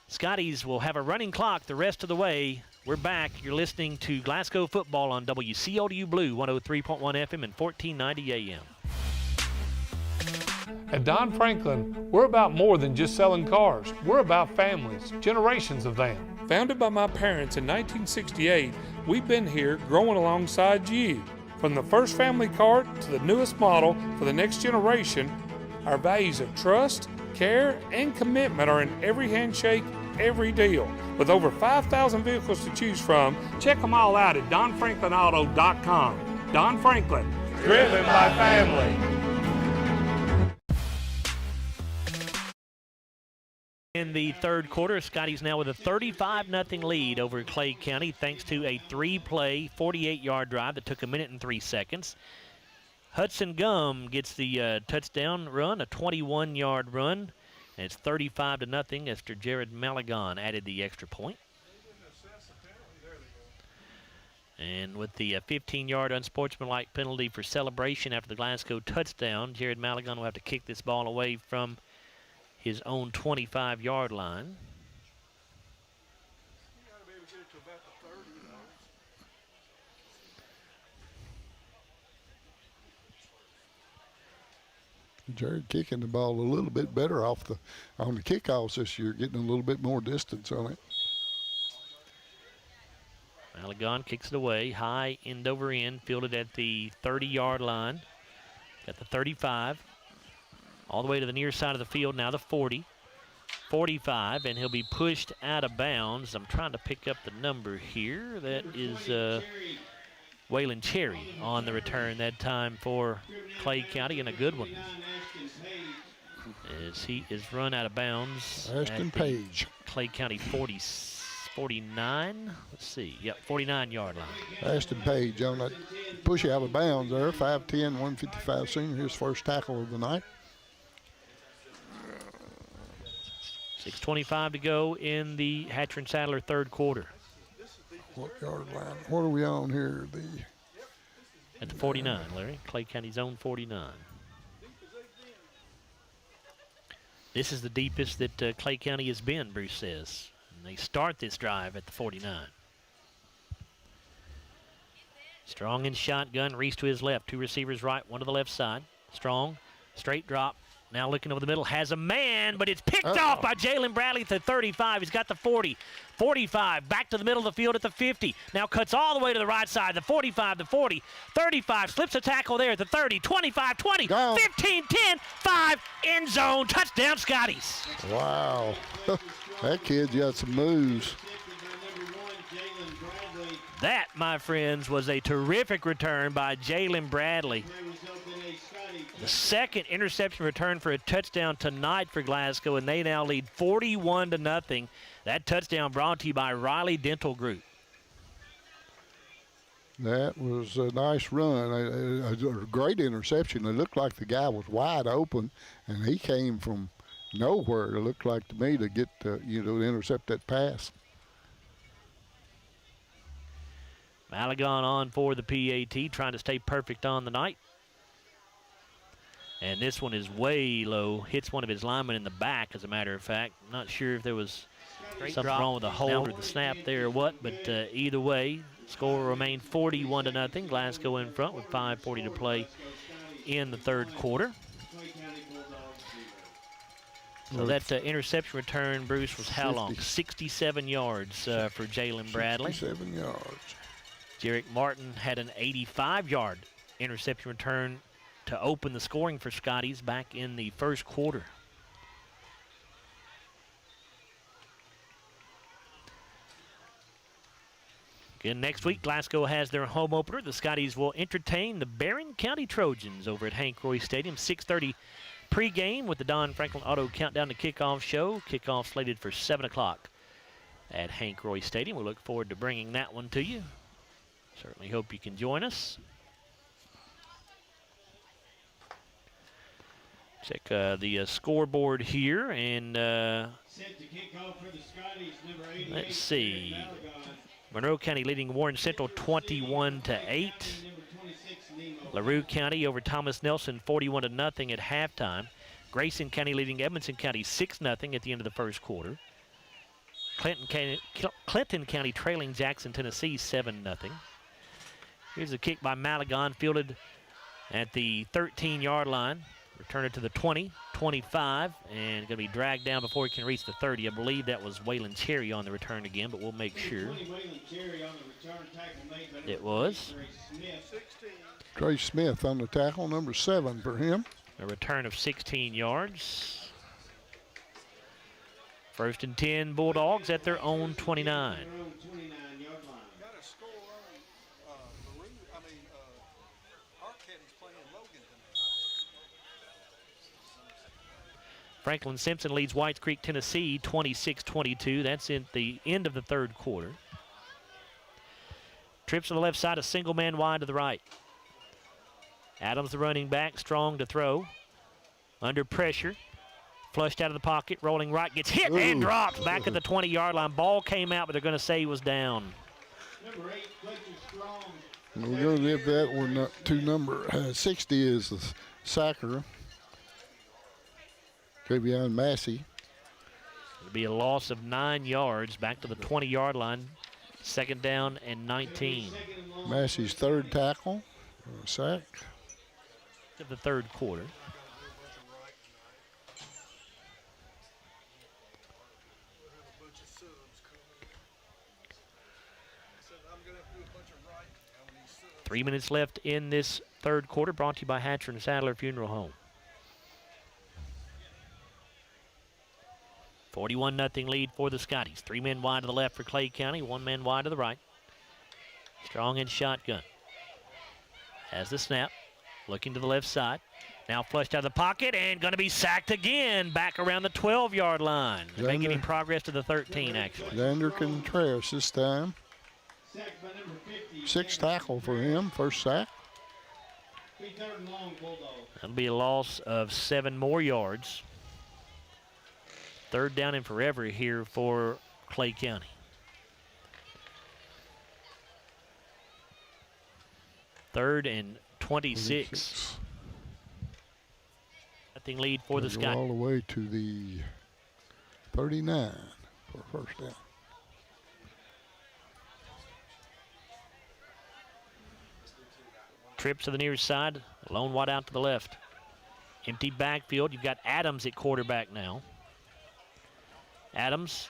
Scotties will have a running clock the rest of the way. We're back. You're listening to Glasgow football on WCODU Blue 103.1 FM and 1490 AM. At Don Franklin, we're about more than just selling cars. We're about families, generations of them. Founded by my parents in 1968, we've been here growing alongside you. From the first family car to the newest model for the next generation, our values of trust, care, and commitment are in every handshake, every deal. With over 5,000 vehicles to choose from, check them all out at DonFranklinAuto.com. Don Franklin, driven by family. In the third quarter, Scotties now with a 35-0 lead over Clay County thanks to a 3-play, 48-yard drive that took 1 minute and 3 seconds. Hudson Gum gets the touchdown run, a 21-yard run. And it's 35-0 after Jared Maligon added the extra point. And with the 15-yard unsportsmanlike penalty for celebration after the Glasgow touchdown, Jared Maligon will have to kick this ball away from his own 25-yard line. Jared kicking the ball a little bit better on the kickoffs this year, getting a little bit more distance on it. Maligon kicks it away, high end over end, fielded at the 30-yard line. Got the 35, all the way to the near side of the field, now the 40, 45, and he'll be pushed out of bounds. I'm trying to pick up the number here. That is Waylon Cherry on the return that time for Clay County, and a good one. As he is run out of bounds. Ashton Page. Clay County 49. Let's see. Yep, 49-yard line. Ashton Page on that push out of bounds there. 5'10", 155 senior. His first tackle of the night. 6:25 to go in the Hatcher and Sadler third quarter. What yard line? What are we on here? At the 49, Larry. Clay County's own 49. This is the deepest that Clay County has been, Bruce says. And they start this drive at the 49. Strong in shotgun, Reese to his left. 2 receivers right, 1 to the left side. Strong, straight drop. Now looking over the middle, has a man, but it's picked off by Jalen Bradley at the 35. He's got the 40, 45, back to the middle of the field at the 50. Now cuts all the way to the right side, the 45, the 40, 35, slips a tackle there at the 30, 25, 20, 15, 10, 5, end zone, touchdown Scotties. Wow. That kid's got some moves. That, my friends, was a terrific return by Jalen Bradley. The second interception return for a touchdown tonight for Glasgow, and they now lead 41-0. That touchdown brought to you by Riley Dental Group. That was a nice run, a great interception. It looked like the guy was wide open, and he came from nowhere, it looked like to me, to get to intercept that pass. Malagon on for the PAT, trying to stay perfect on the night. And this one is way low. Hits one of his linemen in the back, as a matter of fact. Not sure if there was something wrong with the hold or the snap there or what, but either way, score will remain 41-0. Glasgow in front with 5:40 to play in the third quarter. So that interception return, Bruce, was how long? 67 yards for Jalen Bradley. 67 yards. Jarek Martin had an 85-yard interception return to open the scoring for Scotties back in the first quarter. Again, next week, Glasgow has their home opener. The Scotties will entertain the Barren County Trojans over at Hank Roy Stadium. 6:30 pregame with the Don Franklin Auto Countdown to Kickoff show. Kickoff slated for 7 o'clock at Hank Roy Stadium. We look forward to bringing that one to you. Certainly hope you can join us. Check the scoreboard here, and let's see. Monroe County leading Warren Central 21-8. LaRue County over Thomas Nelson 41-0 at halftime. Grayson County leading Edmonson County 6-0 at the end of the first quarter. Clinton County trailing Jackson, Tennessee 7-0. Here's a kick by Malagon, fielded at the 13-yard line. Return it to the 20, 25, and going to be dragged down before he can reach the 30. I believe that was Waylon Cherry on the return again, but we'll make sure. It was. Trey Smith on the tackle, number 7 for him. A return of 16 yards. First and 10, Bulldogs at their own 29. Franklin Simpson leads Whites Creek, Tennessee, 26-22. That's at the end of the third quarter. Trips to the left side, a single man wide to the right. Adams, the running back, strong to throw. Under pressure. Flushed out of the pocket, rolling right, gets hit and dropped back at the 20-yard line. Ball came out, but they're going to say he was down. We're going to give that one to number 60 is the sacker. Travion Massey. It'll be a loss of 9 yards back to the 20-yard line. Second down and 19. Massey's third tackle, sack. Of the third quarter. Three minutes left in this third quarter, brought to you by Hatcher and Sadler Funeral Home. 41-0 lead for the Scotties. 3 men wide to the left for Clay County, 1 man wide to the right. Strong in shotgun. Has the snap, looking to the left side. Now flushed out of the pocket and going to be sacked again back around the 12-yard line. They're making any progress to the 13, actually. Xander Contreras this time. 6th tackle for him, first sack. That'll be a loss of 7 more yards. Third down and forever here for Clay County. Third and 26. Nothing lead for the Go Scotties. all the way to the 39 for first down. Trips to the near side, lone wide out to the left. Empty backfield. You've got Adams at quarterback now. Adams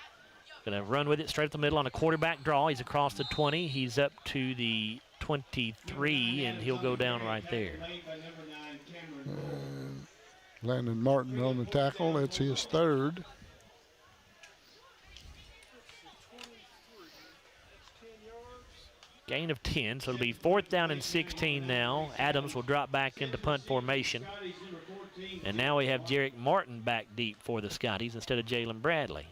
going to run with it straight up the middle on a quarterback draw. He's across the 20. He's up to the 23, and he'll go down right there. Landon Martin on the tackle. That's his third. Gain of 10, so it'll be 4th down and 16 now. Adams will drop back into punt formation. And now we have Jarek Martin back deep for the Scotties instead of Jalen Bradley.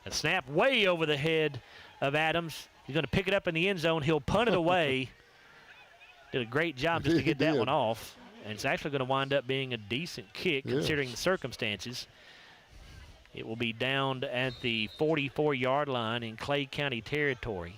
A snap way over the head of Adams. He's going to pick it up in the end zone. He'll punt it away. Did a great job just to get that one off. And it's actually going to wind up being a decent kick considering the circumstances. It will be downed at the 44-yard line in Clay County territory.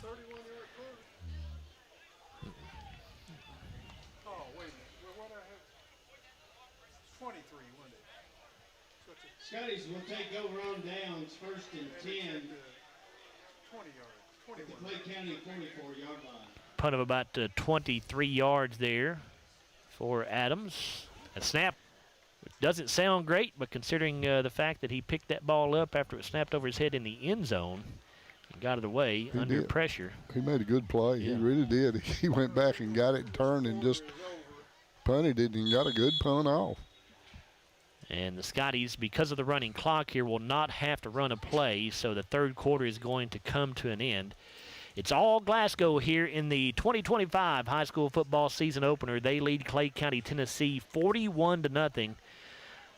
Scotties will take over on downs, 1st and 10. 20 yards. At the Clay County 44-yard line. Punt of about 23 yards there for Adams. A snap, which doesn't sound great, but considering the fact that he picked that ball up after it snapped over his head in the end zone and got it away under pressure. He made a good play. Yeah. He really did. He went back and got it, turned, and just punted it and got a good punt off. And the Scotties, because of the running clock here, will not have to run a play, so the third quarter is going to come to an end. It's all Glasgow here in the 2025 high school football season opener. They lead Clay County, Tennessee 41-0.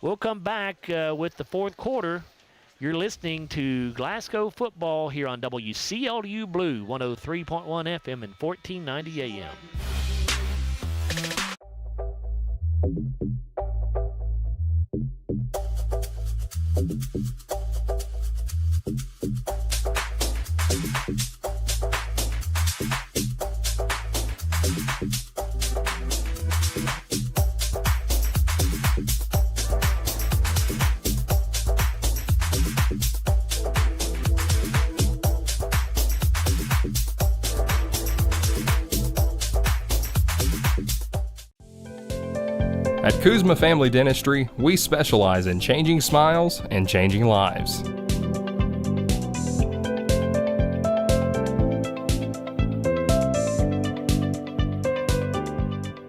We'll come back with the fourth quarter. You're listening to Glasgow football here on WCLU Blue 103.1 FM and 1490 AM. At Kuzma Family Dentistry, we specialize in changing smiles and changing lives.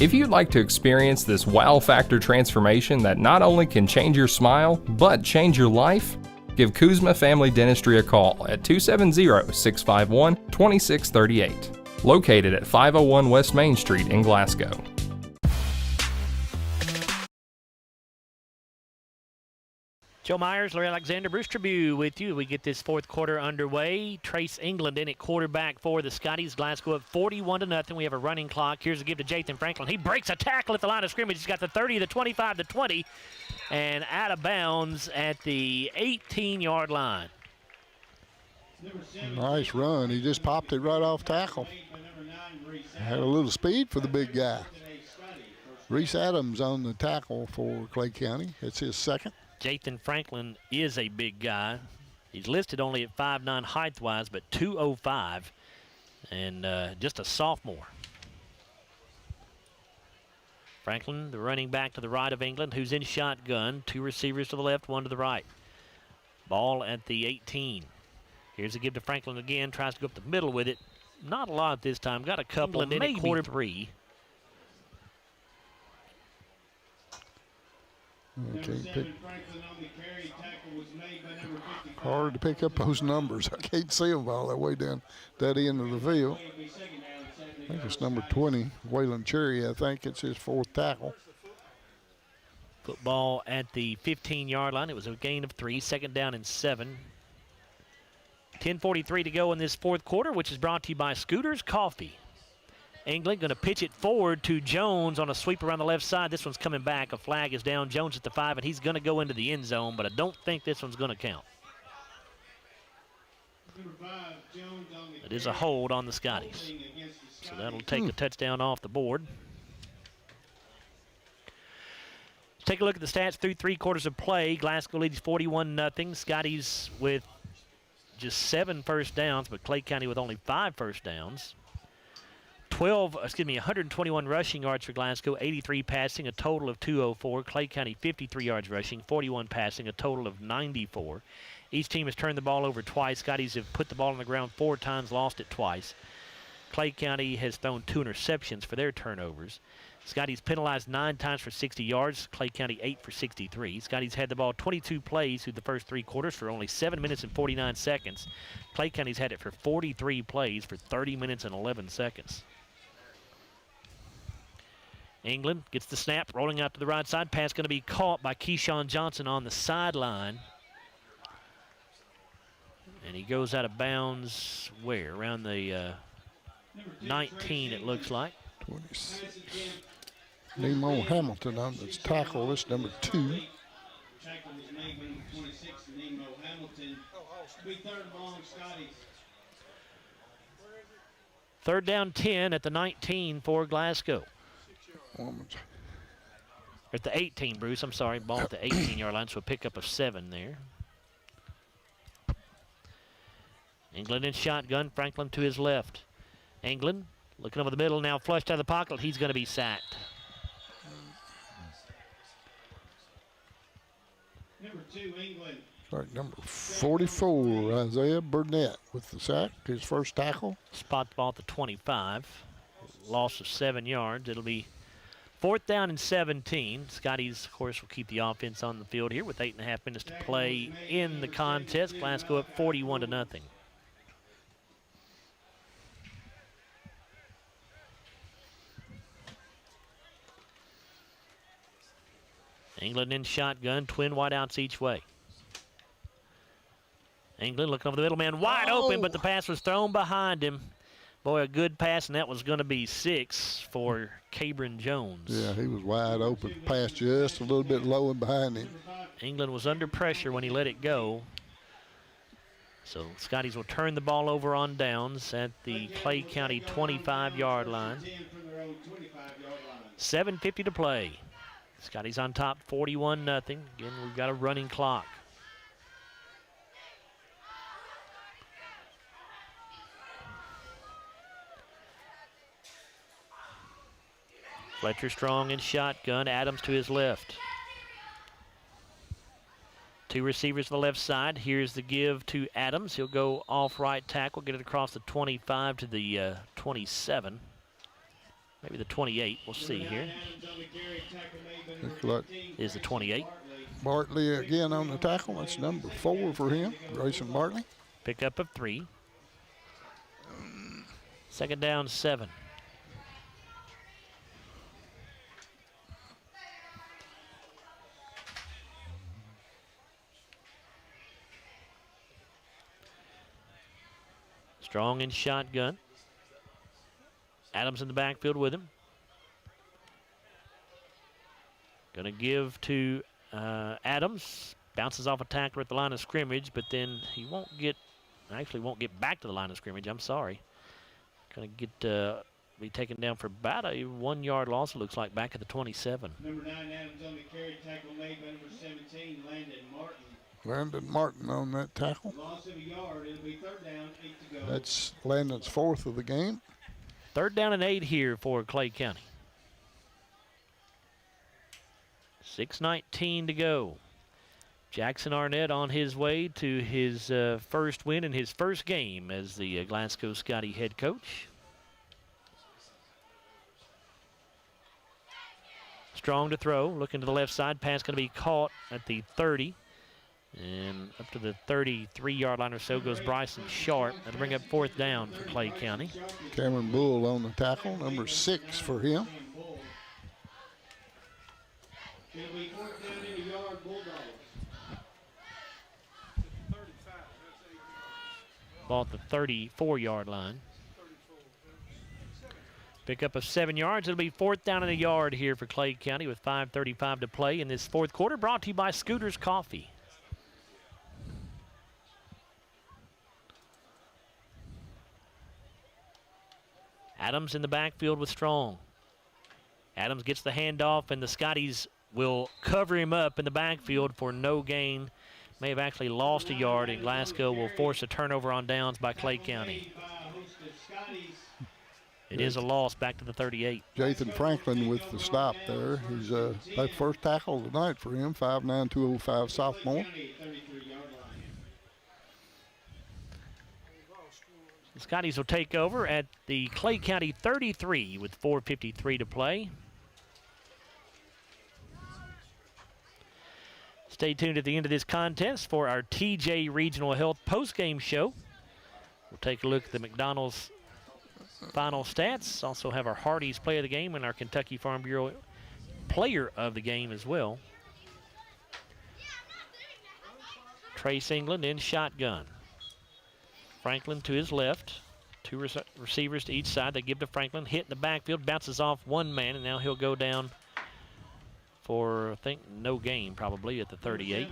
If you'd like to experience this wow factor transformation that not only can change your smile, but change your life, give Kuzma Family Dentistry a call at 270-651-2638, located at 501 West Main Street in Glasgow. Joe Myers, Larry Alexander, Bruce Tribune with you. We get this fourth quarter underway. Trace England in at quarterback for the Scotties. Glasgow up 41-0. We have a running clock. Here's a give to Jathan Franklin. He breaks a tackle at the line of scrimmage. He's got the 30, the 25, the 20, and out of bounds at the 18-yard line. Nice run. He just popped it right off tackle. Had a little speed for the big guy. Reese Adams on the tackle for Clay County. It's his second. Jathan Franklin is a big guy. He's listed only at 5'9" height-wise, but 205, and just a sophomore. Franklin, the running back to the right of England, who's in shotgun. Two receivers to the left, one to the right. Ball at the 18. Here's a give to Franklin again. Tries to go up the middle with it. Not a lot this time. Got a couple, and then at quarter three. Okay, hard to pick up those numbers. I can't see them all that way down that end of the field. I think it's number 20, Waylon Cherry. I think it's his fourth tackle. Football at the 15-yard line. It was a gain of 3, 2nd down and 7. 10:43 to go in this fourth quarter, which is brought to you by Scooters Coffee. England going to pitch it forward to Jones on a sweep around the left side. This one's coming back. A flag is down. Jones at the 5, and he's going to go into the end zone, but I don't think this one's going to count. It is a hold on the Scotties. So that'll take a touchdown off the board. Take a look at the stats through 3 quarters of play. Glasgow leads 41-0. Scotty's with just 7 first downs, but Clay County with only 5 first downs. 121 rushing yards for Glasgow, 83 passing, a total of 204. Clay County 53 yards rushing, 41 passing, a total of 94. Each team has turned the ball over twice. Scotties have put the ball on the ground 4 times, lost it twice. Clay County has thrown 2 interceptions for their turnovers. Scotty's penalized 9 times for 60 yards. Clay County 8 for 63. Scotty's had the ball 22 plays through the first 3 quarters for only 7 minutes and 49 seconds. Clay County's had it for 43 plays for 30 minutes and 11 seconds. England gets the snap, rolling out to the right side. Pass going to be caught by Keyshawn Johnson on the sideline. And he goes out of bounds where? Around the 19, it looks like. 26. Nemo Hamilton on this tackle. This number 2. Tackle was made by number 26, Nemo Hamilton. Be third and long, Scotty. 3rd down 10 at the 19 for Glasgow. At the 18, Bruce. I'm sorry. Ball at the 18-yard line, so a pickup of 7 there. England in shotgun. Franklin to his left. England looking over the middle, now flushed out of the pocket. He's going to be sacked. Number 2, England. Like number 44, Isaiah Burnett with the sack, his first tackle. Spot the ball at the 25. Loss of 7 yards. It'll be 4th down and 17. Scotties, of course, will keep the offense on the field here with 8.5 minutes to play in the contest. Glasgow up 41-0. England in shotgun, twin wideouts each way. England looking over the middle, man wide open, but the pass was thrown behind him. Boy, a good pass, and that was going to be 6 for Cabron Jones. Yeah, he was wide open. Pass just a little bit low and behind him. England was under pressure when he let it go. So Scotties will turn the ball over on downs at the Clay County 25-yard line. 7:50 to play. Scotties on top, 41-0. Again, we've got a running clock. Fletcher Strong in shotgun. Adams to his left. 2 receivers to the left side. Here's the give to Adams. He'll go off right tackle, get it across the 25 to the 27. Maybe the 28. We'll see here. Is the 28. Bartley again on the tackle. That's number 4 for him, Grayson Bartley. Pickup of 3. 2nd down, 7. Strong in shotgun. Adams in the backfield with him. Going to give to Adams. Bounces off a tackler at the line of scrimmage, but then he won't get back to the line of scrimmage. I'm sorry. Going to be taken down for about a 1-yard loss, it looks like, back at the 27. Number 9, Adams on the carry. Tackle made by number 17, Landon Martin. Landon Martin on that tackle. Loss of a yard. It'll be 3rd down, 8 to go. That's Landon's 4th of the game. 3rd down and 8 here for Clay County. 6:19 to go. Jackson Arnett on his way to his first win in his first game as the Glasgow Scotty head coach. Strong to throw, looking to the left side. Pass going to be caught at the 30. And up to the 33-yard line or so goes Bryson Sharp. That'll bring up 4th down for Clay County. Cameron Bull on the tackle, number 6 for him. It'll be 4th down in a yard, Bulldogs. Ball at the 34-yard line. Pickup of 7 yards. It'll be 4th down in a yard here for Clay County with 5:35 to play in this 4th quarter. Brought to you by Scooters Coffee. Adams in the backfield with Strong. Adams gets the handoff, and the Scotties will cover him up in the backfield for no gain. May have actually lost a yard, and Glasgow will force a turnover on downs by Clay County. It is a loss back to the 38. Jathan Franklin with the stop there. He's that first tackle of the night for him, 5'9", 205 sophomore. The Scotties will take over at the Clay County 33 with 4:53 to play. Stay tuned at the end of this contest for our TJ Regional Health postgame show. We'll take a look at the McDonald's final stats. Also have our Hardee's play of the game and our Kentucky Farm Bureau player of the game as well. Trace England in shotgun. Franklin to his left. Two receivers to each side. They give to Franklin. Hit in the backfield. Bounces off one man, and now he'll go down for, I think, no gain probably at the 38.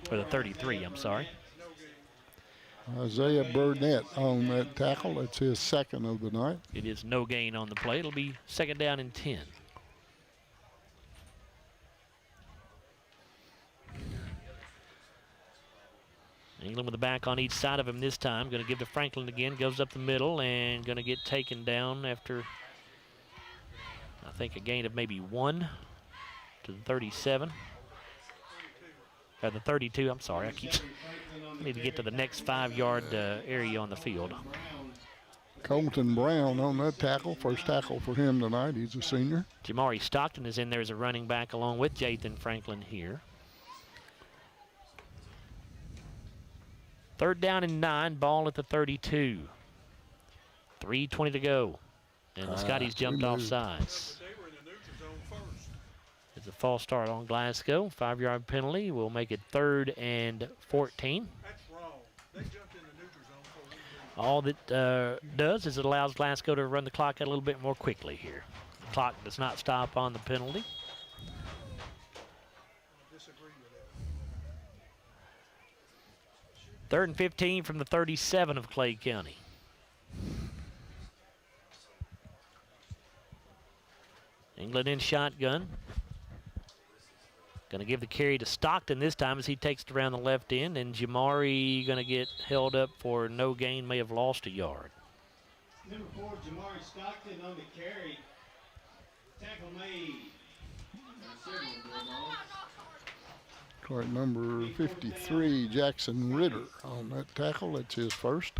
Or the 33, I'm sorry. Isaiah Burnett on that tackle. That's his second of the night. It is no gain on the play. It'll be second down and 10. England with the back on each side of him this time. Going to give to Franklin again. Goes up the middle and going to get taken down after, I think, a gain of maybe 1 to the 37. Or the 32, I'm sorry. I need to get to the next 5-yard area on the field. Colton Brown on that tackle. First tackle for him tonight. He's a senior. Jamari Stockton is in there as a running back along with Jathan Franklin here. Third down and 9, ball at the 32. 3:20 to go. And the Scotties jumped off sides. It's a false start on Glasgow. 5-yard penalty will make it 3rd and 14. All that does is it allows Glasgow to run the clock out a little bit more quickly here. The clock does not stop on the penalty. Third and 15 from the 37 of Clay County. England in shotgun. Going to give the carry to Stockton this time as he takes it around the left end, and Jamari going to get held up for no gain, may have lost a yard. Number 4, Jamari Stockton on the carry. Tackle made. Right, number 53, Jackson Ritter on that tackle. That's his first.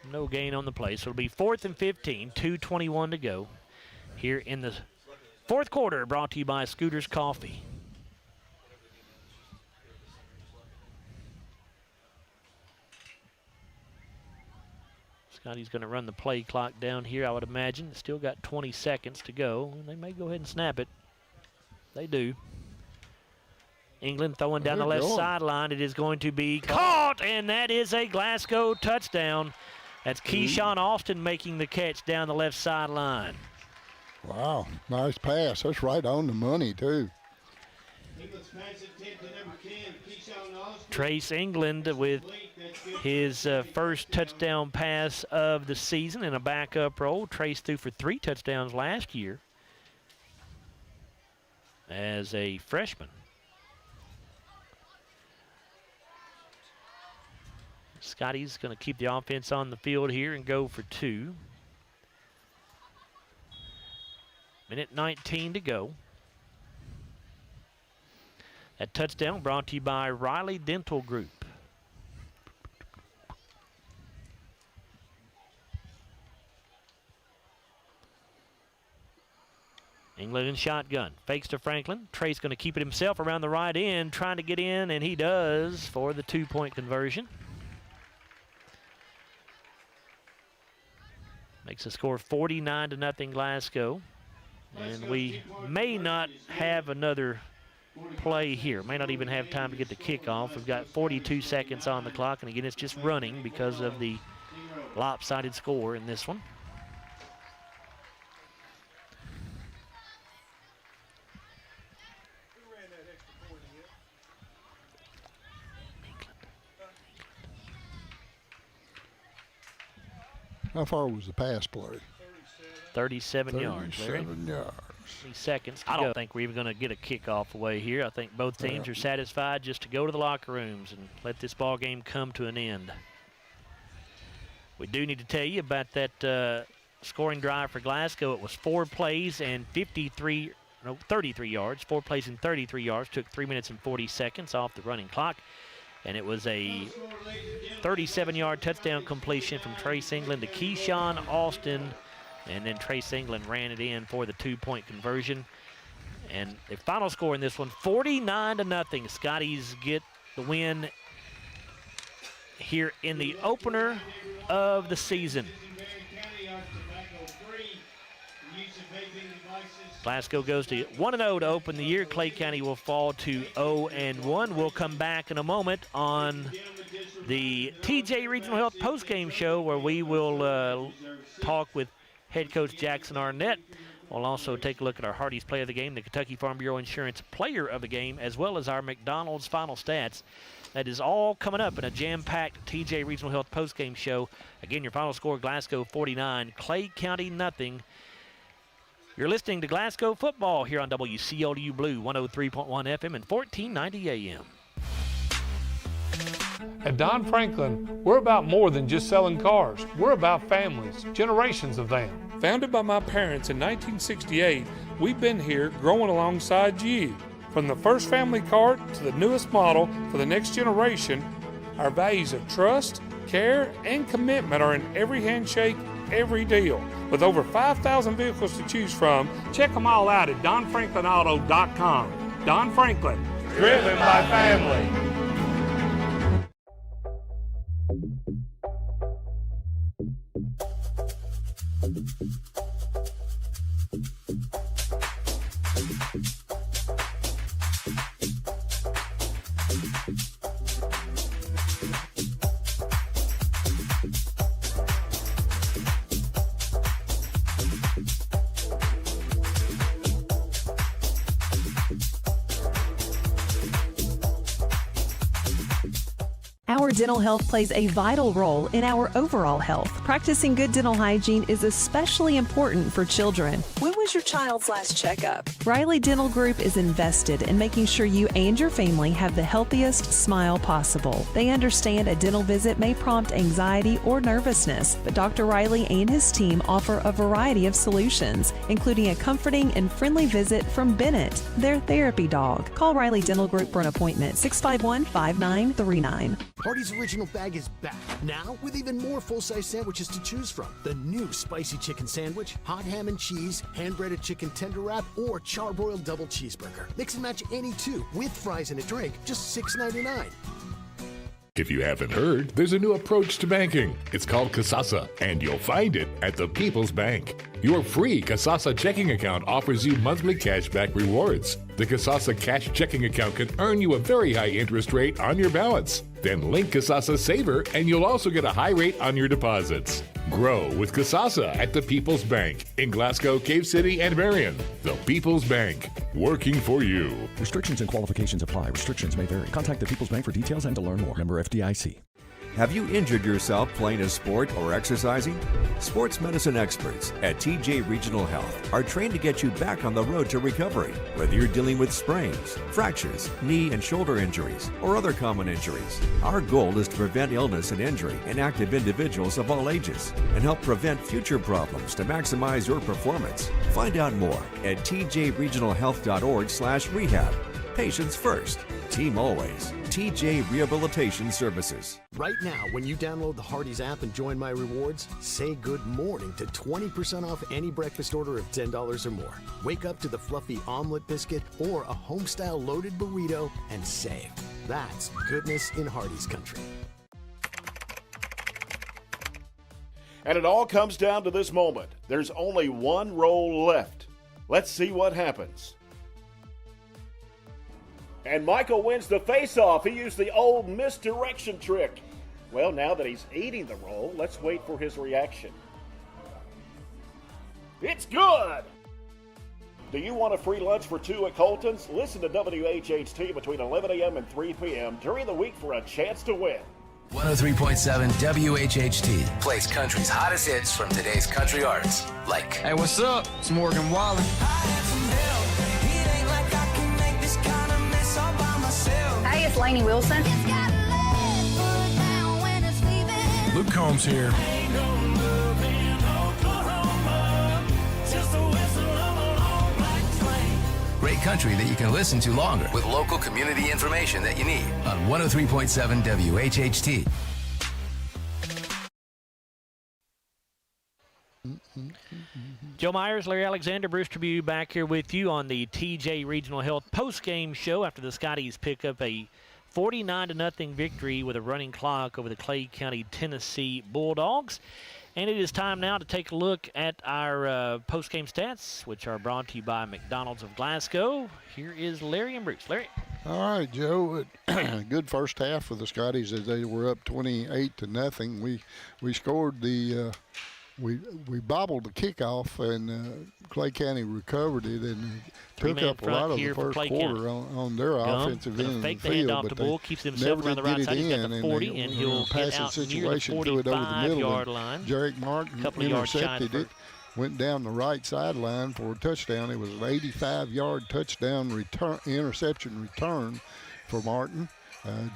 No gain on the play, so it'll be 4th and 15, 2:21 to go here in the fourth quarter, brought to you by Scooters Coffee. Scotty's going to run the play clock down here, I would imagine. Still got 20 seconds to go. They may go ahead and snap it. They do. England throwing down the left sideline. It is going to be caught, and that is a Glasgow touchdown. That's Keyshawn Austin making the catch down the left sideline. Wow, nice pass. That's right on the money, too. Trace England with his first touchdown pass of the season in a backup role. Trace threw for 3 touchdowns last year as a freshman. Scotty's going to keep the offense on the field here and go for 2. Minute 19 to go. That touchdown brought to you by Riley Dental Group. England in shotgun. Fakes to Franklin. Trace going to keep it himself around the right end, trying to get in, and he does for the 2-point conversion. Makes the score 49-0 Glasgow. And we may not have another play here. May not even have time to get the kickoff. We've got 42 seconds on the clock, and again, it's just running because of the lopsided score in this one. How far was the pass play? 37 yards, Larry. 37 yards. 3 seconds to go. I don't think we're even going to get a kickoff away here. I think both teams are satisfied just to go to the locker rooms and let this ball game come to an end. We do need to tell you about that scoring drive for Glasgow. It was 4 plays and 33 yards. 4 plays and 33 yards. Took 3 minutes and 40 seconds off the running clock. And it was a 37-yard touchdown completion from Trace England to Keyshawn Austin. And then Trace England ran it in for the 2-point conversion. And the final score in this one, 49-0. Scotties get the win here in the opener of the season. Glasgow goes to 1-0 to open the year. Clay County will fall to 0-1. We'll come back in a moment on the TJ Regional Health postgame show where we will talk with head coach Jackson Arnett. We'll also take a look at our Hardee's Play of the Game, the Kentucky Farm Bureau Insurance Player of the Game, as well as our McDonald's final stats. That is all coming up in a jam-packed TJ Regional Health postgame show. Again, your final score, Glasgow 49, Clay County 0. You're listening to Glasgow football here on WCLU Blue 103.1 FM and 1490 AM. At Don Franklin, we're about more than just selling cars. We're about families, generations of them. Founded by my parents in 1968, we've been here growing alongside you. From the first family car to the newest model for the next generation, our values of trust, care, and commitment are in every handshake, every deal. With over 5,000 vehicles to choose from, check them all out at DonFranklinAuto.com. Don Franklin, driven by family. Our dental health plays a vital role in our overall health. Practicing good dental hygiene is especially important for children. When was your child's last checkup? Riley Dental Group is invested in making sure you and your family have the healthiest smile possible. They understand a dental visit may prompt anxiety or nervousness, but Dr. Riley and his team offer a variety of solutions, including a comforting and friendly visit from Bennett, their therapy dog. Call Riley Dental Group for an appointment, 651-5939. Hardee's Original Bag is back, now with even more full-size sandwiches to choose from. The new spicy chicken sandwich, hot ham and cheese, hand-breaded chicken tender wrap, or charbroiled double cheeseburger. Mix and match any two with fries and a drink, just $6.99. If you haven't heard, there's a new approach to banking. It's called Kasasa, and you'll find it at the People's Bank. Your free Kasasa checking account offers you monthly cashback rewards. The Kasasa Cash checking account can earn you a very high interest rate on your balance. Then link Kasasa Saver, and you'll also get a high rate on your deposits. Grow with Kasasa at the People's Bank in Glasgow, Cave City, and Barren. The People's Bank, working for you. Restrictions and qualifications apply. Restrictions may vary. Contact the People's Bank for details and to learn more. Member FDIC. Have you injured yourself playing a sport or exercising? Sports medicine experts at TJ Regional Health are trained to get you back on the road to recovery, whether you're dealing with sprains, fractures, knee and shoulder injuries, or other common injuries. Our goal is to prevent illness and injury in active individuals of all ages and help prevent future problems to maximize your performance. Find out more at tjregionalhealth.org/rehab. Patients first, team always. TJ Rehabilitation Services. Right now, when you download the Hardee's app and join My Rewards, say good morning to 20% off any breakfast order of $10 or more. Wake up to the fluffy omelet biscuit or a home-style loaded burrito and save. That's goodness in Hardee's country. And it all comes down to this moment. There's only one roll left. Let's see what happens. And Michael wins the face-off. He used the old misdirection trick. Well, now that he's eating the roll, let's wait for his reaction. It's good! Do you want a free lunch for two at Colton's? Listen to WHHT between 11 a.m. and 3 p.m. during the week for a chance to win. 103.7 WHHT plays country's hottest hits from today's country artists, like Hey, what's up? It's Morgan Wallen. Hey, it's Lainey Wilson. Luke Combs here. great country that you can listen to longer with local community information that you need on 103.7 WHHT. Joe Myers, Larry Alexander, Bruce Tribune back here with you on the TJ Regional Health post-game show after the Scotties pick up a 49-0 victory with a running clock over the Clay County, Tennessee Bulldogs. And it is time now to take a look at our post-game stats, which are brought to you by McDonald's of Glasgow. Here is Larry and Bruce. Larry. All right, Joe. Good first half for the Scotties as they were up 28-0. We scored the we bobbled the kickoff, and Clay County recovered it and took up a lot of the first quarter on their offensive end of the field. But they keeps himself never around did the right get it side. in, He's got the 40, and he'll get out situation, near the threw it over the middle. 45-yard line. Jarek Martin intercepted it, went down the right sideline for a touchdown. It was an 85-yard touchdown interception return for Martin.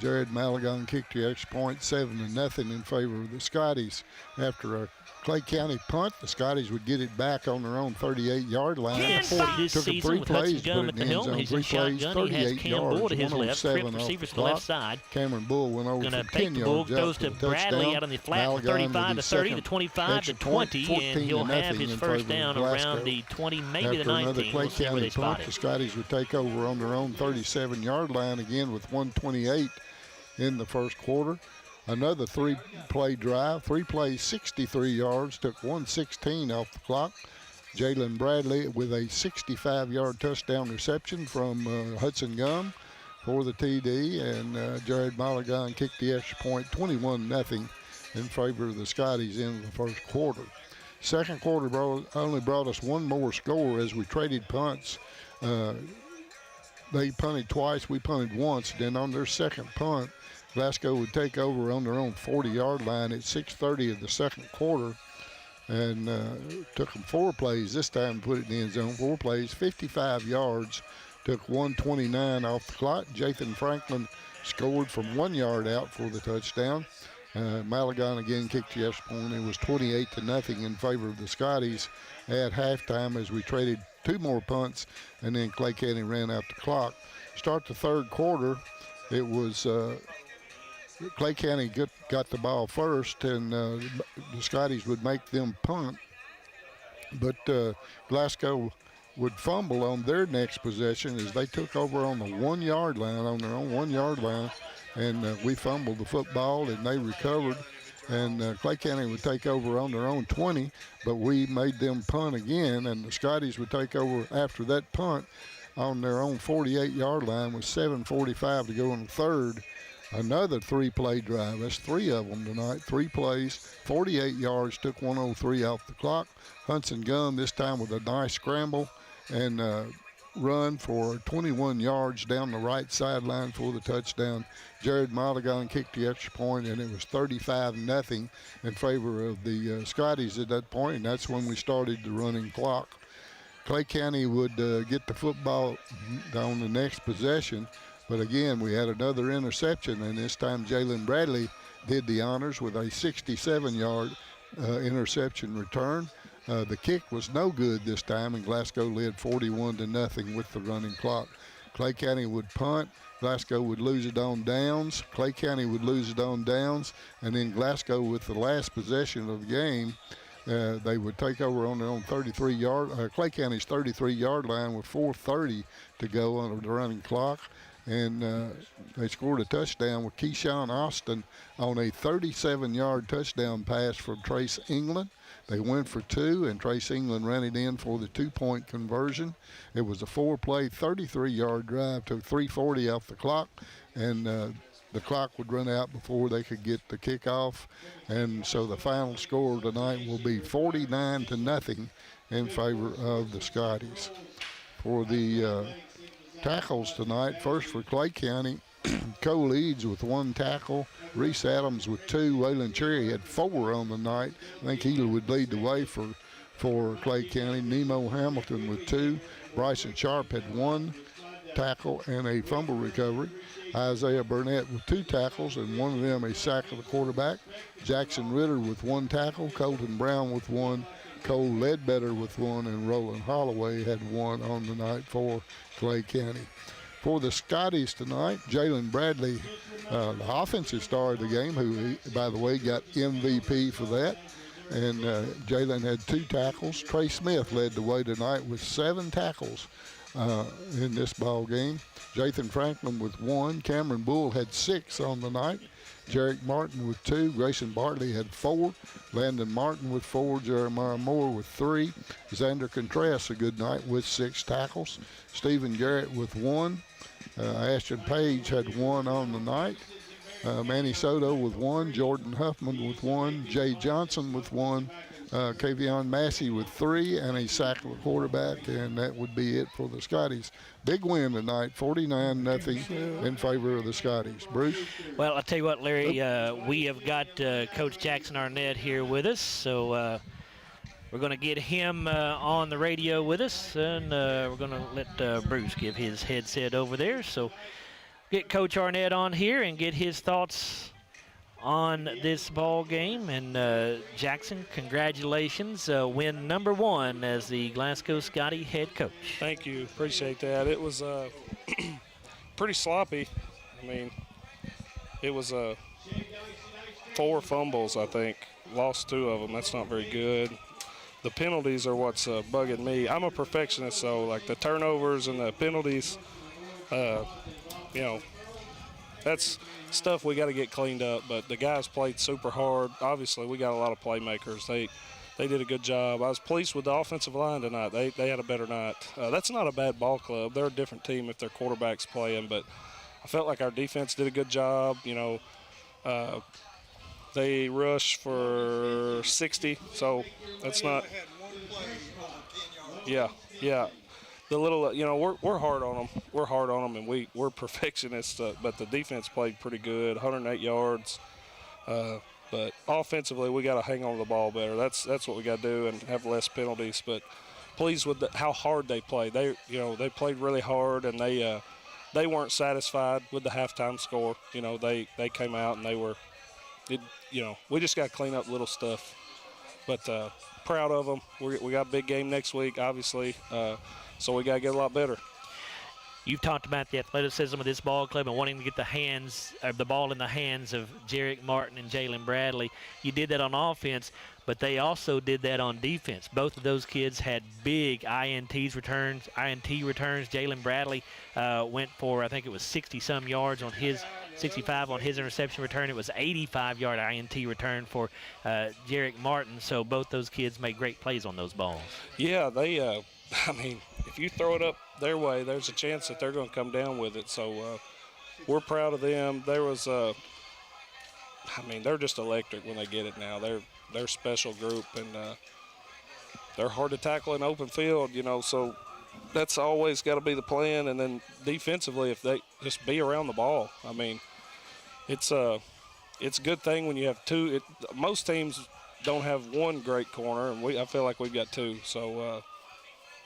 Jared Malagon kicked the extra point, 7-0 in favor of the Scotties. After a Clay County punt, the Scotties would get it back on their own 38-yard line. Took him 3 plays to put it in the end zone. He's in shotgun. He has Cam Bull to his left, trip receivers to the left side. Cameron Bull went over for 10 yards. Goes to Bradley out on the flat, 35-30, the 25-20, and he'll have his first down around the 20, maybe the 19. After another Clay County punt, the Scotties would take over on their own 37-yard line again with 1:28 in the first quarter. Another 3-play drive, 3 plays, 63 yards, took 1:16 off the clock. Jalen Bradley with a 65-yard touchdown reception from Hudson Gum for the TD, and Jared Malagon kicked the extra point, 21-0 in favor of the Scotties in the first quarter. Second quarter only brought us one more score as we traded punts. They punted twice, we punted once. Then on their second punt, Glasgow would take over on their own 40-yard line at 6:30 of the second quarter, and took them 4 plays this time to put it in the end zone. 4 plays, 55 yards, took 1:29 off the clock. Jathan Franklin scored from 1 yard out for the touchdown. Malagon again kicked the extra point. It was 28-0 in favor of the Scotties at halftime as we traded 2 more punts, and then Clay County ran out the clock. Start the third quarter, it was Clay County got the ball first, and the Scotties would make them punt. But Glasgow would fumble on their next possession as they took over on the 1-yard line, on their own 1-yard line, and we fumbled the football, and they recovered. And Clay County would take over on their own 20, but we made them punt again, and the Scotties would take over after that punt on their own 48-yard line with 7:45 to go in the third. Another 3-play drive. That's 3 of them tonight. 3 plays, 48 yards, took 1:03 off the clock. Hudson Gum this time with a nice scramble and run for 21 yards down the right sideline for the touchdown. Jared Malagon kicked the extra point, and it was 35-0 in favor of the Scotties at that point, and that's when we started the running clock. Clay County would get the football on the next possession, but again, we had another interception, and this time Jalen Bradley did the honors with a 67-yard interception return. The kick was no good this time, and Glasgow led 41-0 with the running clock. Clay County would punt. Glasgow would lose it on downs. Clay County would lose it on downs, and then Glasgow with the last possession of the game, they would take over on their own 33-yard, Clay County's 33-yard line with 4:30 to go on the running clock. And they scored a touchdown with Keyshawn Austin on a 37-yard touchdown pass from Trace England. They went for 2, and Trace England ran it in for the 2-point conversion. It was a 4-play, 33-yard drive, took 3:40 off the clock, and the clock would run out before they could get the kickoff. And so the final score tonight will be 49-0 in favor of the Scotties. For the tackles tonight, first for Clay County, Cole Eads with 1 tackle, Reese Adams with 2, Waylon Cherry had 4 on the night. I think he would lead the way for Clay County. Nemo Hamilton with 2, Bryson Sharp had 1 tackle and a fumble recovery. Isaiah Burnett with 2 tackles and one of them a sack of the quarterback. Jackson Ritter with 1 tackle, Colton Brown with 1, Cole Ledbetter with 1, and Roland Holloway had 1 on the night for Clay County. For the Scotties tonight, Jalen Bradley, the offensive star of the game, who, by the way, got MVP for that. And Jalen had 2 tackles. Trey Smith led the way tonight with 7 tackles in this ball game. Jathan Franklin with 1. Cameron Bull had 6 on the night. Jarek Martin with 2. Grayson Bartley had 4. Landon Martin with 4. Jeremiah Moore with 3. Xander Contreras a good night with 6 tackles. Stephen Garrett with 1. Ashton Page had 1 on the night. Manny Soto with 1. Jordan Huffman with 1. Jay Johnson with 1. Kavion Massey with 3 and a sack of the quarterback, and that would be it for the Scotties. Big win tonight, 49-0 in favor of the Scotties. Bruce? Well, I'll tell you what, Larry, we have got Coach Jackson Arnett here with us, so we're going to get him on the radio with us, and we're going to let Bruce give his headset over there. So get Coach Arnett on here and get his thoughts on this ball game. And Jackson, congratulations, win number 1 as the Glasgow Scotty head coach. Thank you, appreciate that. It was pretty sloppy. I mean, it was 4 fumbles, I think. Lost 2 of them. That's not very good. The penalties are what's bugging me. I'm a perfectionist, so like the turnovers and the penalties, that's stuff we got to get cleaned up. But the guys played super hard. Obviously, we got a lot of playmakers. They did a good job. I was pleased with the offensive line tonight. They had a better night. That's not a bad ball club. They're a different team if their quarterback's playing, but I felt like our defense did a good job. They rushed for 60, so that's not. Yeah. The little, we're hard on them. We're hard on them, and we're perfectionists. But the defense played pretty good, 108 yards. But offensively, we got to hang on to the ball better. That's what we got to do and have less penalties. But pleased with how hard they played. They played really hard, and they weren't satisfied with the halftime score. They came out and they were. We just got to clean up little stuff. But proud of them. We got a big game next week, obviously, so we got to get a lot better. You've talked about the athleticism of this ball club and wanting to get the ball in the hands of Jarek Martin and Jalen Bradley. You did that on offense, but they also did that on defense. Both of those kids had big INT returns. Jalen Bradley went for, I think it was 60-some yards on his 65 on his interception return. It was 85-yard INT return for Jarek Martin. So both those kids made great plays on those balls. Yeah, if you throw it up their way, there's a chance that they're going to come down with it. So we're proud of them. There was they're just electric when they get it now. They're a special group, and they're hard to tackle in open field, so that's always got to be the plan. And then defensively, if they just be around the ball, it's a good thing when you have 2. Most teams don't have 1 great corner, and I feel like we've got 2. So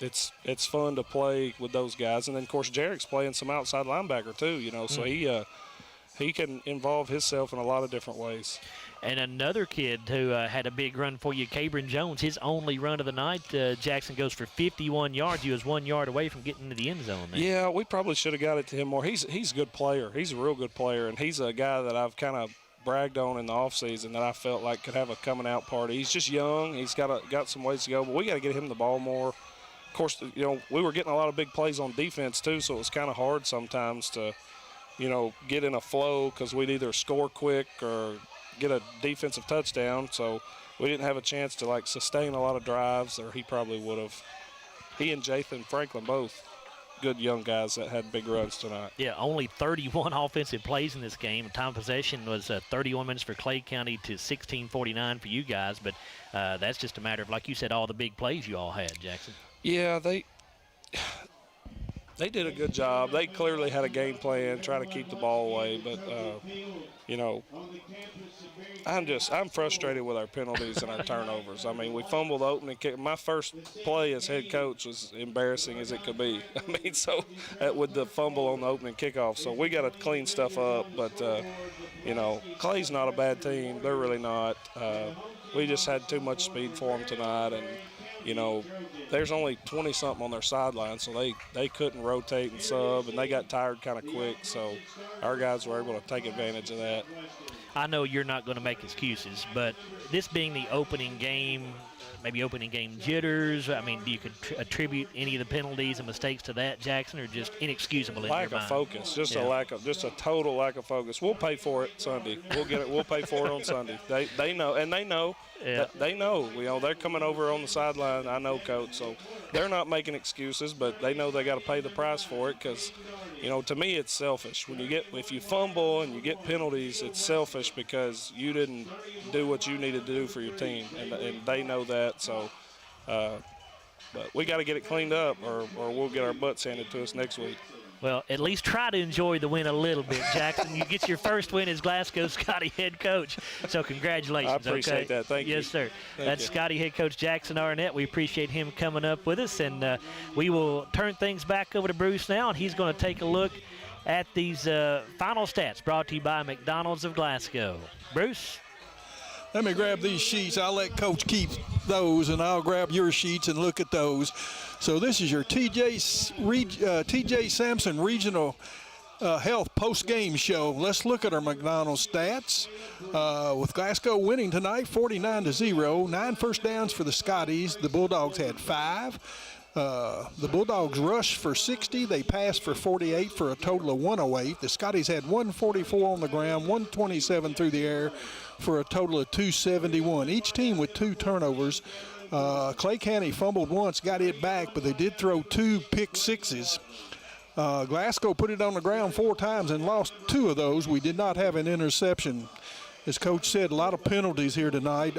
it's fun to play with those guys. And then, of course, Jarek's playing some outside linebacker too, so he can involve himself in a lot of different ways. And another kid who had a big run for you, Cabron Jones, his only run of the night. Jackson goes for 51 yards. He was 1 yard away from getting into the end zone there. Yeah, we probably should have got it to him more. He's a good player. He's a real good player, and he's a guy that I've kind of bragged on in the offseason that I felt like could have a coming out party. He's just young. He's got some ways to go, but we got to get him the ball more. Of course, we were getting a lot of big plays on defense too, so it was kind of hard sometimes to, get in a flow because we'd either score quick or get a defensive touchdown. So we didn't have a chance to sustain a lot of drives, or he probably would have. He and Jathan Franklin both good young guys that had big runs tonight. Yeah, only 31 offensive plays in this game. Time of possession was 31 minutes for Clay County to 16:49 for you guys. But that's just a matter of, like you said, all the big plays you all had, Jackson. Yeah, They did a good job. They clearly had a game plan, try to keep the ball away. But, you know, I'm frustrated with our penalties and our turnovers. I mean, we fumbled the opening kick. My first play as head coach was embarrassing as it could be. I mean, so with the fumble on the opening kickoff. So we got to clean stuff up. But, you know, Clay's not a bad team. They're really not. We just had too much speed for them tonight. And, you know, there's only 20-something on their sideline, so they couldn't rotate and sub, and they got tired kind of quick. So our guys were able to take advantage of that. I know you're not going to make excuses, but this being the opening game, maybe opening game jitters, I mean, do you attribute any of the penalties and mistakes to that, Jackson, or just inexcusable in your mind? Lack of focus, just a total lack of focus. We'll pay for it Sunday. We'll get it. We'll pay for it on Sunday. They know, and they know. Yeah. They know. You know, they're coming over on the sideline. I know, Coach. So they're not making excuses, but they know they got to pay the price for it because, you know, to me it's selfish. If you fumble and you get penalties, it's selfish because you didn't do what you needed to do for your team, and they know that. So, but we got to get it cleaned up, or we'll get our butts handed to us next week. Well, at least try to enjoy the win a little bit, Jackson. You get your first win as Glasgow Scotty head coach, so congratulations. I appreciate that. Thank you. Yes, sir. That's you. Scotty head coach Jackson Arnett. We appreciate him coming up with us, and we will turn things back over to Bruce now, and he's going to take a look at these final stats brought to you by McDonald's of Glasgow. Bruce? Let me grab these sheets. I'll let Coach keep those, and I'll grab your sheets and look at those. So this is your TJ Sampson Regional Health post-game show. Let's look at our McDonald's stats. With Glasgow winning tonight 49-0, 9 first downs for the Scotties. The Bulldogs had 5. The Bulldogs rushed for 60. They passed for 48 for a total of 108. The Scotties had 144 on the ground, 127 through the air for a total of 271. Each team with 2 turnovers. Clay County fumbled once, got it back, but they did throw 2 pick sixes. Glasgow put it on the ground 4 times and lost 2 of those. We did not have an interception. As Coach said, a lot of penalties here tonight.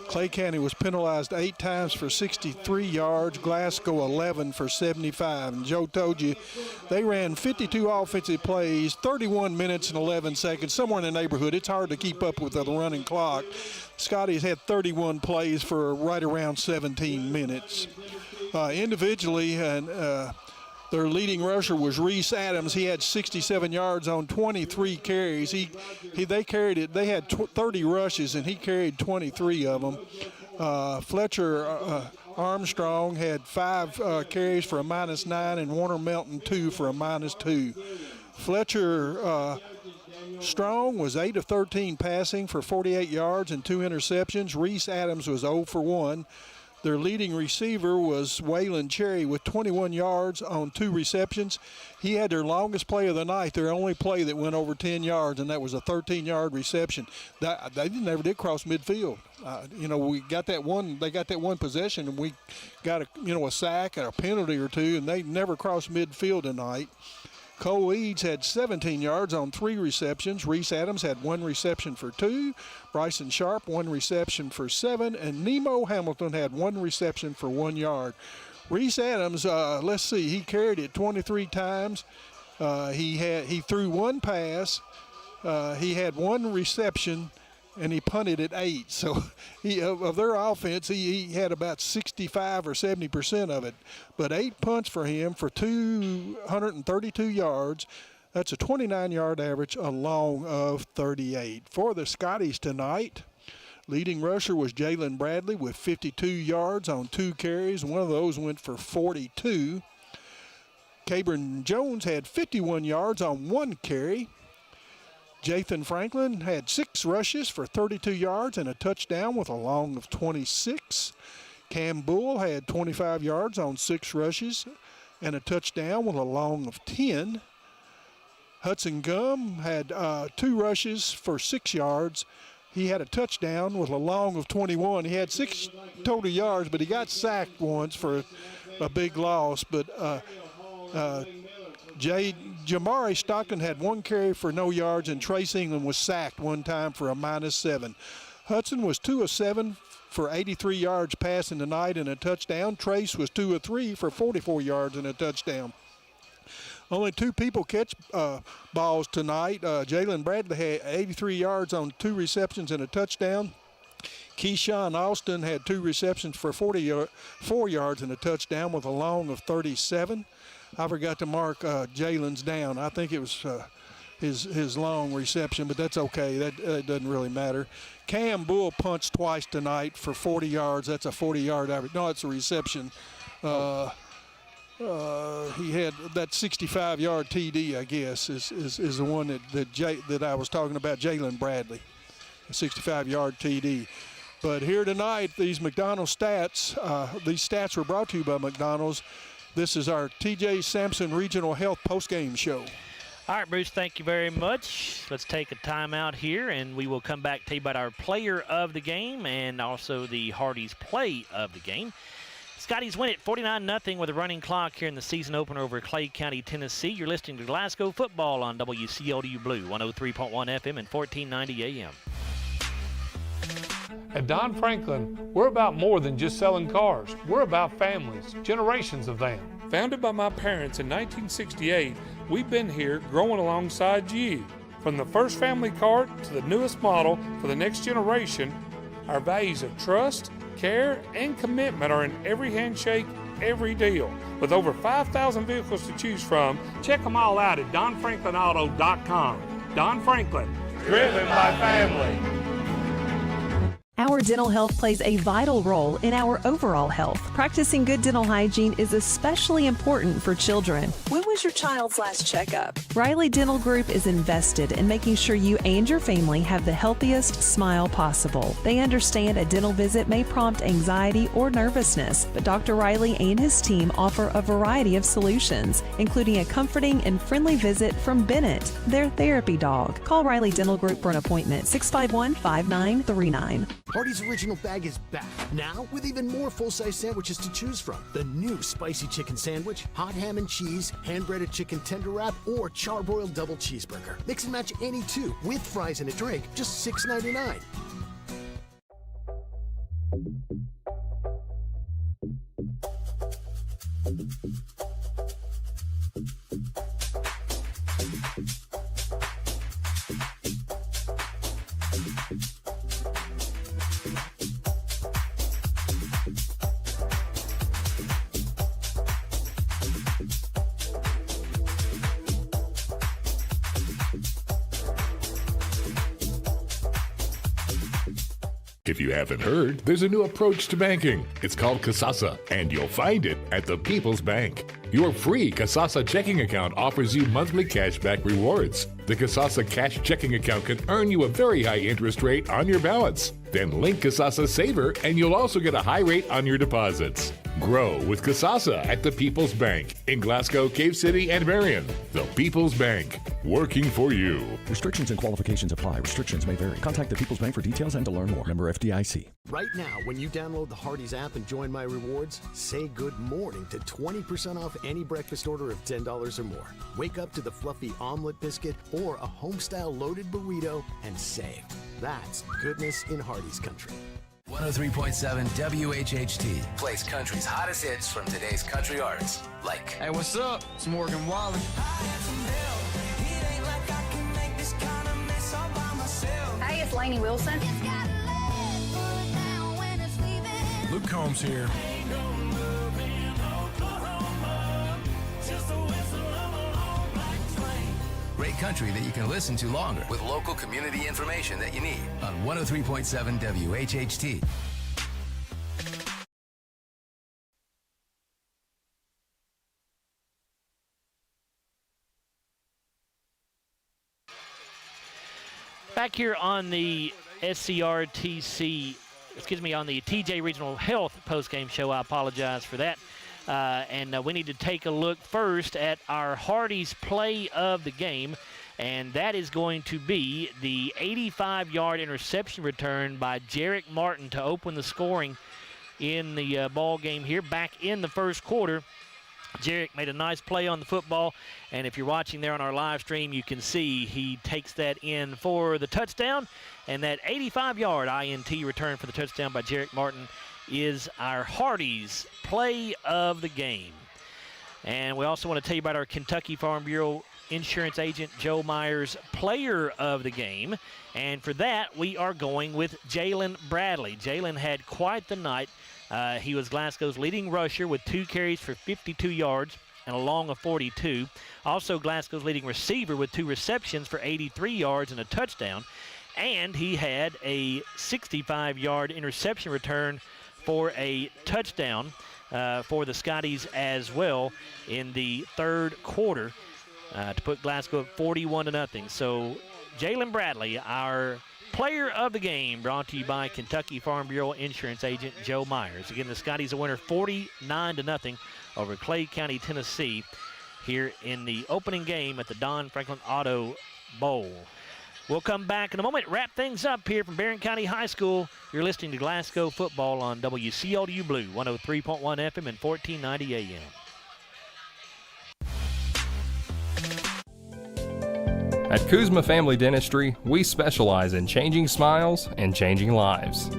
Clay County was penalized 8 times for 63 yards, Glasgow 11 for 75. And Joe told you they ran 52 offensive plays, 31 minutes and 11 seconds, somewhere in the neighborhood. It's hard to keep up with the running clock. Scotty's had 31 plays for right around 17 minutes. Individually, and their leading rusher was Reese Adams. He had 67 yards on 23 carries. They carried it. They had 30 rushes, and he carried 23 of them. Fletcher Armstrong had 5 carries for a -9, and Warner Melton 2 for a -2. Fletcher Strong was 8 of 13 passing for 48 yards and 2 interceptions. Reese Adams was 0 for 1. Their leading receiver was Waylon Cherry with 21 yards on 2 receptions. He had their longest play of the night, their only play that went over 10 yards, and that was a 13-yard reception. They never did cross midfield. We got that one. They got that one possession, and we got a sack and a penalty or 2, and they never crossed midfield tonight. Cole Eads had 17 yards on 3 receptions. Reese Adams had 1 reception for 2. Bryson Sharp, 1 reception for 7. And Nemo Hamilton had 1 reception for 1 yard. Reese Adams, he carried it 23 times. He threw 1 pass. He had 1 reception, and he punted at 8. So of their offense, he had about 65 or 70% of it. But 8 punts for him for 232 yards. That's a 29-yard average, a long of 38. For the Scotties tonight, leading rusher was Jalen Bradley with 52 yards on 2 carries. One of those went for 42. Cabron Jones had 51 yards on 1 carry. Jathan Franklin had 6 rushes for 32 yards and a touchdown with a long of 26. Cam Bull had 25 yards on 6 rushes and a touchdown with a long of 10. Hudson Gum had 2 rushes for 6 yards. He had a touchdown with a long of 21. He had 6 total yards, but he got sacked once for a big loss. But Jamari Stockton had 1 carry for no yards, and Trace England was sacked 1 time for a -7. Hudson was 2 of 7 for 83 yards passing tonight and a touchdown. Trace was 2 of 3 for 44 yards and a touchdown. only 2 people catch balls tonight. Jalen Bradley had 83 yards on 2 receptions and a touchdown. Keyshawn Austin had 2 receptions for 44 yards and a touchdown with a long of 37. I forgot to mark Jalen's down. I think it was his long reception, but that's okay. That doesn't really matter. Cam Bull punched twice tonight for 40 yards. That's a 40-yard average. No, it's a reception. He had that 65-yard TD, I guess, is the one that I was talking about, Jalen Bradley, a 65-yard TD. But here tonight, these McDonald's stats, these stats were brought to you by McDonald's. This is our TJ Sampson Regional Health postgame show. All right, Bruce, thank you very much. Let's take a timeout here, and we will come back to you about our player of the game and also the Hardy's play of the game. Scotties win it 49-0 with a running clock here in the season opener over Clay County, Tennessee. You're listening to Glasgow football on WCLW Blue, 103.1 FM and 1490 AM. At Don Franklin, we're about more than just selling cars. We're about families, generations of them. Founded by my parents in 1968, we've been here growing alongside you. From the first family car to the newest model for the next generation, our values of trust, care, and commitment are in every handshake, every deal. With over 5,000 vehicles to choose from, check them all out at DonFranklinAuto.com. Don Franklin, driven by family. Our dental health plays a vital role in our overall health. Practicing good dental hygiene is especially important for children. When was your child's last checkup? Riley Dental Group is invested in making sure you and your family have the healthiest smile possible. They understand a dental visit may prompt anxiety or nervousness, but Dr. Riley and his team offer a variety of solutions, including a comforting and friendly visit from Bennett, their therapy dog. Call Riley Dental Group for an appointment, 651-5939. Hardy's Original Bag is back, now with even more full-size sandwiches to choose from. The new Spicy Chicken Sandwich, Hot Ham and Cheese, Hand-Breaded Chicken Tender Wrap, or Charbroiled Double Cheeseburger. Mix and match any two, with fries and a drink, just $6.99. If you haven't heard, there's a new approach to banking. It's called Kasasa, and you'll find it at the People's Bank. Your free Kasasa checking account offers you monthly cashback rewards. The Kasasa cash checking account can earn you a very high interest rate on your balance. Then link Kasasa Saver, and you'll also get a high rate on your deposits. Grow with Kasasa at the People's Bank in Glasgow, Cave City, and Barren. The People's Bank, working for you. Restrictions and qualifications apply. Restrictions may vary. Contact the People's Bank for details and to learn more. Member FDIC. Right now, when you download the Hardee's app and join My Rewards, say good morning to 20% off any breakfast order of $10 or more. Wake up to the fluffy omelet biscuit or a home-style loaded burrito and save. That's goodness in Hardee's country. 103.7 WHHT plays country's hottest hits from today's country artists, like Hey, what's up? It's Morgan Wallen. Hey, it's Lainey Wilson. Luke Combs here. great country that you can listen to longer with local community information that you need on 103.7 WHHT. Back here on the SCRTC, on the TJ Regional Health postgame show. I apologize for that. And we need to take a look first at our Hardy's play of the game, and that is going to be the 85-yard interception return by Jarek Martin to open the scoring in the ball game here back in the first quarter. Jarek made a nice play on the football, and if you're watching there on our live stream, you can see he takes that in for the touchdown, and that 85-yard INT return for the touchdown by Jarek Martin is our Hardy's play of the game. And we also want to tell you about our Kentucky Farm Bureau insurance agent Joe Myers player of the game. And for that, we are going with Jalen Bradley. Jalen had quite the night. He was Glasgow's leading rusher with 2 carries for 52 yards and a long of 42. Also Glasgow's leading receiver with 2 receptions for 83 yards and a touchdown. And he had a 65-yard interception return for a touchdown for the Scotties as well in the third quarter to put Glasgow at 41-0. So Jalen Bradley, our player of the game, brought to you by Kentucky Farm Bureau insurance agent Joe Myers. Again, the Scotties a winner 49-0 over Clay County, Tennessee here in the opening game at the Don Franklin Auto Bowl. We'll come back in a moment, wrap things up here from Barren County High School. You're listening to Glasgow football on WCLU Blue, 103.1 FM and 1490 AM. At Kuzma Family Dentistry, we specialize in changing smiles and changing lives.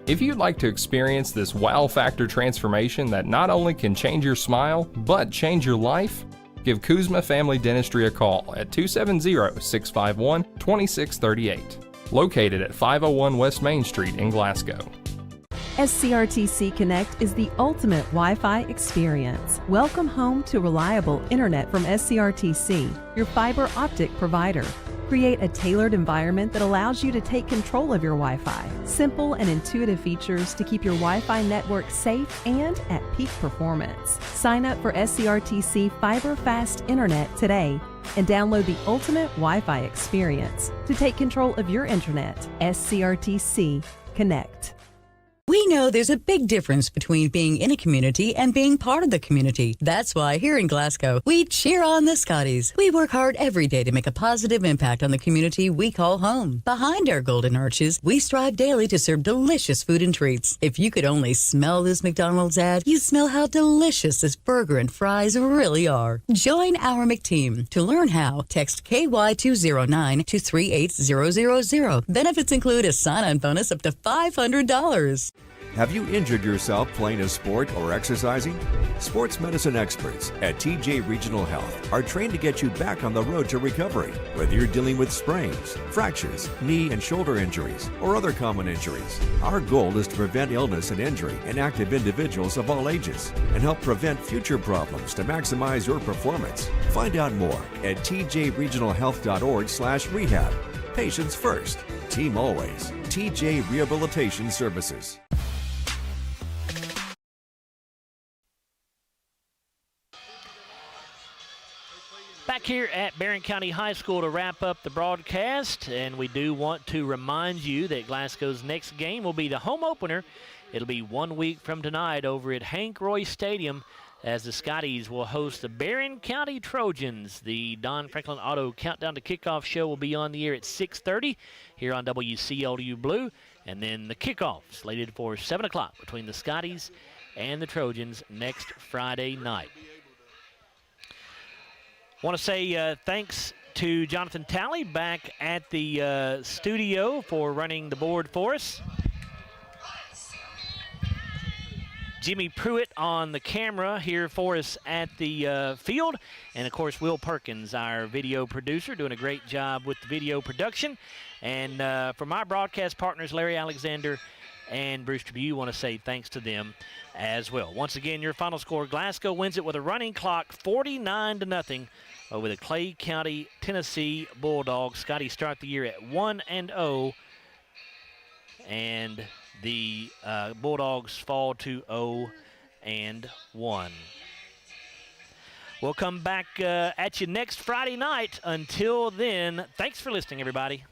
If you'd like to experience this wow factor transformation that not only can change your smile, but change your life, give Kuzma Family Dentistry a call at 270-651-2638. Located at 501 West Main Street in Glasgow. SCRTC Connect is the ultimate Wi-Fi experience. Welcome home to reliable internet from SCRTC, your fiber optic provider. Create a tailored environment that allows you to take control of your Wi-Fi. Simple and intuitive features to keep your Wi-Fi network safe and at peak performance. Sign up for SCRTC Fiber Fast Internet today and download the ultimate Wi-Fi experience to take control of your internet. SCRTC Connect. We know there's a big difference between being in a community and being part of the community. That's why here in Glasgow, we cheer on the Scotties. We work hard every day to make a positive impact on the community we call home. Behind our golden arches, we strive daily to serve delicious food and treats. If you could only smell this McDonald's ad, you'd smell how delicious this burger and fries really are. Join our McTeam. To learn how, text KY209 to 38000. Benefits include a sign-on bonus up to $500. Have you injured yourself playing a sport or exercising? Sports medicine experts at TJ Regional Health are trained to get you back on the road to recovery. Whether you're dealing with sprains, fractures, knee and shoulder injuries, or other common injuries, our goal is to prevent illness and injury in active individuals of all ages and help prevent future problems to maximize your performance. Find out more at tjregionalhealth.org/rehab. Patients first, team always. TJ Rehabilitation Services. Back here at Barren County High School to wrap up the broadcast, and we do want to remind you that Glasgow's next game will be the home opener. It'll be 1 week from tonight over at Hank Roy Stadium as the Scotties will host the Barren County Trojans. The Don Franklin Auto Countdown to Kickoff show will be on the air at 6:30 here on WCLU Blue, and then the kickoff slated for 7 o'clock between the Scotties and the Trojans next Friday night. Want to say thanks to Jonathan Talley back at the studio for running the board for us. Jimmy Pruitt on the camera here for us at the field. And, of course, Will Perkins, our video producer, doing a great job with the video production. And for my broadcast partners, Larry Alexander and Bruce Tribune, want to say thanks to them as well. Once again, your final score, Glasgow wins it with a running clock 49-0 over the Clay County, Tennessee Bulldogs. Scotty start the year at 1-0, and the Bulldogs fall to 0-1. We'll come back at you next Friday night. Until then, thanks for listening, everybody.